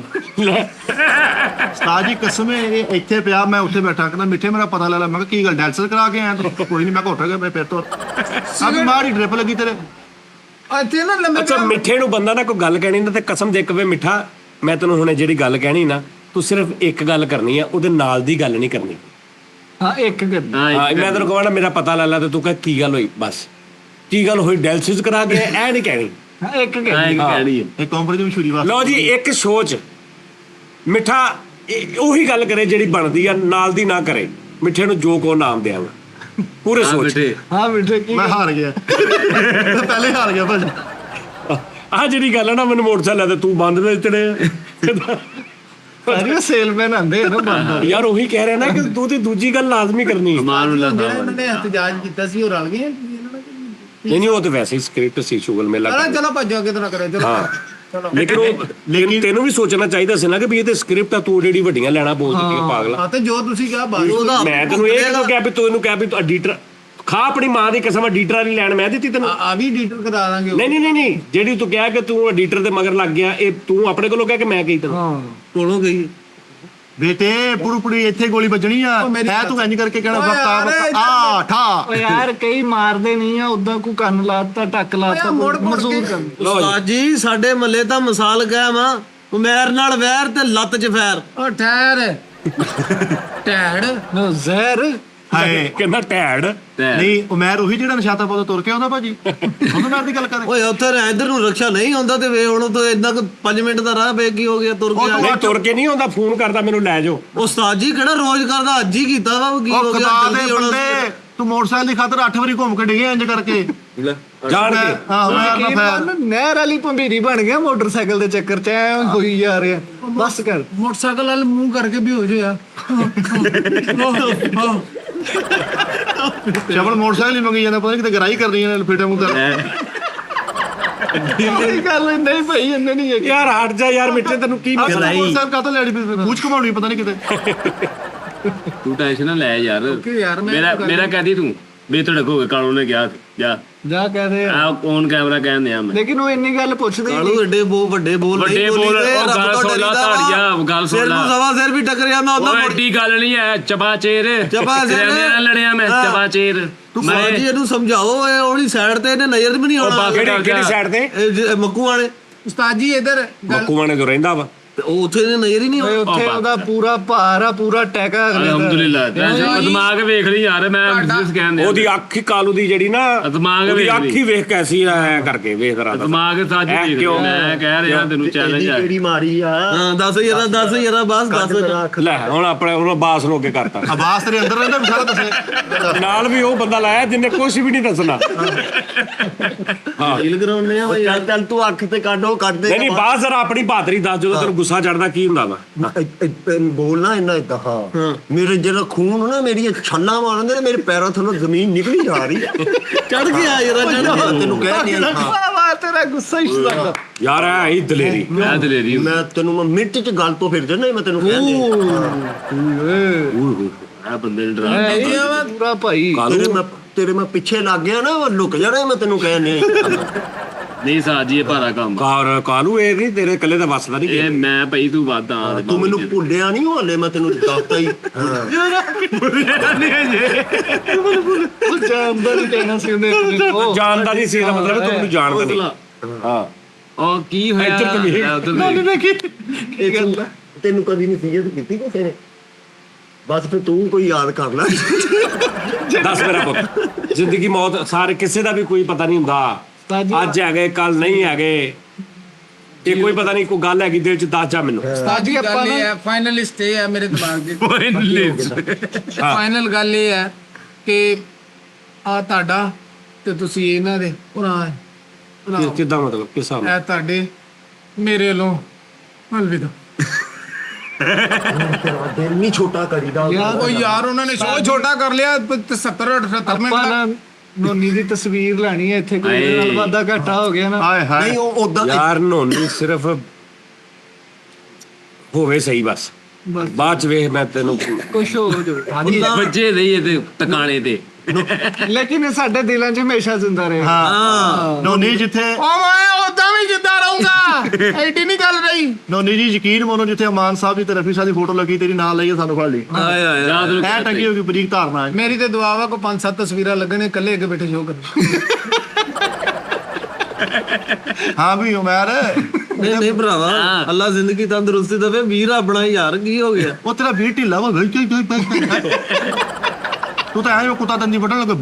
ਉਸਤਾਦ ਜੀ ਕਸਮ ਹੈ ਇਹ ਇੱਥੇ ਪਿਆ ਮੈਂ ਉੱਥੇ ਬੈਠਾ ਕਹਿੰਦਾ ਮਿੱਠੇ ਮੇਰਾ ਪਤਾ ਲੈ ਲੈ ਮੈਂ ਕਿਹਾ ਕੀ ਗੱਲ ਡੈਲਸਰ ਕਰਾ ਕੇ ਆਇਆ ਤੂੰ ਕੋਈ ਨਹੀਂ ਮੈਂ ਘੁੱਟ ਗਿਆ ਮੈਂ ਫਿਰ ਤੋਂ ਆ ਬਿਮਾਰੀ ਡ੍ਰਿਪ ਲੱਗੀ ਤੇਰੇ ਇੱਥੇ ਨਾ ਲੰਮੇ ਅੱਛਾ ਮਿੱਠੇ ਨੂੰ ਬੰਦਾ ਨਾ ਕੋਈ ਗੱਲ ਕਹਿਣੀ ਨਾ ਤੇ ਕਸਮ ਦੇ ਕਵੇ ਮਿੱਠਾ ਮੈਂ ਤੈਨੂੰ ਹੁਣੇ ਜਿਹੜੀ ਗੱਲ ਕਹਿਣੀ ਨਾ ਤੂੰ ਸਿਰਫ ਇੱਕ ਗੱਲ ਕਰਨੀ ਆ ਉਹਦੇ ਨਾਲ ਦੀ ਗੱਲ ਨਹੀਂ ਕਰਨੀ ਹਾਂ ਇੱਕ ਹਾਂ ਮੈਂ ਤੈਨੂੰ ਕਹਾਂ ਨਾ ਮੇਰਾ ਪਤਾ ਲੈ ਲੈ ਤੇ ਤੂੰ ਕਹ ਕੀ ਗੱਲ ਹੋਈ ਬਸ ਕੀ ਗੱਲ ਹੋਈ ਡੈਲਸਿਸ ਕਰਾ ਕੇ ਐ ਨਹੀਂ ਕਹਿਣੀ ਇੱਕ ਕਹਿਣੀ ਹੈ ਇਹ ਕੰਪਨੀ ਦੀ ਮਸ਼ਹੂਰੀ ਵਾਸਤੇ ਲਓ ਜੀ ਇੱਕ ਸੋਚ ਮਿੱਠਾ ਉਹੀ ਗੱਲ ਕਰੇ ਜਿਹੜੀ ਬਣਦੀ ਆ ਨਾਲ ਦੀ ਨਾ ਕਰੇ ਮਿੱਠੇ ਨੂੰ ਜੋ ਕੋ ਨਾਮ ਦਿਆਂਗਾ ਪੂਰੇ ਸੋਚ ਬੇਟੇ ਹਾਂ ਮਿੱਠੇ ਕੀ ਮੈਂ ਹਾਰ ਗਿਆ ਪਹਿਲੇ ਹਾਰ ਗਿਆ ਭਾਜੀ ਆ ਜਿਹੜੀ ਗੱਲ ਆ ਨਾ ਮੈਨੂੰ ਮੋਟਰਸਾਈਕਲ ਤੇ ਤੂੰ ਬੰਦ ਵੇਚਣੇ ਭਾਜੀ ਸੇਲਮੈਨ ਆਂਦੇ ਨਾ ਬੰਦਾ ਯਾਰ ਉਹੀ ਕਹਿ ਰਿਹਾ ਨਾ ਕਿ ਤੂੰ ਤੇ ਦੂਜੀ ਗੱਲ ਲਾਜ਼ਮੀ ਕਰਨੀ ਹੈ ਮਾਰ ਨੂੰ ਜਿਹੜਾ ਲੱਗਾ ਇਹਨਾਂ ਨੇ ਇhtਜਾਜ ਕੀਤਾ ਸੀ ਉਹ ਰਲ ਗਏ ਨਹੀਂ ਉਹ ਤੇ ਵੈਸੇ ਹੀ ਸਕ੍ਰਿਪਟ ਸੀ ਸ਼ੁਗਲ ਮੇਲਾ ਚਲੋ ਭੱਜੋ ਅੱਗੇ ਤੋਂ ਨਾ ਕਰਿਓ ਚਲੋ ਚਲੋ ਲੇਕਿਨ ਤੈਨੂੰ ਵੀ ਸੋਚਣਾ ਚਾਹੀਦਾ ਸੀ ਨਾ ਕਿ ਵੀ ਇਹ ਤੇ ਸਕ੍ਰਿਪਟ ਆ ਤੂੰ ਜਿਹੜੀ ਵੱਡੀਆਂ ਲੈਣਾ ਬੋਲ ਦਿੱਤੀਆਂ ਪਾਗਲਾ ਹਾਂ ਤੇ ਜੋ ਤੁਸੀਂ ਕਿਹਾ ਬਾਤ ਉਹਦਾ ਮੈਂ ਤੈਨੂੰ ਇਹ ਕਿਉਂ ਕਿਹਾ ਵੀ ਤੂੰ ਇਹਨੂੰ ਕਹਿ ਵੀ ਤੂੰ ਐਡੀਟਰ ਖਾ ਆਪਣੀ ਮਾਂ ਦੀ ਕਸਮ ਐਡੀਟਰ ਵਾਲੀ ਲੈਣ ਮੈਂ ਦਿੱਤੀ ਤੈਨੂੰ ਆ ਵੀ ਐਡੀਟਰ ਕਰਾ ਦਾਂਗੇ ਨਹੀਂ ਜਿਹੜੀ ਤੂੰ ਕਿਹਾ ਕਿ ਤੂੰ ਐਡੀਟਰ ਦੇ ਮਗਰ ਲੱਗ ਗਿਆ ਇਹ ਤੂੰ ਆਪਣੇ ਕੋਲੋਂ ਕਹਿ ਕੇ ਮੈਂ ਕਹੀ ਤੈਨੂੰ ਕੋਲੋਂ ਗਈ ਬੇਟੇ ਪੁੜੀ ਇੱਥੇ ਗੋਲੀ ਵੱਜਣੀ ਆ ਹੈ ਤੂੰ ਇੰਜ ਕਰਕੇ ਕਹਿਣਾ ਵਕਤ ਆ ਠਾ ਓ ਯਾਰ ਕਈ ਮਾਰਦੇ ਨਹੀਂ ਆ ਉਦਾਂ ਕੋ ਕੰਨ ਲਾਤਾ ਟੱਕ ਲਾਤਾ ਮਜ਼ਦੂਰ ਕਰ ਉਸਤਾਦ ਜੀ ਸਾਡੇ ਮੱਲੇ ਤਾਂ ਮਿਸਾਲ ਕਾਇਮ ਆ ਉਮੈਰ ਨਾਲ ਵੈਰ ਤੇ ਲੱਤ 'ਚ ਫੈਰ ਉਹ ਠਹਿਰ ਟੈੜ ਨੋ ਜ਼ਹਿਰ ਹਾਏ ਕਹਿੰਦਾ ਟੈਡ ਨਹੀਂ ਉਮਰ ਉਹੀ ਜਿਹੜਾ ਨਸ਼ਾਤਾ ਪੌਦਾ ਤੁਰ ਕੇ ਆਉਂਦਾ ਭਾਜੀ ਉਹਦੇ ਨਾਲ ਦੀ ਗੱਲ ਕਰ ਓਏ ਉੱਥੇ ਇੱਧਰ ਨੂੰ ਰਕਸ਼ਾ ਨਹੀਂ ਆਉਂਦਾ ਤੇ ਵੇ ਹੁਣ ਤੋਂ ਇੰਨਾ ਕੁ 5 ਮਿੰਟ ਦਾ ਰਾਹ ਪਏ ਕੀ ਹੋ ਗਿਆ ਤੁਰ ਕੇ ਆ ਨਹੀਂ ਤੁਰ ਕੇ ਨਹੀਂ ਆਉਂਦਾ ਫੋਨ ਕਰਦਾ ਮੈਨੂੰ ਲੈ ਜਾਓ ਉਸਤਾਦ ਜੀ ਕਿਹੜਾ ਰੋਜ਼ ਕਰਦਾ ਅੱਜ ਹੀ ਕੀਤਾ ਵਾ ਕੀ ਹੋ ਉਹ ਗਿਆ ਖੁਦਾ ਜਲਦੀ ਦੇ ਆਉਣਾ ਬੰਦੇ ਤੂੰ ਮੋਟਰਸਾਈਕਲ ਦੀ ਖਾਤਰ 8 ਵਾਰੀ ਘੁੰਮ ਕੇ ਡਿਗੇ ਇੰਜ ਕਰਕੇ ਜਾਣ ਕੇ ਹਾਂ ਮੈਂ ਨਹਿਰ ਵਾਲੀ ਭੰਬੀਰੀ ਬਣ ਗਿਆ ਮੋਟਰਸਾਈਕਲ ਦੇ ਚੱਕਰ ਚ ਐ ਹੋਈ ਜਾ ਰਿਹਾ ਬਸ ਕਰ ਮੋਟਰਸਾਈਕਲ ਵਾਲ ਮੂੰਹ ਕਰਕੇ ਵੀ ਹੋ ਜਾਇਆ ਸ਼ਬਲ ਮੋਟਰਸਾਈਕਲ ਹੀ ਮੰਗੀ ਜਾਂਦਾ, ਪਤਾ ਨਹੀਂ ਕਿਤੇ ਗਰਾਈ ਕਰ ਰਹੀ ਹੈ ਲਪੇਟਾ ਮੂੰਹ ਕਰ। ਇਹ ਗੱਲ ਨਹੀਂ ਭਾਈ ਇੰਨੇ ਨਹੀਂ ਹੈ ਯਾਰ ਹਟ ਜਾ ਯਾਰ ਮਿੱਠੇ, ਤੈਨੂੰ ਕੀ ਮਸਲਾ ਮੋਟਰਸਾਈਕਲ ਕਾਹਤੋਂ ਲੈਣੀ ਪਈ, ਬੂਝ ਘਮਾਉਣੀ ਪਤਾ ਨਹੀਂ ਕਿਤੇ। ਤੂੰ ਟੈਨਸ਼ਨ ਨਾ ਲੈ ਯਾਰ। ਯਾਰ ਮੇਰਾ ਕਹਦੀ ਤੂੰ ਵੀ ਤੁਹਾਡੇ ਕੋਲ ਕਾਲੂ ਨੇ ਕਿਹਾ ਜਾ ਜਾ ਕਹਦੇ ਆ ਔਨ ਕੈਮਰਾ ਕਹਿੰਦੇ ਆ ਮੈਂ। ਲੇਕਿਨ ਉਹ ਇੰਨੀ ਗੱਲ ਪੁੱਛਦੇ ਹੀ ਕਾਲੂ ਨਹੀਂ। ਵੱਡੇ ਬੋਲ ਵੱਡੇ ਨਹੀਂ ਬੋਲ, ਬੋਲੀਦੇ, ਉਹ ਰੱਬ ਗੱਲ ਤੋਂ ਸੁਣ ਲਾ, ਡਰੀਦਾ ਧੜ ਵਾ। ਜਾ, ਗੱਲ ਸੁਣ ਸਿਰ ਨੂੰ ਲਾ। ਸਵਾ ਸਿਰ ਵੀ ਟੱਕਰਿਆ ਮੈਂ ਉਹ ਉਦਾਂ ਐਡੀ ਗੱਲ ਨਹੀਂ ਹੈ, ਚਬਾ ਚੇਰ ਚਪਾਚੇਰ। ਨਾਲ ਲੜਿਆ ਮੈਂ, ਹਾਂ। ਚਬਾ ਚੇਰ ਤੂੰ ਫੌਜੀ ਇਹਨੂੰ ਸਮਝਾਓ, ਇਹ ਉਹਦੀ ਸਾਈਡ ਤੇ ਇਹਨੇ ਨਜ਼ਰ ਵੀ ਨਹੀਂ ਆਉਣਾ। ਕਿਹੜੀ ਸਾਈਡ ਤੇ? ਮੱਕੂ ਵਾਲੇ ਉਸਤਾਦ ਜੀ ਇਧਰ ਮੱਕੂਆਂ ਨੇ ਜੋ ਰਹਿੰਦਾ ਵਾ, ਤੇ ਉਹ ਉੱਥੇ ਇਹਨੇ ਨਜ਼ਰ ਹੀ ਨਹੀਂ ਓਏ ਆਉਣਾ। ਉੱਥੇ ਉਹਦਾ ਪੂਰਾ ਭਾਰ ਆ, ਪੂਰਾ ਟੈਕਾ ਅਗਲੇ ਦਾ। ਅਲਹਮਦੁਲਿਲਾ ਦਿਮਾਗ ਵੇਖ ਲਈ ਯਾਰ, ਮੈਂ ਬਿਜ਼ਨਸ ਕਹਿੰਦੇ ਉਹਦੀ ਅੱਖ ਹੀ ਕਾਲੂ ਦੀ ਜਿਹੜੀ ਨਾ, ਦਿਮਾਗ ਉਹਦੀ ਵੇਖ ਅੱਖ ਹੀ ਵੇਖ ਕੈਸੀ ਐ ਕਰਕੇ ਵੇਖ ਰਹਾ ਦਿਮਾਗ ਸਾਜ ਐ ਵੇਖ ਕਿਉਂ? ਮੈਂ ਕਹਿ ਰਿਹਾ ਤੈਨੂੰ ਚੈਲੰਜ ਹੈ। ਕਿਹੜੀ ਮਾਰੀ ਆ ਹਾਂ ਦੱਸ ਯਾਰਾ ਬਸ ਦੱਸ। ਲੈ ਹੁਣ ਆਪਣੇ ਉਹਨੂੰ ਬਾਸ ਨੂੰ ਅੱਗੇ ਕਰਤਾ, ਆਵਾਜ਼ ਤੇਰੇ ਅੰਦਰ ਰਹਿੰਦਾ ਸਾਰਾ ਦੱਸੇ। ਨਾਲ ਵੀ ਉਹ ਬੰਦਾ ਲਾਇਆ ਜਿੰਨੇ ਕੁਝ ਵੀ ਨਹੀਂ ਦੱਸਣਾ। ਡੀਲ ਕਰਾਉਣੇ ਆ ਬਈ। ਚੱਲ ਤੂੰ ਅੱਖ ਤੇ ਕੱਢੋ ਕੱਢ ਦੇ ਨਹੀਂ ਬਾਸ ਜ਼ਰਾ ਆਪਣੀ ਬਹਾਦਰੀ ਦੱਸ, ਜਦੋਂ ਤੈਨੂੰ ਗੁੱਸਾ ਚੜਦਾ ਕੀ ਹੁੰਦਾ ਵਾ? ਬੋਲਣਾ ਇੰਨਾ ਇਦਾਂ ਹਾਂ ਮੇਰੇ ਜਿਹੜਾ ਖੂਨ ਨਾ ਮੇਰੀਆਂ ਛਾਲਾਂ ਮਾਰਦੇ ਨੇ, ਮੇਰੇ ਪੈਰਾਂ ਥੱਲੋਂ ਜ਼ਮੀਨ ਨਿਕਲੀ ਜਾ ਰਹੀ ਹੈ। ਚੜ ਗਿਆ ਯਾਰਾ ਚੜ ਗਿਆ। ਤੈਨੂੰ ਕਹਿ ਨਹੀਂ ਵਾਹ ਤੇਰਾ ਗੁੱਸਾ ਹੀ ਲੱਗਦਾ। ਯਾਰ ਐ ਹੀ ਦਲੇਰੀ। ਮੈਂ ਦਲੇਰੀ ਮੈਂ ਮਿੰਟ ਚ ਗੱਲ ਤੋਂ ਫਿਰ ਜਾਣਾ, ਮੈਂ ਤੈਨੂੰ ਕਹਿ ਆ ਬੰਦੇ ਨੇ ਡਰਾ ਪੂਰਾ ਭਾਈ ਤੇਰੇ ਮੈਂ ਪਿੱਛੇ ਲੱਗ ਗਿਆ ਨਾ, ਲੁਕ ਜਾਣਾ ਮੈਂ ਤੈਨੂੰ ਕਹਿ ਨਹੀਂ। ਨਹੀਂ ਸਾਜੀ ਇਹ ਭਾਰਾ ਕੰਮ ਕਾਲੂ ਇਹ ਨਹੀਂ ਤੇਰੇ ਇਕੱਲੇ ਦਾ ਵੱਸਦਾ ਨਹੀਂ। ਇਹ ਮੈਂ ਭਾਈ ਤੂੰ ਵਾਦਾ ਤੂੰ ਮੈਨੂੰ ਭੁੱਲਿਆ ਨਹੀਂ ਹਾਲੇ, ਮੈਂ ਤੈਨੂੰ ਦੱਸਤਾ ਹੀ। ਉਹ ਜਾਣਦਾ ਨਹੀਂ ਕਹਿਣਾ ਸੀ ਉਹਨੇ ਉਹ ਜਾਣਦਾ ਨਹੀਂ ਸੀ, ਇਹਦਾ ਮਤਲਬ ਤੂੰ ਮੈਨੂੰ ਜਾਣਦਾ ਨਹੀਂ। ਹਾਂ ਉਹ ਕੀ ਹੋਇਆ ਇੱਧਰ ਤਾਂ ਵੇਖ। ਉੱਧਰ ਤੈਨੂੰ ਕਦੀ ਨਹੀਂ ਸੀਰੀਅਸ ਕੀਤੀ ਕਿਸੇ ਨੇ, ਬਸ ਫਿਰ ਤੂੰ ਕੋਈ ਯਾਦ ਕਰ ਲੈ। ਦੱਸ ਮੇਰਾ ਪੁੱਤ, ਜ਼ਿੰਦਗੀ ਮੌਤ ਸਾਰੇ ਕਿਸੇ ਦਾ ਵੀ ਕੋਈ ਪਤਾ ਨਹੀਂ ਹੁੰਦਾ। ਅੱਜ ਹੈਗੇ ਕੱਲ ਨਹੀਂ ਹੈਗੇ, ਇਹ ਕੋਈ ਪਤਾ ਨਹੀਂ, ਕੋਈ ਗੱਲ ਹੈਗੀ ਦਿਲ ਚ ਦੱਸ ਜਾ ਮੈਨੂੰ। ਉਸਤਾਦ ਜੀ ਗੱਲ ਇਹ ਹੈ, ਫਾਈਨਲਿਸਟ ਇਹ ਹੈ ਮੇਰੇ ਦਿਮਾਗ ਦੀ। ਫਾਈਨਲ ਗੱਲ ਇਹ ਹੈ ਕਿ ਆ ਤੁਹਾਡਾ ਤੇ ਤੁਸੀਂ ਇਹਨਾਂ ਦੇ ਕਿੱਦਾਂ ਮਤਲਬ ਕਿਸ ਹਿਸਾਬ ਨਾਲ? ਇਹ ਤੁਹਾਡੇ ਮੇਰੇ ਵੱਲੋਂ ਅਲਵਿਦਾ। ਦਿਲ ਨਹੀਂ ਛੋਟਾ ਕਰੀਦਾ। ਉਹ ਯਾਰ ਉਹਨਾਂ ਨੇ ਸ਼ੋਅ ਛੋਟਾ ਕਰ ਲਿਆ 70 78 ਮਿੰਟ ਆਪਾਂ ਦਾ। ਨਾ ਨੋਨੀ ਦੀ ਤਸਵੀਰ ਲੈਣੀ ਹੈ ਇੱਥੇ, ਕੋਈ ਇਹਦੇ ਨਾਲ ਵਾਧਾ ਘਾਟਾ ਹੋ ਗਿਆ ਨਾ। ਹਾਏ ਹਾਏ ਨਹੀਂ ਉਹ ਉਦਾਂ ਯਾਰ ਨੋਨੀ ਸਿਰਫ ਹੋਵੇ ਸਹੀ, ਬਸ ਬਾਅਦ ਚ ਵੇਖ ਮੈਂ ਤੈਨੂੰ। ਕੁਛ ਹੋ ਜਾਵੇ ਬੱਚੇ ਦੇ ਇਹ ਤੇ ਟਿਕਾਣੇ ਤੇ, ਲੇਕਿਨ ਇਹ ਸਾਡੇ ਦਿਲਾਂ 'ਚ ਹਮੇਸ਼ਾ ਜ਼ਿੰਦਾ ਰਹੇ। ਹਾਂ ਨੋਨੀ ਜਿੱਥੇ ਉਹ ਮੈਂ ਉਦਾਂ ਵੀ ਜਿੱਦਾਂ ਰਹੂੰਗਾ, ਐਡੀ ਨਹੀਂ ਗੱਲ ਰਹੀ। ਨੋਨੀ ਜੀ ਯਕੀਨ ਮੰਨੋ, ਜਿੱਥੇ ਅਮਾਨ ਸਾਹਿਬ ਦੀ ਤੇ ਰਫੀ ਸਾਹਿਬ ਦੀ ਫੋਟੋ ਲੱਗੀ, ਤੇਰੀ ਨਾਲ ਲਈਏ ਸਾਨੂੰ ਫੜ ਲਈ। ਆਏ ਆਏ ਜਾਂ ਤੈਨੂੰ ਐ ਟੰਗੀ ਹੋਗੀ ਬਰੀਕ ਧਾਰਨਾ ਹੈ। ਮੇਰੀ ਤੇ ਦੁਆ ਵਾ ਕੋ 5-7 ਤਸਵੀਰਾਂ ਲੱਗਣੇ, ਇਕੱਲੇ ਅੱਗੇ ਬੈਠੇ ਸ਼ੋਅ ਕਰ। ਹਾਂ ਵੀ ਉਮਰ ਨਹੀਂ ਭਰਾਵਾ, ਅੱਲਾ ਜ਼ਿੰਦਗੀ ਤੰਦਰੁਸਤੀ ਦੇਵੇ। ਵੀਰ ਆਪਣਾ ਯਾਰ ਕੀ ਹੋ ਗਿਆ? ਉਹ ਤੇਰਾ ਵੀਰ ਢਿੱਲਾ ਵਾ। ਤੂੰ ਤਾਂ ਐਂ ਕੁੱਤਾ ਦੰਦੀ ਵੱਢਣ ਲੱਗਾ।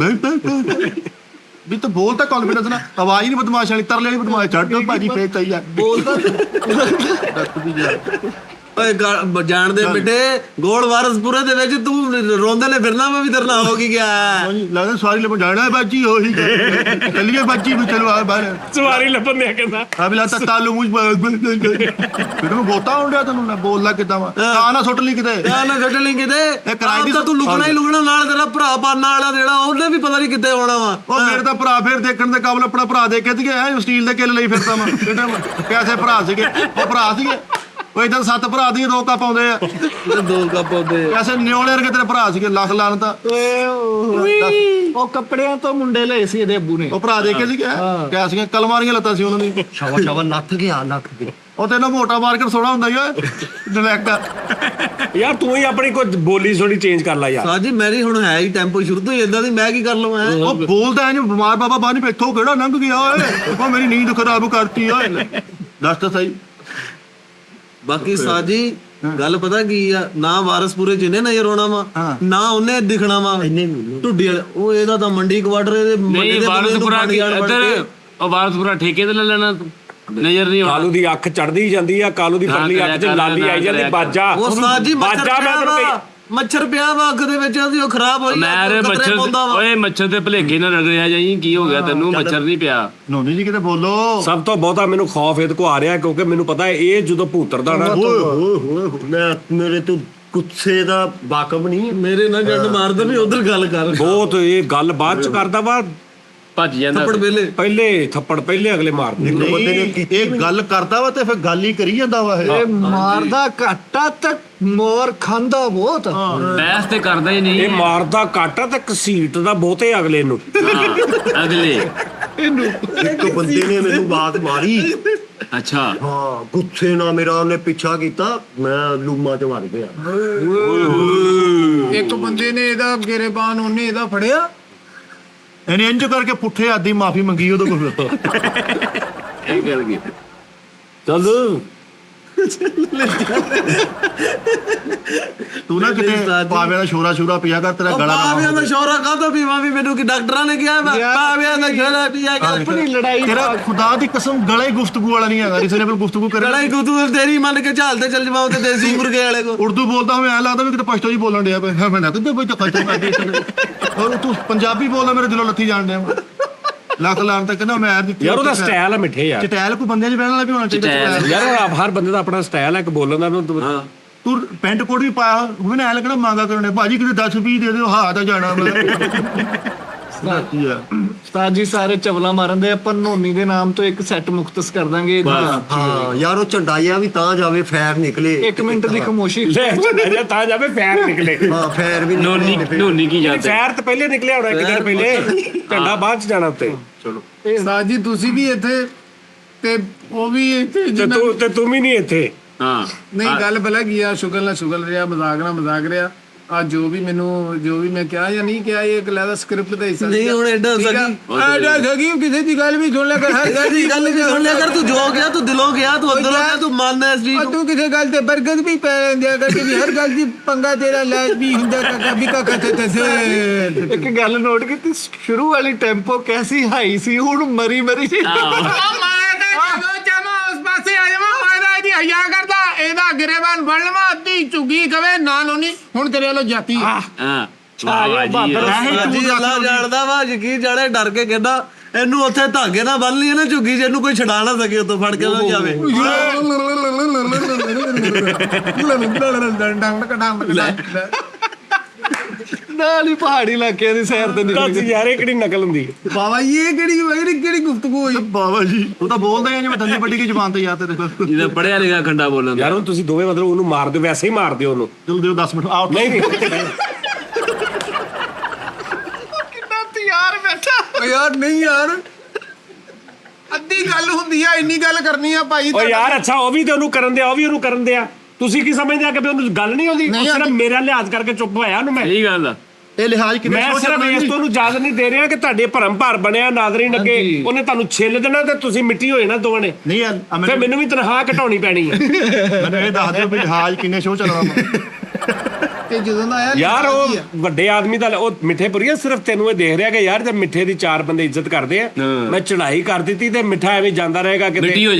ਵੀ ਤਾਂ ਬੋਲ ਤਾਂ ਕੌਨਫੀਡੈਂਸ ਨਾਲ, ਆਵਾਜ਼ ਹੀ ਨਹੀਂ ਬਦਮਾਸ਼ ਵਾਲੀ, ਤਰਲੇ ਵਾਲੀ ਬਦਮਾਸ਼। ਛੱਡ ਦੋ ਭਾਜੀ ਫੇਰ ਚਾਹੀ ਆ ਬੋਲਦਾ ਓਏ ਜਾਣਦੇ ਬੇਟੇ, ਗੋਲ ਵਾਰਸਪੁਰੇ ਦੇ ਵਿੱਚ ਤੂੰ ਰੋਂਦੇ ਨੇ ਫਿਰਨਾ, ਮੈਂ ਵੀ ਤੇਰੇ ਨਾਲ ਹੋ ਕੀ ਗਿਆ। ਲੱਗਦਾ ਸਵਾਰੀ ਲੱਭ ਜਾਣਾ ਬਾਜੀ ਉਹੀ ਚੱਲੀਏ ਬਾਜੀ ਵੀ ਚਲੋ ਆ ਬਾਹਰ ਸਵਾਰੀ ਲੱਭਣ ਦਿਆ ਕਹਿੰਦਾ। ਆ ਵੀ ਲੱਗਦਾ ਤਾਲੂ ਮੂੰਹ ਤੈਨੂੰ ਗੋਤਾ ਹੁੰਦਿਆ, ਤੈਨੂੰ ਨਾ ਬੋਲਦਾ ਕਿੱਦਾਂ ਵਾ, ਤਾਂ ਨਾ ਸੁੱਟ ਲਈ ਕਿਤੇ। ਯਾਰ ਨਾ ਛੱਡ ਲਈ ਕਿਤੇ, ਇਹ ਕਿਰਾਏ ਦੀ ਤਾਂ ਤੂੰ ਲੁਕਣਾ ਹੀ ਲੁਕਣਾ। ਨਾਲ ਤੇਰਾ ਭਰਾ ਪਾਨਾ ਵਾਲਾ ਜਿਹੜਾ, ਉਹਨੇ ਵੀ ਪਤਾ ਨਹੀਂ ਕਿੱਥੇ ਆਉਣਾ ਵਾ। ਉਹ ਮੇਰੇ ਤਾਂ ਭਰਾ ਫੇਰ ਦੇਖਣ ਦੇ ਕਾਬਲ ਆਪਣਾ ਭਰਾ ਦੇ ਕੇ ਐ ਸਟੀਲ ਦੇ ਕਿੱਲ ਲਈ ਫਿਰਦਾ ਵਾ। ਕਿਆਸੇ ਭਰਾ ਸੀਗੇ ਉਹ, ਭਰਾ ਸੀਗੇ ਉਹ ਇਦਾਂ 7 ਭਰਾ ਦੀ 2 ਕੱਪ ਆਉਂਦੇ ਆ, 2 ਕੱਪ ਆਉਂਦੇ ਆ। ਕਿਆਸੇ ਨਿਓਲੇ ਵਰਗੇ ਤੇਰੇ ਭਰਾ ਸੀਗੇ, ਲੱਖ ਲਾਣ ਤਾਂ ਉਹ ਕੱਪੜਿਆਂ ਤੋਂ ਮੁੰਡੇ ਲਏ ਸੀ ਇਹਦੇ ਅੱਬੂ ਨੇ। ਉਹ ਭਰਾ ਦੇ ਕੇ ਸੀ ਕਿਆ ਸੀਗੇ, ਕਲਮਾਰੀਆਂ ਲੱਤਾਂ ਸੀ ਉਹਨਾਂ ਦੀ। ਸ਼ਾਵਾ ਸ਼ਾਵਾ ਨੱਥ ਗਿਆ ਉਹ ਤੈਨੂੰ ਮੋਟਾ ਮਾਰਕੀਟ ਸੋੜਾ ਹੁੰਦਾ ਹੀ ਓਏ ਡਾਇਰੈਕਟ। ਯਾਰ ਤੂੰ ਹੀ ਆਪਣੀ ਕੋਈ ਬੋਲੀ ਥੋੜੀ ਚੇਂਜ ਕਰ ਲੈ ਯਾਰ। ਸਾਜੀ ਮੇਰੀ ਹੁਣ ਹੈ ਹੀ ਟੈਂਪੋ ਸ਼ੁਰੂ ਤੋਂ ਹੀ ਇਦਾਂ ਦੀ, ਮੈਂ ਕੀ ਕਰ ਲਵਾਂ? ਉਹ ਬੋਲਦਾ ਐ ਜਿਵੇਂ ਬਿਮਾਰ ਬਾਬਾ ਬਾਹਰ ਨਹੀਂ ਇੱਥੋਂ ਕਿਹੜਾ ਲੰਘ ਗਿਆ ਓਏ, ਉਹ ਮੇਰੀ ਨੀਂਦ ਖਰਾਬ ਕਰਤੀ ਓਏ। ਦੱਸ ਤਾਂ ਸਹੀ। ਬਾਕੀ ਸਾਜੀ ਗੱਲ ਪਤਾ ਕੀ ਆ, ਨਾ ਵਾਰਸਪੁਰੇ ਚ ਇਹਨੇ ਨਜ਼ਰ ਆਉਣਾ ਵਾ, ਨਾ ਉਹਨੇ ਦਿਖਣਾ ਵਾ ਢੁੱਡੀ ਵਾਲੇ। ਉਹ ਇਹਦਾ ਤਾਂ ਮੰਡੀ ਕੁਆਟਰ ਇਹਦੇ ਨਹੀਂ ਵਾਰਸਪੁਰਾ ਇੱਧਰ, ਉਹ ਵਾਰਸਪੁਰਾ ਠੇਕੇ ਤੇ ਲੈ ਲੈਣਾ, ਨਜ਼ਰ ਨਹੀਂ ਆਉਣਾ। ਕਾਲੂ ਦੀ ਅੱਖ ਚੜਦੀ ਜਾਂਦੀ ਆ, ਕਾਲੂ ਦੀ ਪਰਲੀ ਅੱਖ 'ਚ ਲਾਲੀ ਆਈ ਜਾਂਦੀ। ਬਾਜਾ ਉਹ ਸਾਜੀ ਬਾਜਾ ਮੈਂ ਤੈਨੂੰ ਕਹੀ ਮੱਛਰ ਪਿਆ ਵਾ ਅੱਖ ਦੇ ਵਿੱਚ ਉਹਦੀ ਉਹ ਖਰਾਬ ਹੋਈ ਮੈਂ ਰੇ ਕਤਰੇ ਪਾਉਂਦਾ ਵਾ। ਓਏ ਮੱਛਰ ਤੇ ਭਲੇਖੇ ਨਾਲ ਰਗੜਿਆ ਜਾਈ ਕੀ ਹੋ ਗਿਆ ਤੈਨੂੰ ਮੱਛਰ ਨਹੀਂ ਪਿਆ ਨੋਨੀ ਜੀ ਕਿਤੇ ਬੋਲੋ। ਸਭ ਤੋਂ ਬਹੁਤਾ ਮੈਨੂੰ ਖੌਫ ਇਹਦੇ ਕੋ ਆ ਰਿਹਾ ਕਿਉਂਕਿ ਮੈਨੂੰ ਪਤਾ ਹੈ ਇਹ ਜਦੋਂ ਭੂਤਰਦਾ ਨਾ ਓਏ ਹੋਏ ਹੋਏ ਮੈਂ ਮੇਰੇ ਤੋਂ ਗੁੱਸੇ ਦਾ ਵਾਕਫ ਨਹੀਂ। ਮੇਰੇ ਨਾਲ ਜੱਟ ਮਾਰਦਾ ਵੀ ਉਧਰ ਗੱਲ ਕਰ ਬਹੁਤ ਇਹ ਗੱਲ ਬਾਅਦ ਚ ਕਰਦਾ ਵਾ ਭੱਜ ਜਾਂਦਾ ਥੱਪੜ ਵੇਲੇ ਪਹਿਲੇ ਥੱਪੜ ਪਹਿਲੇ ਅਗਲੇ ਮਾਰਦੇ ਨਹੀਂ, ਇਹ ਗੱਲ ਕਰਦਾ ਵਾ ਤੇ ਫਿਰ ਗੱਲ ਹੀ ਕਰੀ ਜਾਂਦਾ ਵਾ ਇਹ। ਇਹ ਮਾਰਦਾ ਘਾਟਾ ਤੇ ਮੋਰ ਖਾਂਦਾ ਬਹੁਤ। ਬਹਿਸ ਤੇ ਕਰਦਾ ਹੀ ਨਹੀਂ ਇਹ ਮਾਰਦਾ ਘੱਟ ਆ ਤੇ ਘਸੀਟ ਦਾ ਬਹੁਤੇ ਅਗਲੇ ਨੂੰ ਹਾਂ, ਅਗਲੇ ਇੱਕ ਬੰਦੇ ਨੇ ਮੈਨੂੰ ਬਾਤ ਮਾਰੀ, ਅੱਛਾ ਹਾਂ ਗੁੱਸੇ ਨਾਲ ਮੇਰਾ ਉਹਨੇ ਪਿੱਛਾ ਕੀਤਾ, ਮੈਂ ਲੂਮਾ ਚ ਮਰ ਗਿਆ। ਇੱਕ ਬੰਦੇ ਨੇ ਇਹਦਾ ਗਰੇਬਾਨ ਉਹਨੇ ਇਹਦਾ ਫੜਿਆ, ਇਹਨੇ ਇੰਜ ਕਰਕੇ ਪੁੱਠੇ ਆਦੀ ਮਾਫੀ ਮੰਗੀ ਉਹਦੇ ਕੋਲ। ਇਹ ਗੱਲ ਕੀ ਚੱਲ ਤੂੰ ਨਾ ਕਿਤੇ ਪਾਵਿਆਂ ਦਾ ਸ਼ੋਰਾ ਸ਼ੂਰਾ ਪਿਆ ਕਰ, ਤੇਰਾ ਗਲਾ ਪਾਵਿਆਂ ਦਾ ਸ਼ੌਰਾ ਕਾਹਤੋਂ ਪੀਵਾਂ ਵੀ ਮੈਨੂੰ ਕਿ ਡਾਕਟਰਾਂ ਨੇ ਕਿਹਾ ਵਾ ਪਾਵਿਆਂ ਦਾ ਸ਼ੌਰਾ ਪੀਆ ਕਰ। ਆਪਣੀ ਲੜਾਈ ਤੇਰਾ ਖੁਦਾ ਦੀ ਕਸਮ ਗਲਾ ਹੀ ਗੁਫ਼ਤਗੂ ਵਾਲਾ ਨਹੀਂ ਹੈਗਾ, ਰੀਜ਼ਨੇਬਲ ਗੁਫ਼ਤਗੂ ਕਰੇ। ਲੜਾਈ ਤੂੰ ਤੇਰੀ ਮੰਨ ਕੇ ਝਾਲ ਤੇ ਚੱਲ ਜਾਵਾਂ ਤੇ ਦੇਸੀ ਮੁਰਗੇ ਵਾਲੇ ਕੋ। ਉਰਦੂ ਬੋਲਦਾ ਹੋਵੇ ਐ ਲੱਗਦਾ ਵੀ ਕਿਤੇ ਪਸ਼ਤੋ ਹੀ ਬੋਲਣ ਡਿਆ ਪਿਆ। ਮੈਂ ਨਾ ਕਿਤੇ ਬਈ ਤੱਕ ਔਰ ਤੂੰ ਪੰਜਾਬੀ ਬੋਲਦਾ ਮੇਰੇ ਦਿਲੋਂ ਲੱਥੀ ਜਾਣ ਡਿਆ ਲੱਖ ਲਾਣ ਤੱਕ ਨਾ ਮੈਂ ਯਾਰ ਉਹਦਾ ਸਟਾਈਲ ਆ ਮਿੱਠੇ ਯਾਰ ਚਟੈਲ ਕੋਈ ਬੰਦਿਆਂ 'ਚ ਬਹਿਣ ਵਾਲਾ ਵੀ ਹੋਣਾ ਚਾਹੀਦਾ। ਯਾਰ ਹਰ ਬੰਦੇ ਦਾ ਆਪਣਾ ਸਟਾਈਲ ਹੈ ਇੱਕ ਬੋਲਣ ਦਾ ਉਹਨੂੰ ਤੂੰ ਪੈਂਟ ਕੋਟ ਵੀ ਪਾਇਆ ਹੋਵੇ ਨਾ ਐ ਲੱਗਣਾ ਮੰਗਾ ਕਰਨੇ ਭਾਜੀ ਕਿਤੇ 10-20 ਦੇ ਦਿਓ ਹਾਂ ਤਾਂ ਜਾਣਾ ਮੈਂ ਕੀ ਆ। ਉਸਤਾਦ ਜੀ ਸਾਰੇ ਚਵਲਾ ਮਾਰਨ ਦੇ, ਆਪਾਂ ਨੋਨੀ ਦੇ ਨਾਮ ਤੋਂ ਇੱਕ ਸੈੱਟ ਮੁਖਤਸ ਕਰ ਦਾਂਗੇ। ਹਾਂ ਯਾਰ ਉਹ ਚੰਡਾਈਆ ਵੀ ਤਾਂ ਜਾਵੇ ਫੈਰ ਨਿਕਲੇ। 1 ਮਿੰਟ ਦੀ ਖਾਮੋਸ਼ੀ। ਲੈ ਤਾਂ ਜਾਵੇ ਫੈਰ ਨਿਕਲੇ ਹਾਂ ਫੈਰ ਵੀ ਨੋਨੀ ਨੋਨੀ ਕੀ ਜਾਂਦੇ ਫੈਰ ਤਾਂ ਪਹਿਲੇ ਨਿਕਲਿਆ ਹੋਣਾ ਇੱਕ ਦਿਨ ਪਹਿਲੇ, ਝੰਡਾ ਬਾਅਦ ਚ ਜਾਣਾ ਉੱਤੇ। ਸਾਜ ਜੀ ਤੁਸੀਂ ਵੀ ਇੱਥੇ ਤੇ ਉਹ ਵੀ ਇੱਥੇ ਤੇ ਤੂੰ ਵੀ ਨਹੀਂ ਇੱਥੇ। ਹਾਂ ਨਹੀਂ ਗੱਲ ਭਲਾ ਕੀ ਆ, ਸ਼ੁਗਲ ਰਿਹਾ, ਮਜ਼ਾਕ ਰਿਹਾ। ਆ ਜੋ ਵੀ ਮੈਂ ਕਿਹਾ ਜਾਂ ਨਹੀਂ ਕਿਹਾ, ਇਹ ਇੱਕ ਲੈਦਾ ਸਕ੍ਰਿਪਟ ਦਾ ਹਿੱਸਾ ਨਹੀਂ ਹੁਣ ਐਡਾ ਸਕੀ ਕਿਸੇ ਦੀ ਗੱਲ ਵੀ ਸੁਣ ਲਿਆ ਕਰ, ਹਰ ਗੱਲ ਦੀ ਗੱਲ ਵੀ ਸੁਣ ਲਿਆ ਕਰ। ਤੂੰ ਜੋ ਗਿਆ ਤੂੰ ਦਿਲੋਂ ਗਿਆ, ਤੂੰ ਅੰਦਰੋਂ ਗਿਆ, ਤੂੰ ਮੰਨਦਾ ਇਸ ਚੀਜ਼ ਨੂੰ। ਤੂੰ ਕਿਸੇ ਗੱਲ ਤੇ ਬਰਕਤ ਵੀ ਪੈ ਦਿਆ ਕਰਕੇ ਵੀ ਹਰ ਗੱਲ ਦੀ ਪੰਗਾ ਤੇਰਾ ਲੈ ਵੀ ਹੁੰਦਾ ਕਭੀ ਕਾ ਕਹਤੇ ਤਸੇ। ਇੱਕ ਗੱਲ ਨੋਟ ਕੀਤੀ, ਸ਼ੁਰੂ ਵਾਲੀ ਟੈਂਪੋ ਕੈਸੀ ਹਾਈ ਸੀ, ਹੁਣ ਮਰੀ ਹਯਾ ਕਰਦਾ ਇਹਦਾ ਗਰੇਬਾਨ ਫੜ ਲਵਾਂ, ਅੱਧੀ ਝੁੱਗੀ ਕਵੇ ਨਾ ਨੋਨੀ ਹੁਣ ਤੇਰੇ ਵੱਲੋਂ ਜਾਤੀ। ਹਾਂ ਜੀ ਅੱਲਾ ਜਾਣਦਾ ਵਾ, ਯਕੀਨ ਜਾਣੇ ਡਰ ਕੇ ਕਹਿੰਦਾ ਇਹਨੂੰ ਉੱਥੇ ਧਾਗੇ ਨਾਲ ਬੰਨ ਲਈ ਨਾ ਝੁੱਗੀ, ਜਿਹਨੂੰ ਕੋਈ ਛਡਾ ਨਾ ਸਕੇ ਉੱਥੋਂ ਫੜ ਕੇ ਨਾ ਜਾਵੇ। ਨਾਲ ਹੀ ਪਹਾੜੀ ਇਲਾਕਿਆਂ ਦੀ ਸੈਰ ਤੇ ਨਿਕਲ ਦੱਸ ਯਾਰ ਇਹ ਕਿਹੜੀ ਨਕਲ ਹੁੰਦੀ ਹੈ? ਬਾਬਾ ਜੀ ਇਹ ਕਿਹੜੀ ਗੁਫ਼ਤਗੂ ਹੋਈ? ਬਾਬਾ ਜੀ ਉਹ ਤਾਂ ਬੋਲਦੇ ਆ ਜਿਵੇਂ ਦੰਦੀ ਵੱਡੀ ਕੀ ਜ਼ਬਾਨ ਤੇ ਯਾਦ ਤੇ ਦੇਖੋ। ਜਿਹਦਾ ਪੜਿਆ ਲਿਖਿਆ ਖੰਡਾ ਬੋਲਣ ਯਾਰ ਹੁਣ ਤੁਸੀਂ ਦੋਵੇਂ ਮਤਲਬ ਉਹਨੂੰ ਮਾਰ ਦਿਓ, ਵੈਸੇ ਹੀ ਮਾਰ ਦਿਓ ਉਹਨੂੰ। ਚਲੋ ਦਿਓ 10 ਮਿੰਟ ਆਓ। ਨਹੀਂ ਕਿੰਨਾ ਤਿਆਰ ਬੈਠਾ। ਓ ਯਾਰ ਨਹੀਂ ਯਾਰ, ਅੱਧੀ ਗੱਲ ਹੁੰਦੀ ਆ, ਇੰਨੀ ਗੱਲ ਕਰਨੀ ਆ ਭਾਈ। ਓ ਯਾਰ ਅੱਛਾ ਉਹ ਵੀ ਤੇ ਉਹਨੂੰ ਕਰਨ ਦਿਆ, ਉਹ ਵੀ ਉਹਨੂੰ ਕਰਨ ਦਿਆ। ਤੁਸੀਂ ਕੀ ਸਮਝਦੇ ਆ ਕਿ ਵੀ ਉਹਨੂੰ ਗੱਲ ਨਹੀਂ ਆਉਂਦੀ? ਸਿਰਫ ਮੇਰਾ ਲਿਹਾਜ਼ ਕਰਕੇ ਚੁੱਪ ਹੋਇਆ ਉਹਨੂੰ ਮੈਂ। ਸਹੀ ਗੱਲ ਆ। ਇਹ ਲਿਹਾਜ਼ ਕਿਵੇਂ ਮੈਂ ਸਿਰਫ ਇਸ ਤੋਂ ਨੂੰ ਇਜਾਜ਼ਤ ਨਹੀਂ ਦੇ ਰਿਹਾ ਕਿ ਤੁਹਾਡੇ ਭਰਮ ਭਾਰ ਬਣਿਆ ਨਾਜ਼ਰੀਨ ਅੱਗੇ ਉਹਨੇ ਤੁਹਾਨੂੰ ਛਿੱਲ ਦੇਣਾ ਤੇ ਤੁਸੀਂ ਮਿੱਟੀ ਹੋਏ ਨਾ ਦੋਵਾਂ ਨੇ। ਨਹੀਂ ਫਿਰ ਮੈਨੂੰ ਵੀ ਤਨਖਾਹ ਘਟਾਉਣੀ ਪੈਣੀ ਹੈ। ਮੈਨੂੰ ਇਹ ਦੱਸ ਦਿਓ ਵੀ ਲਿਹਾਜ਼ ਕਿੰਨੇ ਸ਼ੋਅ ਚੱਲਣਾ। ਤੇ ਜਦੋਂ ਦਾ ਆਇਆ ਯਾਰ ਉਹ ਵੱਡੇ ਆਦਮੀ ਦਾ ਉਹ ਮਿੱਠੇਪੁਰੀਆ ਸਿਰਫ ਤੈਨੂੰ ਇਹ ਦੇਖ ਰਿਹਾ ਕਿ ਯਾਰ ਜਦ ਮਿੱਠੇ ਦੀ 4 ਬੰਦੇ ਇੱਜ਼ਤ ਕਰਦੇ ਆ, ਮੈਂ ਚੜਾਈ ਕਰ ਦਿੱਤੀ ਤੇ ਮਿੱਠਾ ਐਵੇਂ ਜਾਂਦਾ ਰਹੇਗਾ ਕਿ ਮਿੱਟੀ ਹੋ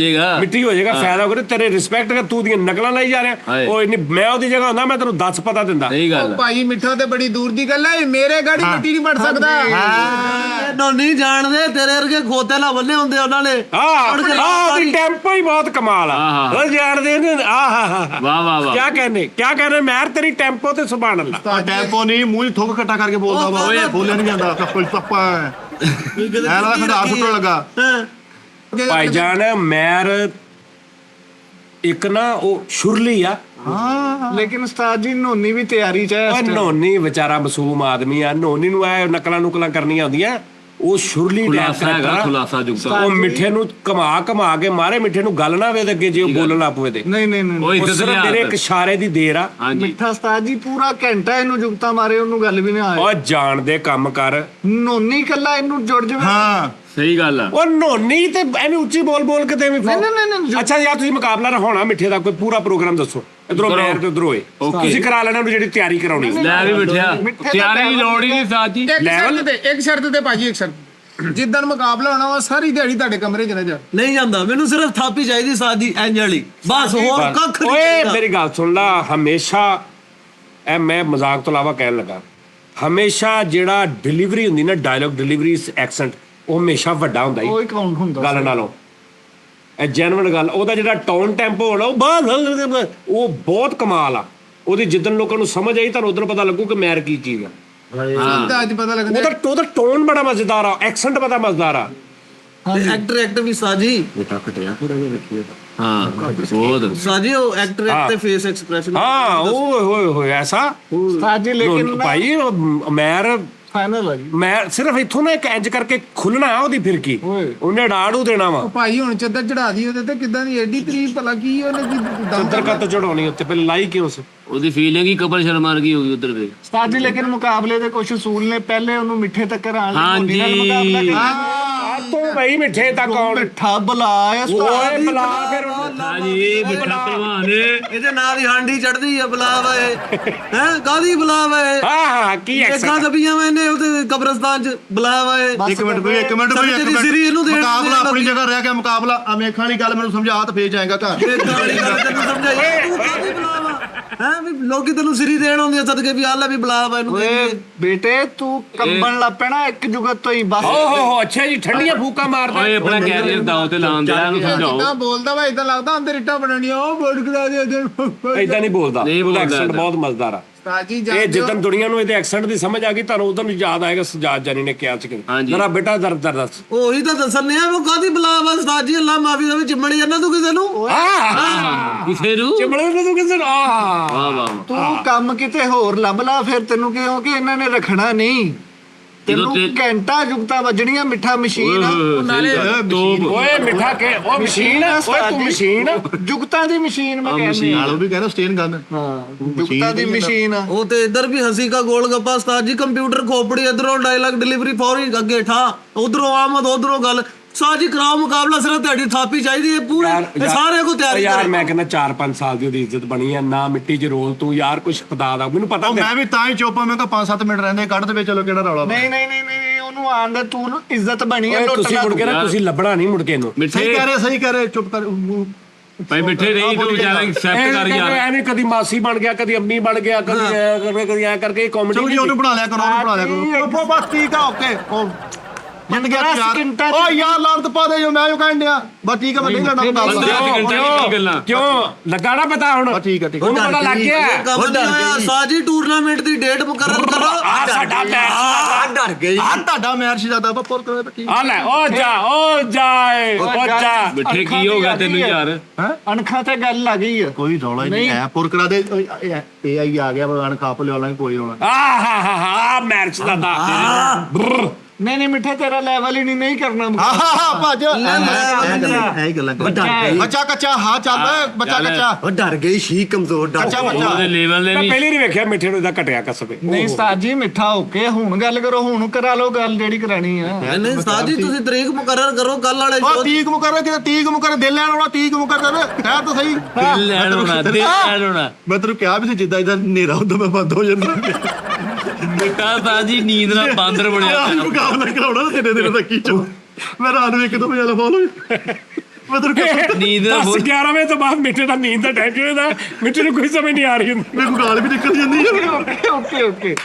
ਜਾਏਗਾ ਫਾਇਦਾ ਕਰੇ ਤੇਰੇ ਰਿਸਪੈਕਟ ਕਰ, ਤੂੰ ਦੀਆਂ ਨਕਲਾਂ ਲਾਈ ਜਾ ਰਿਹਾ। ਉਹ ਇੰਨੀ ਮੈਂ ਉਹਦੀ ਜਗ੍ਹਾ ਹੁੰਦਾ ਮੈਂ ਤੈਨੂੰ 10 ਪਤਾ ਦਿੰਦਾ। ਸਹੀ ਗੱਲ ਆ। ਭਾਈ ਮਿੱਠਾ ਤੇ ਬੜੀ ਦੂਰ ਦੀ ਗੱਲ ਹੈ, ਮੇਰੇ ਗਾੜੀ ਮਿੱਟੀ ਨਹੀਂ ਵੜ ਸਕਦਾ। ਨੋਨੀ ਜਾਣਦੇ ਤੇਰੇ ਵਰਗੇ ਖੋਤੇ ਲਾ ਬੰਨੇ ਹੁੰਦੇ ਉਹਨਾਂ ਨੇ। ਉਹਦੀ ਟੈਂਪੋ ਹੀ ਬਹੁਤ ਕਮਾਲ ਆ। ਉਹ ਜਾਣਦੇ ਨੇ ਵਾਹ ਵਾਹ ਵਾਹ। ਕੀ ਕਹਿੰਦੇ ਮੈਂ ਤੇਰੀ ਟੈਂਪੋ ਤੇ ਸੁਭਾਨ ਅੱਲਾਹ। ਟੈਂਪੋ ਨਹੀਂ ਮੂੰਹ ਥੁੱਕ ਕੱਟਾ ਕਰਕੇ ਬੋਲਦਾ ਵਾ, ਬੋਲਿਆ ਨਹੀਂ ਜਾਂਦਾ। ਕੋਈ ਪੱਪਾ ਐ ਲਾ ਖੰਡਾ ਸੁੱਟਣ ਲੱਗਾ। ਭਾਈਜਾਨ ਮੈਰ ਇੱਕ ਨਾ ਉਹ ਸ਼ੁਰਲੀ ਆ। ਲੇਕਿਨ ਉਸਤਾਦ ਜੀ ਨੋਨੀ ਵੀ ਤਿਆਰੀ ਚ ਹੈ। ਉਹ ਨੋਨੀ ਵਿਚਾਰਾ ਮਾਸੂਮ ਆਦਮੀ ਆ, ਨੋਨੀ ਨੂੰ ਐ ਨਕਲਾਂ ਕਰਨੀਆਂ ਆਉਂਦੀਆਂ। ਉਹ ਸ਼ੁਰਲੀ ਖੁਲਾਸਾ ਜੁਗਤਾ ਉਹ ਮਿੱਠੇ ਨੂੰ ਘਮਾ ਕੇ ਮਾਰੇ, ਮਿੱਠੇ ਨੂੰ ਗੱਲ ਨਾ ਵੇ ਅੱਗੇ ਜੇ ਉਹ ਬੋਲਣ ਲੱਗ ਪਵੇ ਤੇ ਨਹੀਂ ਉਹ ਸਿਰਫ ਮੇਰੇ ਇੱਕ ਇਸ਼ਾਰੇ ਦੀ ਦੇਰ ਆ। ਮਿੱਠਾ ਉਸਤਾਦ ਜੀ ਪੂਰਾ ਘੰਟਾ ਇਹਨੂੰ ਜੁਗਤਾ ਮਾਰੇ, ਉਹਨੂੰ ਗੱਲ ਵੀ ਨਾ ਆਏ। ਉਹ ਜਾਣ ਦੇ ਕੰਮ ਕਰ। ਨੋਨੀ ਕੱਲਾ ਇਹਨੂੰ ਜੁੜ ਜਾਵੇ। ਹਾਂ ਸਹੀ ਗੱਲ ਆ। ਉਹ ਨੋਨੀ ਤੇ ਐਵੇਂ ਉੱਚੀ ਬੋਲ ਕੇ ਤੇ ਨਹੀਂ। ਅੱਛਾ ਯਾਰ ਤੁਸੀਂ ਮੁਕਾਬਲਾ ਰਹਾਉਣਾ ਮਿੱਠੇ ਦਾ ਕੋਈ ਪੂਰਾ ਪ੍ਰੋਗਰਾਮ ਦੱਸੋ। ਇਧਰੋਂ ਮੈਂ ਤੇ ਉਧਰੋਂ ਹੋਏ ਤੁਸੀਂ ਕਰਾ ਲੈਣਾ ਉਹਨੂੰ ਜਿਹੜੀ ਤਿਆਰੀ ਕਰਾਉਣੀ। ਲੈ ਵੀ ਬਿਠਿਆ ਤਿਆਰੀ ਦੀ ਲੋੜ ਹੀ ਨਹੀਂ ਸਾਥ ਜੀ। ਇੱਕ ਸ਼ਰਤ ਤੇ ਭਾਜੀ, ਇੱਕ ਸ਼ਰਤ, ਜਿੱਦਣ ਮੁਕਾਬਲਾ ਹੋਣਾ ਵਾ ਸਾਰੀ ਦਿਹਾੜੀ ਤੁਹਾਡੇ ਕਮਰੇ 'ਚ ਨਾ ਜਾ। ਨਹੀਂ ਜਾਂਦਾ, ਮੈਨੂੰ ਸਿਰਫ ਥਾਪੀ ਚਾਹੀਦੀ ਸਾਦੀ ਇੰਜ ਵਾਲੀ, ਬਸ ਹੋਰ ਕੱਖ ਨਹੀਂ ਓਏ ਚਾਹੀਦਾ। ਮੇਰੀ ਗੱਲ ਸੁਣ ਲਾ, ਹਮੇਸ਼ਾ ਇਹ ਮੈਂ ਮਜ਼ਾਕ ਤੋਂ ਇਲਾਵਾ ਕਹਿਣ ਲੱਗਾ, ਹਮੇਸ਼ਾ ਜਿਹੜਾ ਡਿਲੀਵਰੀ ਹੁੰਦੀ ਨਾ, ਡਾਇਲੌਗ ਡਿਲੀਵਰੀ, ਐਕਸੈਂਟ, ਉਹ ਹਮੇਸ਼ਾ ਵੱਡਾ ਹੁੰਦਾ ਉਹ ਹੀ ਹੀ ਕਾਊਂਟ ਹੁੰਦਾ ਗੱਲ ਨਾਲੋਂ। ਇਹ ਜੈਨੂਇਨ ਗੱਲ, ਉਹਦਾ ਜਿਹੜਾ ਟੋਨ ਟੈਂਪੋ ਹੋਣਾ ਉਹ ਬਹੁਤ ਕਮਾਲ ਆ। ਉਹਦੀ ਜਿੱਦਣ ਲੋਕਾਂ ਨੂੰ ਸਮਝ ਆਈ ਤੁਹਾਨੂੰ ਉਦੋਂ ਪਤਾ ਲੱਗੂ ਕਿ ਮੈਰ ਕੀ ਚੀਜ਼ ਆ। ਤਾਂ ਅੱਜ ਪਤਾ ਲੱਗਦਾ ਉਹਦਾ ਟੋਨ ਬੜਾ ਮਜ਼ੇਦਾਰ ਆ, ਐਕਸੈਂਟ ਬੜਾ ਮਜ਼ੇਦਾਰ ਆ। ਐਕਟਰ ਵੀ ਸਾਜੀ ਬੇਟਾ ਘਟਿਆ ਥੋੜਾ ਜਿਹਾ ਰੱਖੀਏ ਹਾਂ ਬਹੁਤ ਸਾਜੀ ਉਹ ਐਕਟਰ ਤੇ ਫੇਸ ਐਕਸਪ੍ਰੈਸ਼ਨ ਹਾਂ ਹੋਏ ਐਸਾ ਸਾਜੀ ਲੇਕਿਨ ਭਾਈ ਮੈਰ ਫਾਈਨਲ ਹੈ ਜੀ। ਮੈਂ ਸਿਰਫ ਇੱਥੋਂ ਨਾ ਇੱਕ ਇੰਜ ਕਰਕੇ ਖੁੱਲਣਾ ਉਹਦੀ ਫਿਰਕੀ, ਉਹਨੇ ਡਾੜੂ ਦੇਣਾ ਵਾ। ਭਾਈ ਹੁਣ ਚੱਦਰ ਚੜਾ ਦੀ ਉਹਦੇ ਤੇ ਕਿੱਦਾਂ ਦੀ ਐਡੀ ਤਰੀਫ ਭਲਾ ਕੀ ਉਹਨੇ ਕੀ ਦਮ ਚੱਦਰ ਕੱਤ ਚੜਾਉਣੀ ਉੱਤੇ, ਪਹਿਲੇ ਲਾਈ ਕਿਉਂ ਸੀ? ਉਹਦੀ ਫੀਲਿੰਗ ਹੀ ਕਪਲ ਸ਼ਰਮਾ ਵਰਗੀ ਹੋ ਗਈ ਉਧਰ ਦੇ। ਸਾਜੀ ਲੇਕਿਨ ਮੁਕਾਬਲੇ ਦੇ ਕੁਝ ਅਸੂਲ ਨੇ। ਪਹਿਲੇ ਉਹਨੂੰ ਮਿੱਠੇ ਤੱਕ ਆਉਣ ਲਈ ਹਾਂਜੀ। ਮੋਦੀ ਨਾਲ ਮੁਕਾਬਲਾ ਕੀਤਾ। ਤੂੰ ਬਈ ਮਿੱਠੇ ਤੱਕ ਆਉਣ ਮਿੱਠਾ ਬੁਲਾ ਓਏ ਬੁਲਾ ਫਿਰ ਉਹਨੂੰ। ਹਾਂਜੀ ਮਿੱਠਾ ਭਲਵਾਨ ਇਹਦੇ ਨਾਲ ਹੀ ਹਾਂਡੀ ਚੜਦੀ ਆ ਬੁਲਾਵਾ ਏ ਹੈ ਕਾਦੀ ਬੁਲਾਵਾ ਏ ਹਾਂ ਕੀ ਅੱਖਾਂ ਐਕਸੈਂਟ ਦਬੀਆਂ ਮੈਨੇ ਉਹਦੇ ਕਬਰਸਤਾਨ ਚ ਬੁਲਾਵਾ ਏ ਇੱਕ ਮਿੰਟ ਬਈ ਸਿਰੀ ਇਹਨੂੰ ਦੇਣ ਮੁਕਾਬਲਾ ਆਪਣੀ ਜਗ੍ਹਾ ਰਹਿ ਗਿਆ ਮੁਕਾਬਲਾ। ਅਮੇਖਾਂ ਵਾਲੀ ਗੱਲ ਮੈਨੂੰ ਸਮਝਾ ਤਾਂ ਫੇਰ ਜਾਏਗਾ ਘਰ। ਤੈਨੂੰ ਸਮਝਾਈ ਤੂੰ ਕਾਦੀ ਬੁਲਾਵਾ ਹੈ ਵੀ ਲੋਕੀ ਤੈਨੂੰ ਸਿਰੀ ਦੇਣ ਆਉਂਦੇ ਆ ਸਦਕੇ ਵੀ ਆਲਾ ਵੀ ਬੁਲਾਵਾ ਇਹਨੂੰ ਓਏ ਬੇਟੇ ਤੂੰ ਕੰਬਣ ਲੱਗ ਪੈਣਾ ਇੱਕ ਜੁਗਤ ਤੋਂ ਹੀ ਬਸ। ਓਹ ਅੱਛਾ ਜੀ, ਠੰਡੀਆਂ ਫੂਕਾਂ ਮਾਰਦਾ। ਓਏ ਆਪਣਾ ਕੈਰੀਅਰ ਦਾਅ ਤੇ ਲਾਉਣ ਦਿਆ ਨੂੰ ਸਮਝਾਓ। ਕਿੱਦਾਂ ਬੋਲਦਾ ਵਾ ਇਦਾਂ ਲੱਗਦਾ ਅੰਦਰ ਇੱਟਾਂ ਬਣਨੀਆਂ ਉਹ ਬੋਲ ਕਰਾ ਦੇ ਏਦਾਂ ਨਹੀਂ ਬੋਲਦਾ, ਨਹੀਂ ਉਹਦਾ ਬੋਲਦਾ ਐਕਸੈਂਟ ਏਦਾਂ। ਬਹੁਤ ਮਜ਼ੇਦਾਰ ਆ। ਸਾਜੀ ਇਹ ਜਾਣਦੇ ਜਿੱਦਣ ਦੁਨੀਆ ਨੂੰ ਇਹਦੇ ਐਕਸੈਂਟ ਦੀ ਸਮਝ ਆ ਗਈ ਤੁਹਾਨੂੰ ਉਦੋਂ ਯਾਦ ਆਏਗਾ ਸਜਾਦ ਜਾਨੀ ਨੇ ਕਿਹਾ ਸੀ। ਹਾਂਜੀ। ਜਰਾ ਬੇਟਾ ਦਰ ਦੱਸ। ਉਹੀ ਤਾਂ ਦੱਸਣੇ ਆ ਉਹ ਕਾਦੀ ਬੁਲਾਵਾ ਉਸਤਾਦ ਅੱਲਾ ਮਾਫੀ ਦੇ ਵਿੱਚ ਚਿੰਮਣੀ ਜਾਂਦਾ ਤੂੰ ਕਿਸੇ ਨੂੰ ਕਿਸੇ ਨੂੰ ਚਿਮੜੇ ਨੂੰ ਤੂੰ ਕਿਸੇ ਨੂੰ ਵਾਹ ਵਾਹ ਤੂੰ ਕੰਮ ਕਿਤੇ ਹੋਰ ਲੱਭ ਲਾ ਫਿਰ ਤੈਨੂੰ ਕਿਉਂਕਿ ਇਹਨਾਂ ਨੇ ਰੱਖਣਾ ਨਹੀਂ। ਤੈਨੂੰ ਘੰਟਾ ਜੁਗਤਾ ਵੱਜਣੀਆਂ ਮਿੱਠਾ ਮਸ਼ੀਨ ਆ। ਓਏ ਮਿੱਠਾ ਕੇ ਉਹ ਮਸ਼ੀਨ ਆ, ਓਏ ਤੂੰ ਮਸ਼ੀਨ ਆ। ਜੁਗਤਾਂ ਦੀ ਮਸ਼ੀਨ ਮੈਂ ਕਹਿੰਦੀ ਨਾਲ ਉਹ ਵੀ ਕਹਿੰਦਾ ਸਟੇਨ ਗਨ। ਜੁਗਤਾਂ ਦੀ ਮਸ਼ੀਨ ਆ। ਉਹ ਤੇ ਇੱਧਰ ਵੀ ਹੰਸੀ ਕਾ ਗੋਲ ਗੱਪਾ ਉਸਤਾਦ ਜੀ ਕੰਪਿਊਟਰ ਖੋਪੜੀ ਇਧਰੋਂ ਡਾਇਲੌਗ ਡਿਲੀਵਰੀ ਫੌਰੀ ਅੱਗੇ ਠਾ ਉਧਰੋਂ ਆਮਦ ਉਧਰੋਂ ਗੱਲ ਸਾਜੀ ਕਰਾਓ ਮੁਕਾਬਲਾ ਸਿਰਫ ਤੁਹਾਡੀ ਥਾਪੀ ਚਾਹੀਦੀ ਹੈ ਪੂਰੇ ਇਹ ਸਾਰੇ ਕੋ ਤਿਆਰੀ ਯਾਰ ਮੈਂ ਕਹਿੰਦਾ 4-5 ਸਾਲ ਦੀ ਉਹਦੀ ਇੱਜ਼ਤ ਬਣੀ ਆ ਨਾ ਮਿੱਟੀ 'ਚ ਰੋਲ ਤੂੰ ਯਾਰ ਕੁਝ ਪਤਾ ਦਾ ਮੈਨੂੰ ਪਤਾ ਮੈਂ ਵੀ ਤਾਂ ਹੀ ਚੁੱਪ ਆ। ਮੈਂ ਕਿਹਾ 5-7 ਮਿੰਟ ਰਹਿੰਦੇ ਕੱਢ ਦੇ ਚਲੋ ਕਿਹੜਾ ਰੌਲਾ। ਨਹੀਂ ਉਹਨੂੰ ਆਣ ਦੇ ਤੂੰ ਉਹਨੂੰ ਇੱਜ਼ਤ ਬਣੀ ਆ। ਤੁਸੀਂ ਮੁੜ ਕੇ ਨਾ ਤੁਸੀਂ ਲੱਭਣਾ ਨਹੀਂ ਮੁੜ ਕੇ ਇਹਨੂੰ। ਸਹੀ ਕਹਿ ਰਹੇ ਚੁੱਪ ਕਰ। ਭਾਈ ਮਿੱਠੇ ਨਹੀਂ ਤੂੰ ਜਿਆਦਾ ਐਕਸੈਪਟ ਕਰ ਯਾਰ। ਐਵੇਂ ਕਦੀ ਮਾਸੀ ਬਣ ਗਿਆ, ਕਦੀ ਅੰਮੀ ਬਣ ਗਿਆ, ਕਦੀ ਐ ਕਰਕੇ ਕਾਮੇਡੀ। ਚਲੋ ਜੀ ਉਹਨੂੰ ਬਣਾ ਲਿਆ ਕਰੋ ਬਸ ਠੀਕ ਆ ਓਕੇ। ਉਹ ਜਿੰਦਗੀ ਯਾਰ ਓ ਯਾਰ ਲਾਂਤ ਪਾ ਦੇ ਜੋ ਮੈਂ ਜੋ ਕਹਿਣ ਡਿਆ ਬਸ ਠੀਕ ਆ ਮੈਂ ਨਹੀਂ ਲੜਨਾ ਮੁਕਾਬਲਾ। ਕਿਉਂ ਲੱਗਾ ਨਾ ਪਤਾ ਹੁਣ? ਠੀਕ ਆ ਹੁਣ ਪਤਾ ਲੱਗ ਗਿਆ। ਸਾਜੀ ਟੂਰਨਾਮੈਂਟ ਦੀ ਡੇਟ ਮੁਕਰਰ ਕਰੋ। ਆ ਸਾਡਾ ਮੈਚ ਡਰ ਗਈ ਆ ਤੁਹਾਡਾ ਮੈਚ ਸੀ ਜ਼ਿਆਦਾ ਪੁੱਲ ਕਰੋ ਠੀਕ ਆ ਲੈ ਉਹ ਜਾ ਮਿੱਠੇ ਕੀ ਹੋ ਗਿਆ ਤੈਨੂੰ ਯਾਰ? ਅਣਖਾਂ ਤੇ ਗੱਲ ਆ ਗਈ ਆ। ਕੋਈ ਰੌਲਾ ਹੀ ਨਹੀਂ ਹੈ ਪੁਰਕਰਾ ਦੇ AI ਆ ਗਿਆ ਬਗਾਨ ਖਾਪ ਲਿਆ ਲਾਂਗੇ ਕੋਈ ਰੌਲਾ। ਆ ਮੈਚ ਦਾ ਨਹੀਂ ਮਿੱਠੇ ਤੇਰਾ ਲੈਵਲ ਹੀ ਨਹੀਂ ਕਰਨਾ। ਭੱਜ ਐ ਗੱਲਾਂ ਬੱਚਾ ਕੱਚਾ ਹਾਂ ਚੱਲ ਬੱਚਾ ਕੱਚਾ। ਉਹ ਡਰ ਗਈ ਸੀ ਕਮਜ਼ੋਰ ਡਰ ਕੱਚਾ ਬੱਚਾ ਉਹਦੇ ਲੈਵਲ ਦੇ ਨਹੀਂ। ਪਹਿਲੇ ਨਹੀਂ ਵੇਖਿਆ ਮਿੱਠੇ ਨੂੰ ਇਹਦਾ ਘਟਿਆ ਕਸਬੇ। ਨਹੀਂ ਉਸਤਾਦ ਜੀ ਮਿੱਠਾ ਓਕੇ ਹੁਣ ਗੱਲ ਕਰੋ। ਹੁਣ ਕਰਾ ਲਓ ਗੱਲ ਜਿਹੜੀ ਕਰਾਣੀ ਆ। ਨਹੀਂ ਉਸਤਾਦ ਜੀ ਤੁਸੀਂ ਤਰੀਕ ਮੁਕਰਰ ਕਰੋ ਕੱਲ ਵਾਲੇ ਉਹ ਤੀਕ ਮੁਕਰਰ ਕਿਤੇ ਤੀਕ ਮੁਕਰਰ ਦਿਲ ਲੈਣ ਵਾਲਾ ਤੀਕ ਮੁਕਰਰ ਕਹਿ ਤਾਂ ਸਹੀ। ਦਿਲ ਲੈਣ ਹੋਣਾ ਮੈਂ ਤੈਨੂੰ ਕਿਹਾ ਵੀ ਸੀ ਜਿੱਦਾਂ ਇਦਾਂ ਹਨੇਰਾ ਹੁੰਦਾ ਮੈਂ ਬੰਦ ਹੋ ਜਾਂਦਾ। ਬੇਟਾ ਤਾਂ ਜੀ ਨੀਂਦ ਨਾਲ ਬਾਂਦਰ ਬਣਿਆ ਮੁਕਾਬਲਾ ਕਰਾਉਣਾ ਤੇਰੇ ਦਿਨ ਦਾ ਕੀ ਚੋ ਮੈਂ ਰਾਤ ਨੂੰ 1-2 ਵਜੇ ਫੋਲੋ ਮੈਂ ਤੈਨੂੰ ਕਿਹਾ ਨੀਂਦ ਨਾਲ 11 ਵਜੇ ਤੋਂ ਬਾਅਦ ਮਿੱਠੇ ਦਾ ਨੀਂਦ ਦਾ ਟੈਂਸ਼ਨ ਹੁੰਦਾ। ਮਿੱਠੇ ਨੂੰ ਕੋਈ ਸਮਝ ਨਹੀਂ ਆ ਰਹੀ ਹੁੰਦੀ। ਮੇਰੇ ਕੋਲ ਗਾਲ ਵੀ ਨਿਕਲ ਜਾਂਦੀ ਹੈ। ਓਕੇ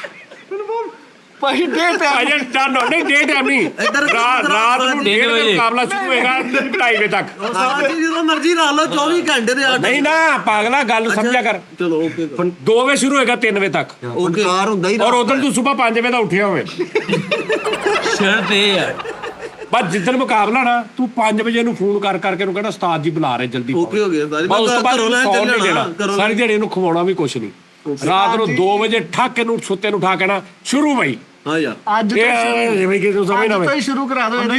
ਭਾਈ ਡੇਟ ਆ ਅਜੇ ਡਨ ਨਹੀਂ ਡੇ ਟਾਈਮ ਨਹੀਂ ਰਾਤ ਨੂੰ 1:30 ਵਜੇ ਮੁਕਾਬਲਾ ਸ਼ੁਰੂ ਹੋਏਗਾ 2:30 ਵਜੇ ਤੱਕ। ਉਸਤਾਦ ਜੀ ਜਦੋਂ ਮਰਜ਼ੀ ਲਾ ਲਓ 24 ਘੰਟੇ ਦੇ ਆਰਡਰ। ਨਹੀਂ ਨਾ ਪਾਗਲਾ ਗੱਲ ਸਮਝਿਆ ਕਰ। ਚਲੋ ਓਕੇ 2 ਵਜੇ ਸ਼ੁਰੂ ਹੋਏਗਾ 3 ਵਜੇ ਤੱਕ ਕਾਰ ਹੁੰਦਾ ਹੀ ਔਰ ਉਦੋਂ ਤੂੰ ਸਵੇਰ 5 ਵਜੇ ਦਾ ਉੱਠਿਆ ਹੋਵੇ। ਸ਼ਰਤ ਇਹ ਆ ਬਸ ਜਿੱਦਣ ਮੁਕਾਬਲਾ ਨਾ ਤੂੰ 5 ਵਜੇ ਨੂੰ ਫੋਨ ਕਰਕੇ ਨੂੰ ਕਹਿੰਦਾ ਉਸਤਾਦ ਜੀ ਬੁਲਾ ਰਹੇ ਜਲਦੀ ਓਕੇ ਹੋ ਗਿਆ ਉਸਤਾਦ ਜੀ ਬਸ ਉਸ ਤੋਂ ਬਾਅਦ ਘਰੋਂ ਲੈ ਸੌਣ ਨਹੀਂ ਚੱਲਣਾ ਦੇਣਾ। ਸਾਰੀ ਦਿਹਾੜੀ ਇਹਨੂੰ ਖਵਾਉਣਾ ਵੀ ਕੁਛ ਨਹੀਂ। ਰਾਤ ਨੂੰ 2 ਵਜੇ ਠੱਕ ਇਹਨੂੰ ਸੁੱਤੇ ਨੂੰ ਉਠਾ ਕੇ ਨਾ ਸ਼ੁਰੂ ਬਈ ਹਾਂ ਯਾਰ ਅੱਜ ਇਹ ਜਿਵੇਂ ਕਿ ਤੂੰ ਸਮਝ ਨਾ ਤੋਂ ਹੀ ਸ਼ੁਰੂ ਕਰਾ ਦਿਓ। ਇਹਦੀ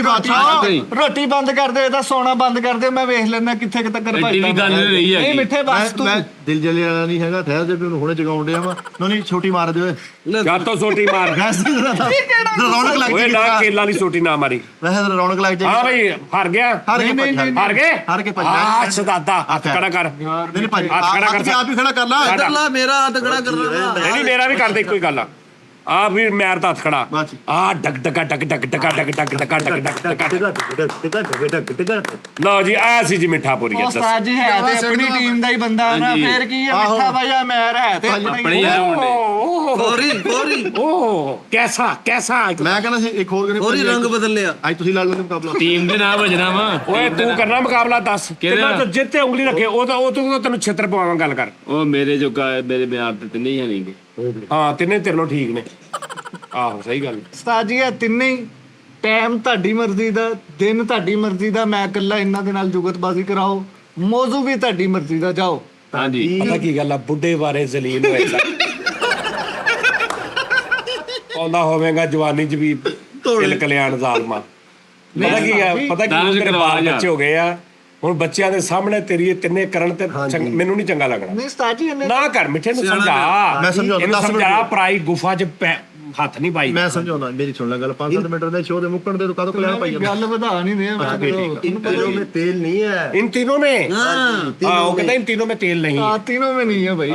ਰੋਟੀ ਬੰਦ ਕਰ ਦੇ ਇਹਦਾ ਸੌਣਾ ਬੰਦ ਕਰ ਦੇ। ਮੈਂ ਵੇਖ ਲੈਣਾ ਕਿੱਥੇ ਤੱਕ ਐਡੀ ਵੀ ਗੱਲ ਨਹੀਂ ਰਹੀ ਨਹੀਂ ਹੈਗੀ। ਮਿੱਠੇ ਬਸ ਤੂੰ ਮੈਂ ਦਿਲ ਜਲੇ ਵਾਲਾ ਨਹੀਂ ਹੈਗਾ ਠਹਿਰ ਜੇ ਵੀ ਉਹਨੂੰ ਹੁਣੇ ਜਗਾਉਣ ਡਿਆ ਵਾ। ਨਹੀਂ ਛੋਟੀ ਮਾਰ ਦੇ ਓਏ ਜਾਂ ਤਾਂ ਸੋਟੀ ਮਾਰ ਰੌਣਕ ਲੱਗ ਓਏ ਗਈ ਨਾ ਕੇਲਾ ਵਾਲੀ ਸੋਟੀ ਨਾ ਮਾਰੀ। ਵੈਸੇ ਰੌਣਕ ਲੱਗ ਜਾਏਗੀ। ਹਾਂ ਬਈ ਹਾਰ ਗਿਆ ਹਾਰ ਗਏ ਹਾਰ ਕੇ ਭੱਜ ਆ ਸਦਾਦਾ ਹੱਥ ਖੜਾ ਕਰ। ਨਹੀਂ ਭਾਈ ਹੱਥ ਖੜਾ ਕਰ ਆਪ ਹੀ ਖੜਾ ਕਰ ਲਾ ਇਧਰਲਾ ਮੇਰਾ ਹੱਥ ਖੜਾ ਕਰਨਾ ਨਹੀਂ ਮੇਰਾ ਵੀ ਕਰ ਦੇ ਕੋਈ ਗੱਲ ਆ। ਆ ਵੀ ਮੈਰ ਦਾ ਹੱਥ ਖੜਾ ਬਸ। ਆ ਡਕ ਡਕਾ ਡਕ ਡਕ ਡਕਾ ਡਕ ਡਕ ਡਕਾ ਡਕ ਡਕ ਲਓ ਜੀ ਆ ਸੀ ਜੀ ਮਿੱਠਾ ਪੂਰੀ ਉਹ ਉਸਤਾਦ ਜੀ ਹੈ ਤੇ ਆਪਣੀ ਟੀਮ ਦਾ ਹੀ ਬੰਦਾ ਨਾ, ਹਾਂਜੀ। ਫੇਰ ਕੀ ਹੈ ਮਿੱਠਾ ਭਾਈਆ ਮੈਰ ਹੈ ਤੇ ਆਪਣੇ ਹੀ ਆ ਮੁੰਡੇ ਫੌਰੀ ਓਹ ਕੈਸਾ ਮੈਂ ਕਹਿੰਦਾ ਸੀ ਇੱਕ ਹੋਰ ਫੌਰੀ ਰੰਗ ਬਦਲ ਲਿਆ। ਅੱਜ ਤੁਸੀਂ ਲੜ ਲੈਂਦੇ ਮੁਕਾਬਲਾ ਟੀਮ ਦੇ ਨਾਲ ਭਜਣਾ ਵਾ ਓਏ ਤੂੰ ਕਰਨਾ ਮੁਕਾਬਲਾ ਦੱਸ ਕਿਹਨਾਂ ਤੋਂ ਜਿੱਤੇ ਉਂਗਲੀ ਰੱਖੇ ਉਹ ਤਾਂ ਤੈਨੂੰ ਛਿੱਤਰ ਪਵਾਵਾਂ ਗੱਲ ਕਰ ਉਹ ਮੇਰੇ ਜੋਗਾ ਮੇਰੇ ਮਿਆਰ ਤੇ ਨਹੀਂ ਹੈ ਨਹੀਂਗੇ ਹਾਂ ਤਿੰਨੇ ਤੇਰੇ ਨਾਲ ਠੀਕ ਨੇ ਆਹੋ ਸਹੀ ਗੱਲ ਉਸਤਾਦ ਜੀ ਇਹ ਤਿੰਨੇ ਹੀ ਟਾਈਮ ਤੁਹਾਡੀ ਮਰਜ਼ੀ ਦਾ, ਦਿਨ ਤੁਹਾਡੀ ਮਰਜ਼ੀ ਦਾ, ਮੈਂ ਇਕੱਲਾ ਇਹਨਾਂ ਦੇ ਨਾਲ ਜੁਗਤਬਾਜ਼ੀ ਕਰਾਓ, ਮੌਜੂ ਵੀ ਤੁਹਾਡੀ ਮਰਜ਼ੀ ਦਾ, ਜਾਓ। ਹਾਂਜੀ ਪਤਾ ਕੀ ਗੱਲ ਆ ਬੁੱਢੇ ਬਾਰੇ ਜ਼ਲੀਲ ਹੋਏਗਾ ਆਉਂਦਾ ਹੋਵੇਗਾ ਜਵਾਨੀ ਚ ਵੀ ਦਿਲ ਕਲਿਆਣ ਜ਼ਾਲਮਾ ਪਤਾ ਕੀ ਆ ਤੇਰੇ ਬਾਲ ਬੱਚੇ ਹੋ ਗਏ ਆ ਹੁਣ ਬੱਚਿਆਂ ਦੇ ਸਾਹਮਣੇ ਤੇਰੀ ਇਹ ਤਿੰਨੇ ਕਰਨ ਤੇ ਮੈਨੂੰ ਨਹੀਂ ਚੰਗਾ ਲੱਗਣਾ ਨਹੀਂ ਉਸਤਾਦ ਜੀ ਇਹਨੇ ਨਾ ਕਰ ਮਿੱਠੇ ਨੂੰ ਸਮਝਾ ਮੈਂ ਸਮਝਾਉਂਦਾ, ਇਹਨੂੰ 10 ਮਿੰਟ ਸਮਝਾ ਪ੍ਰਾਈ ਗੁਫਾ ਚ ਹੱਥ ਨਹੀਂ ਪਾਈ ਮੈਂ ਸਮਝਾਉਂਦਾ, ਮੇਰੀ ਸੁਣ ਲੈ ਗੱਲ। 5-7 ਮਿੰਟ ਦੇ ਸ਼ੋਅ ਦੇ ਮੁੱਕਣ ਦੇ ਕਦੋਂ ਕਲਿਆਣ ਪਾਈ ਜਾਂਦਾ। ਗੱਲ ਵਧਾ ਨਹੀਂ ਦੇ ਮੈਂ इन तीनों में तेल नहीं है। इन तीनों में हाँ वो कहता इन तीनों में तेल नहीं है तीनों में नहीं है भाई।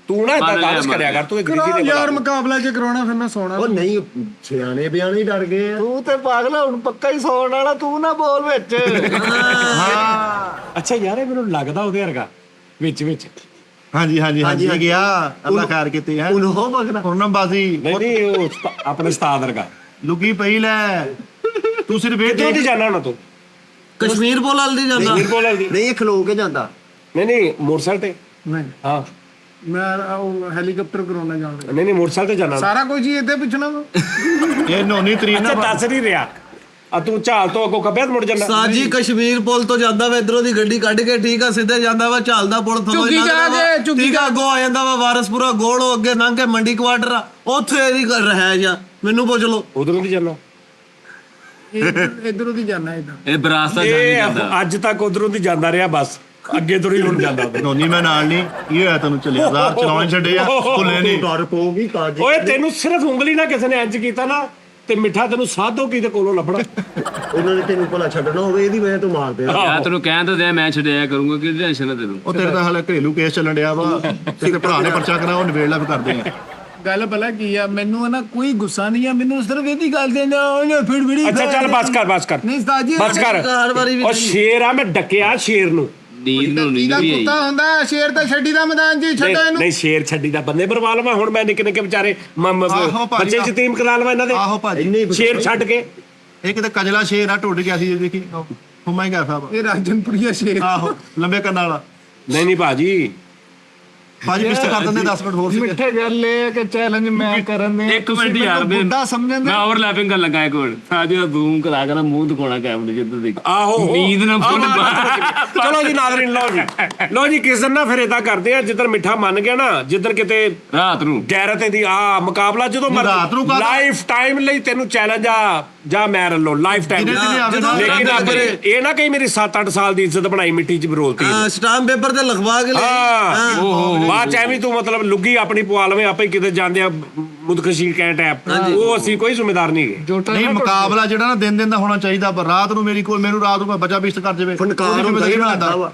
तू ना इतना दावस करया कर तू एक रीति ने ਯਾਰ ਮੁਕਾਬਲਾ ਚ ਕਰਾਉਣਾ ਫਿਰ ਮੈਂ ਸੋਣਾ ਉਹ ਨਹੀਂ ਸਿਆਣੇ ਬਿਆਣੇ ਹੀ ਡਰ ਗਏ ਆ। ਤੂੰ ਤੇ ਪਾਗਲ ਹੁਣ ਪੱਕਾ ਹੀ ਸੌਣ ਵਾਲਾ, ਤੂੰ ਨਾ ਬੋਲ ਵਿੱਚ। ਅੱਛਾ ਯਾਰ ਇਹ ਮੈਨੂੰ ਲੱਗਦਾ ਉਹਦੇ ਵਰਗਾ ਵਿੱਚ ਹਾਂਜੀ ਗਿਆ ਅੱਲਾ ਖੈਰ ਕੀਤੇ ਹੈ उन्हों मगना ਹੁਣ ਬਾਜ਼ੀ ਨਹੀਂ ਉਹ ਆਪਣੇ ਉਸਤਾਦ ਵਰਗਾ ਲੁਕੀ ਪਈ ਲੈ ਤੂੰ ਸਿਰਫ ਇਹ ਕਿੱਥੋਂ ਦੀ ਜਾਣਾ ਨਾ ਤੂੰ ਕਸ਼ਮੀਰ ਬੋਲਲ ਦੀ ਜਾਂਦਾ। ਵੀਰ ਬੋਲ ਦੀ नहीं खलो के जाता। ਨਹੀਂ ਮੋਟਰਸਾਈਕਲ ਤੇ ਨਹੀਂ ਹਾਂ ਮੈਂ ਉਹ ਹੈਲੀਕਾਪਟਰ ਕਰਾਉਣਾ ਜਾਣਾ ਨਹੀਂ ਮੋਟਰਸਾਈਕਲ ਤੇ ਜਾਣਾ ਸਾਰਾ ਕੁਝ ਹੀ ਇੱਥੇ ਪੁੱਛਣਾ ਵਾ। ਇਹ ਨੋਨੀ ਤਰੀਨ ਅੱਛਾ ਦੱਸ ਨਹੀਂ ਰਿਹਾ ਆ ਤੂੰ ਝਾਲ ਤੋਂ ਅੱਗੋਂ ਕੱਬਿਆ ਮੁੜ ਜਾਣਾ ਸਾਜੀ ਕਸ਼ਮੀਰ ਪੁਲ ਤੋਂ ਜਾਂਦਾ ਵਾ ਇਧਰੋਂ ਦੀ ਗੱਡੀ ਕੱਢ ਕੇ ਠੀਕ ਆ ਸਿੱਧੇ ਜਾਂਦਾ ਵਾ ਝਾਲਦਾ ਪੁਲ ਤੋਂ ਝੁੱਗੀ ਜਾ ਕੇ, ਝੁੱਗੀ ਠੀਕ ਆ ਅੱਗੋਂ ਆ ਜਾਂਦਾ ਵਾ ਵਾਰਸਪੁਰਾ ਗੋਲ ਅੱਗੇ ਲੰਘ ਕੇ ਮੰਡੀ ਕੁਆਟਰ ਆ ਉੱਥੇ ਇਹਦੀ ਰਹਿ ਜਾ ਮੈਨੂੰ ਪੁੱਛ ਲੋ ਉਧਰੋਂ ਦੀ ਜਾਣਾ ਇਧਰੋਂ ਦੀ ਜਾਣਾ ਇਦਾਂ ਇਹ ਬਰਾਸਤਾ ਜਾਣੀ ਇਹ ਜਾਂਦਾ ਅੱਜ ਤੱਕ ਉਧਰੋਂ ਦੀ ਜਾਂਦਾ ਰਿਹਾ ਬਸ ਅੱਗੇ ਤੋਂ ਹੀ ਹੁਣ ਜਾਂਦਾ ਉਧਰ ਨੋਨੀ ਮੈਂ ਨਾਲ ਨਹੀਂ ਇਹ ਹੋਇਆ ਤੈਨੂੰ ਚੱਲਿਆ ਰਾਤ ਚਲਾਉਣ ਛੱਡੇ ਆ ਭੁੱਲੇ ਨਹੀਂ डर पोगी काजी। ਓਏ ਤੈਨੂੰ ਸਿਰਫ ਉਂਗਲੀ ਨਾਲ ਕਿਸੇ ਨੇ ਇੰਜ ਕੀਤਾ ਨਾ ਤੇ ਮਿੱਠਾ ਤੈਨੂੰ ਸਾਧੋ ਕਿਤੇ ਕੋਲੋਂ ਲੱਭਣਾ ਉਹਨਾਂ ਨੇ ਤੈਨੂੰ ਭਲਾ ਛੱਡਣਾ ਹੋਵੇ ਇਹਦੀ ਵਜ੍ਹਾ ਤੋਂ ਮਾਰਦੇ ਆ। ਯਾਰ ਤੈਨੂੰ ਕਹਿਣ ਤਾਂ ਦਿਆ ਮੈਂ ਛੱਡਿਆ ਕਰੂੰਗਾ ਕਿ ਟੈਨਸ਼ਨ ਨਾ ਤੈਨੂੰ ਉਹ ਤੇਰੇ ਤਾਂ ਹਾਲੇ ਘਰੇਲੂ ਕੇਸ ਚੱਲਣ ਡਿਆ ਵਾ ਤੇਰੇ ਭਰਾ ਨੇ ਪਰਚਾ ਕਰਾ ਉਹ ਨਿਬੇੜ ਲਾ ਵੀ ਕਰਦੇ ਆ। ਗੱਲ ਭਲਾ ਕੀ ਆ, ਮੈਨੂੰ ਨਾ ਕੋਈ ਗੁੱਸਾ ਨਹੀਂ ਆ, ਮੈਨੂੰ ਸਿਰਫ ਇਹਦੀ ਗੱਲ ਦੇ ਨਾ ਉਹਨੇ ਫਿਰ ਵੀ ਅੱਛਾ ਚੱਲ ਬਸ ਕਰ ਨਹੀਂ ਉਸਤਾਦ ਜੀ ਬਸ ਕਰ ਹਰ ਵਾਰੀ ਵੀ ਉਹ ਸ਼ੇਰ ਆ ਮੈਂ ਡੱਕਿਆ ਸ਼ੇਰ ਨੂੰ ਨੀਂਦ ਨੂੰ ਨੀਂਦ ਇਹਦਾ ਵੀ ਆਈ ਕੁੱਤਾ ਹੁੰਦਾ ਸ਼ੇਰ ਤਾਂ ਛੱਡੀ ਦਾ ਮੈਦਾਨ ਜੀ ਛੱਡੋ ਇਹਨੂੰ। ਨਹੀਂ ਸ਼ੇਰ ਛੱਡੀ ਦਾ ਬੰਦੇ ਬਰਵਾ ਲਵਾਂ ਹੁਣ ਮੈਂ ਨਿੱਕੇ ਨਿੱਕੇ ਵਿਚਾਰੇ ਆਹੋ ਭਾਜੀ, ਬੱਚੇ ਯਤੀਮ ਕਰਾ ਲਵਾਂ ਇਹਨਾਂ ਆਹੋ ਦੇ ਭਾਜੀ ਸ਼ੇਰ ਛੱਡ ਕੇ ਇਹ ਕਿਤੇ ਕਜਲਾ ਸ਼ੇਰ ਆ ਟੁੱਟ ਗਿਆ ਸੀ ਜੇ ਦੇਖੀ ਹੁਮਾ ਹੀ ਗਿਆ ਸਾਹਿਬ ਇਹ ਰਾਜਨਪੁਰੀਆ ਸ਼ੇਰ ਆਹੋ ਲੰਬੇ ਕੰਨਾਂ ਵਾਲਾ ਨਹੀਂ ਭਾਜੀ ਭਾਜੀ ਪਿਸਤ ਕਰ ਦਿੰਦੇ 10 ਮਿੰਟ ਹੋਰ ਸੀ ਮਿੱਠੇ ਗੱਲ ਲੈ ਕੇ ਚੈਲੰਜ ਮੈਂ ਕਰਨ ਦੇ ਇੱਕ ਮਿੰਟ ਯਾਰ ਬੁੱਢਾ ਸਮਝਣ ਦੇ ਮੈਂ ਓਵਰਲੈਪਿੰਗ ਕਰਨ ਲੱਗਾ ਇੱਕ ਮਿੰਟ ਸਾਜੀ ਦਾ ਜ਼ੂਮ ਕਰਾ ਕੇ ਨਾ ਮੂੰਹ ਦਿਖਾਉਣਾ ਕੈਮਰੇ ਜਿੱਦਾਂ ਦੇਖ ਆਹੋ ਨੀਂਦ ਨਾ ਫੁੱਲ ਚਲੋ ਜੀ ਨਾਜ਼ਰੀਨ ਲਓ ਜੀ ਕਿਸ ਦਿਨ ਨਾ ਫਿਰ ਇਦਾਂ ਕਰਦੇ ਆ ਜਿੱਦਣ ਮਿੱਠਾ ਮੰਨ ਗਿਆ ਨਾ ਜਿੱਦਣ ਕਿਤੇ ਰਾਤ ਨੂੰ ਗੈਰਤ ਦੀ ਆ ਮੁਕਾਬਲਾ ਜਦੋਂ ਰਾਤ ਨੂੰ ਕਾਹਦਾ? ਲਾਈਫ ਟਾਈਮ ਲਈ ਤੈਨੂੰ ਚੈਲੰਜ ਆ ਜਾਂ ਮੈਂ ਰਲੋ ਲਾਈਫ ਟਾਈਮ ਜਿਹਨੇ ਜਿਹਨੇ ਆਵੇ ਨਾ, ਲੇਕਿਨ ਇਹ ਨਾ ਕਹੀ ਮੇਰੀ 7-8 ਸਾਲ ਦੀ ਇੱਜ਼ਤ ਬਣਾਈ ਮਿੱਟੀ 'ਚ ਬਰੋਲਤੀ ਸਟਾਂਪ ਪੇਪਰ ਤੇ ਲਿਖਵਾ ਕੇ ਲੈ ਹਾਂ ਬਾਅਦ ਚ ਐਵੇਂ ਤੂੰ ਮਤਲਬ ਲੁੱਗੀ ਆਪਣੀ ਪਵਾ ਲਵੇਂ ਆਪੇ ਕਿਤੇ ਜਾਂਦੇ ਆ ਮੁਦਕਸ਼ੀ ਕੈਂਟ ਐਪ ਉਹ ਅਸੀਂ ਕੋਈ ਜ਼ਿੰਮੇਦਾਰ ਨਹੀਂ ਹੈਗੇ ਨਹੀਂ ਮੁਕਾਬਲਾ ਜਿਹੜਾ ਨਾ ਦਿਨ ਦਾ ਹੋਣਾ ਚਾਹੀਦਾ ਪਰ ਰਾਤ ਨੂੰ ਮੈਨੂੰ ਰਾਤ ਨੂੰ ਬੱਚਾ ਬਿਸਤ ਕਰ ਜਾਵੇ ਫਨਕਾਰ ਹੁੰਦਾ ਹੀ ਬਣਾਦਾ ਵਾ।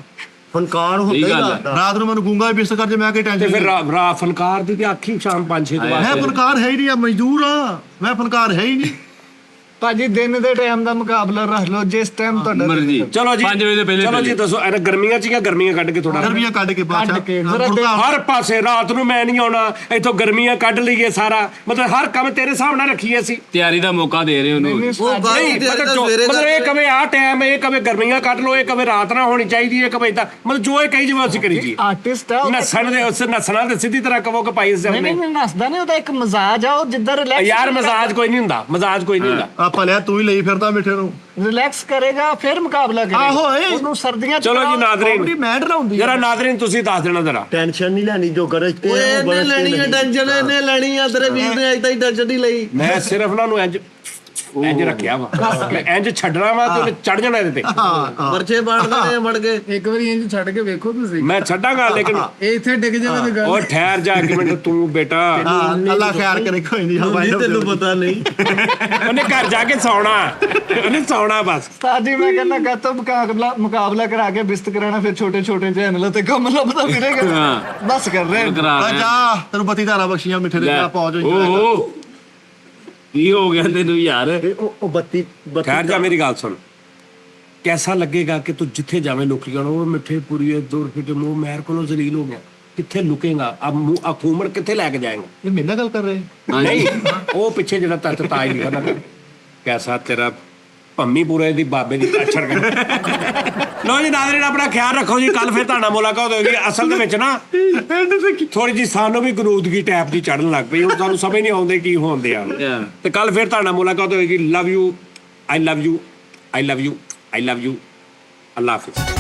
ਫਨਕਾਰ ਹੁੰਦਾ ਹੀ ਬਣਾਦਾ। ਰਾਤ ਨੂੰ ਮੈਨੂੰ ਗੂੰਗਾ ਬਿਸਤ ਕਰ ਜੇ ਮੈਂ ਕੀ ਤੇ ਟੈਨਸ਼ਨ ਫਿਰ ਰਾ ਫਨਕਾਰ ਦੀ ਤੇ ਆਖੀ ਸ਼ਾਮ 5-6 ਤੋਂ ਮੈਂ ਬਾਅਦ ਫਨਕਾਰ ਹੈ ਹੀ ਨਹੀਂ ਆ ਮਜ਼ਦੂਰ ਆ ਮੈਂ ਫਨਕਾਰ ਹੈ ਹੀ ਨਹੀਂ ਭਾਜੀ ਦਿਨ ਦੇ ਟਾਈਮ ਦਾ ਮੁਕਾਬਲਾ ਰੱਖ ਲਓ ਜਿਸ ਟਾਈਮ ਤੁਹਾਡਾ ਮਰਜ਼ੀ ਚਲੋ ਜੀ 5 ਵਜੇ ਦੇ ਪਹਿਲੇ ਚਲੋ ਜੀ ਦੱਸੋ ਇਹ ਗਰਮੀਆਂ 'ਚ ਜਾਂ ਗਰਮੀਆਂ ਕੱਢ ਕੇ ਥੋੜਾ ਗਰਮੀਆਂ ਕੱਢ ਕੇ ਕੱਢ ਕੇ ਜ਼ਰਾ ਬਾਦਸ਼ਾਹ ਹਰ ਪਾਸੇ ਰਾਤ ਨੂੰ ਮੈਂ ਨਹੀਂ ਆਉਣਾ ਇੱਥੋਂ ਗਰਮੀਆਂ ਕੱਢ ਲਈਏ ਸਾਰਾ ਮਤਲਬ ਹਰ ਕੰਮ ਤੇਰੇ ਹਿਸਾਬ ਨਾਲ ਰੱਖੀਏ ਅਸੀਂ ਤਿਆਰੀ ਦਾ ਮੌਕਾ ਦੇ ਰਹੇ ਉਹਨੂੰ ਉਹ ਗੱਲ ਨਹੀਂ ਹੀ ਤੇਰੇ ਮਤਲਬ ਤਾਂ ਸਵੇਰੇ ਮਤਲਬ ਇਹ ਕਵੇ ਆ ਟਾਈਮ ਇਹ ਕਵੇ ਗਰਮੀਆਂ ਕੱਢ ਲਓ ਇਹ ਕਵੇ ਰਾਤ ਨਾ ਹੋਣੀ ਚਾਹੀਦੀ ਹੈ ਕਵੇ ਤਾਂ ਮਤਲਬ ਜੋ ਇਹ ਕਹੀ ਜਿਵੇਂ ਅਸੀਂ ਕਰੀ ਜੀ ਆਰਟਿਸਟ ਆ ਨੱਸਣ ਦੇ ਉਸ ਨੱਸਣਾ ਤੇ ਸਿੱਧੀ ਤਰ੍ਹਾਂ ਕਹੋ ਕਿ ਭਾਈ ਇਸ ਨਹੀਂ ਨੇ ਨਹੀਂ ਨੱਸਦਾ ਨਹੀਂ ਉਹਦਾ ਇੱਕ ਮਜ਼ਾਜ ਆ ਉਹ ਜਿੱਦਾਂ ਯਾਰ ਮਜ਼ਾਜ ਕੋਈ ਨਹੀਂ ਹੁੰਦਾ ਮਜ਼ਾਜ ਕੋਈ ਨਹੀਂ ਹੁੰਦਾ ਆਪਾਂ ਲਿਆ ਤੂੰ ਹੀ ਲਈ ਫਿਰਦਾ ਮਿੱਠੇ ਨੂੰ ਰਿਲੈਕਸ ਕਰੇਗਾ ਫਿਰ ਮੁਕਾਬਲਾ ਕਰੇਗਾ ਆਹੋ, ਇਹ- ਉਹਨੂੰ ਸਰਦੀਆਂ ਚ ਚਲੋ ਜੀ ਨਾਜ਼ਰੀਨ ਕਾਮੇਡੀ ਮੈਂ ਡਰਾਉਂਦੀ ਜਰਾ ਨਾਜ਼ਰੀਨ ਤੁਸੀਂ ਦੱਸ ਦੇਣਾ ਜਰਾ ਟੈਨਸ਼ਨ ਨਹੀਂ ਲੈਣੀ ਜੋ ਗਰਜ ਤੇ ਓਏ ਹੈ, ਉਹ ਇਹਨੇ ਗਰਜ ਤੇ ਲੈਣੀ ਹੈ ਨਹੀਂ। ਟੈਨਸ਼ਨ ਇਹਨੇ ਲੈਣੀ ਆ ਤੇਰੇ ਵੀਰ ਨੇ ਅਜੇ ਤਾਈਂ ਟੈਨਸ਼ਨ ਨਹੀਂ ਲਈ ਮੈਂ ਸਿਰਫ ਉਹਨਾਂ ਨੂੰ ਇੰਜ ਰੱਖਿਆ ਵਾ ਮੈਂ ਇੰਜ ਛੱਡਣਾ ਵਾ ਤੇ ਉਹਨੇ ਚੜ ਜਾਣਾ ਇਹਦੇ ਤੇ ਪਰਚੇ ਪਾੜਦੇ ਨੇ ਮੜ ਕੇ ਇੱਕ ਵਾਰੀ ਇੰਜ ਛੱਡ ਕੇ ਵੇਖੋ ਤੁਸੀਂ ਮੈਂ ਛੱਡਾਂਗਾ ਲੇਕਿਨ ਇਹ ਇੱਥੇ ਡਿੱਗ ਜਾਵੇ ਤੇ ਗੱਲ ਉਹ ਠਹਿਰ ਜਾ ਇੱਕ ਮਿੰਟ ਤੂੰ ਬੇਟਾ ਹਾਂ ਅੱਲਾ ਖੈਰ ਕਰੇ ਕੋਈ ਨਹੀਂ ਨਹੀਂ ਤੈਨੂੰ ਪਤਾ ਨਹੀਂ ਉਹਨੇ ਘਰ ਜਾ ਕੇ ਸੌਣਾ ਉਹਨੇ ਸੌਣਾ ਬਸ ਸਾਜੀ ਮੈਂ ਕਹਿੰਦਾ ਗੱਤੋਂ ਮੁਕਾਬਲਾ ਕਰਾ ਕੇ ਬਿਸਤ ਕਰਾਣਾ ਫਿਰ ਛੋਟੇ ਛੋਟੇ ਚੈਨਲ ਤੇ ਕੰਮ ਲੱਭਦਾ ਫਿਰੇਗਾ ਹਾਂ ਬਸ ਕਰ ਰਹੇ ਕਰਾ ਆ ਰਹੇ ਜਾ ਤੈਨੂੰ ਬੱਤੀ ਧਾਰਾ ਬਖਸ਼ੀਆਂ ਮਿੱਠੇ ਦੇ ਪਹੁੰਚ ਓਹ ਕੀ ਹੋ ਗਿਆ ਤੈਨੂੰ ਯਾਰ? ਉਹ 32 ਖੈਰ ਜਾ ਮੇਰੀ ਗੱਲ ਸੁਣ, ਕੈਸਾ ਲੱਗੇਗਾ ਕਿ ਤੂੰ ਜਿੱਥੇ ਜਾਵੇਂ ਲੋਕੀ ਕਹਿਣ ਉਹ ਮਿੱਠੇ ਪੁਰੀਏ ਦੂਰ ਫਿੱਟ ਮੂੰਹ ਮੈਰ ਕੋਲੋਂ ਜ਼ਲੀਲ ਹੋ ਗਿਆ, ਕਿੱਥੇ ਲੁਕੇਗਾ? ਆ ਖੂਮੜ ਕਿੱਥੇ ਲੈ ਕੇ ਜਾਏਗਾ? ਇਹ ਮੇਰੇ ਨਾਲ ਗੱਲ ਕਰ ਰਹੇ ਨਹੀਂ ਉਹ ਪਿੱਛੇ ਜਿਹੜਾ ਤੱਤ ਤਾਜ ਲਿਖਾ ਨਾ ਕੈਸਾ ਤੇਰਾ ਪੰਮੀ ਪੂਰੇ ਦੀ ਬਾਬੇ ਦੀ ਕਾਛੜ ਕਰ। ਲੋ ਜੀ ਨਾਜ਼ਰੀਨ, ਆਪਣਾ ਖਿਆਲ ਰੱਖੋ ਜੀ। ਕੱਲ ਫਿਰ ਤੁਹਾਡਾ ਮੁਲਾਕਾਤ ਹੋਏਗੀ। ਅਸਲ ਦੇ ਵਿੱਚ ਨਾ ਥੋੜੀ ਜੀ ਸਾਨੂੰ ਵੀ ਗਰੂਦਗੀ ਟੈਪ ਦੀ ਚੜਨ ਲੱਗ ਪਈ, ਹੁਣ ਸਾਨੂੰ ਸਮਝ ਨਹੀਂ ਆਉਂਦੇ ਕੀ ਹੋਣਦੇ ਆ। ਤੇ ਕੱਲ ਫਿਰ ਤੁਹਾਡਾ ਮੁਲਾਕਾਤ ਹੋਏਗੀ। Love you, I love you, I love you, I love you. Allah Hafiz.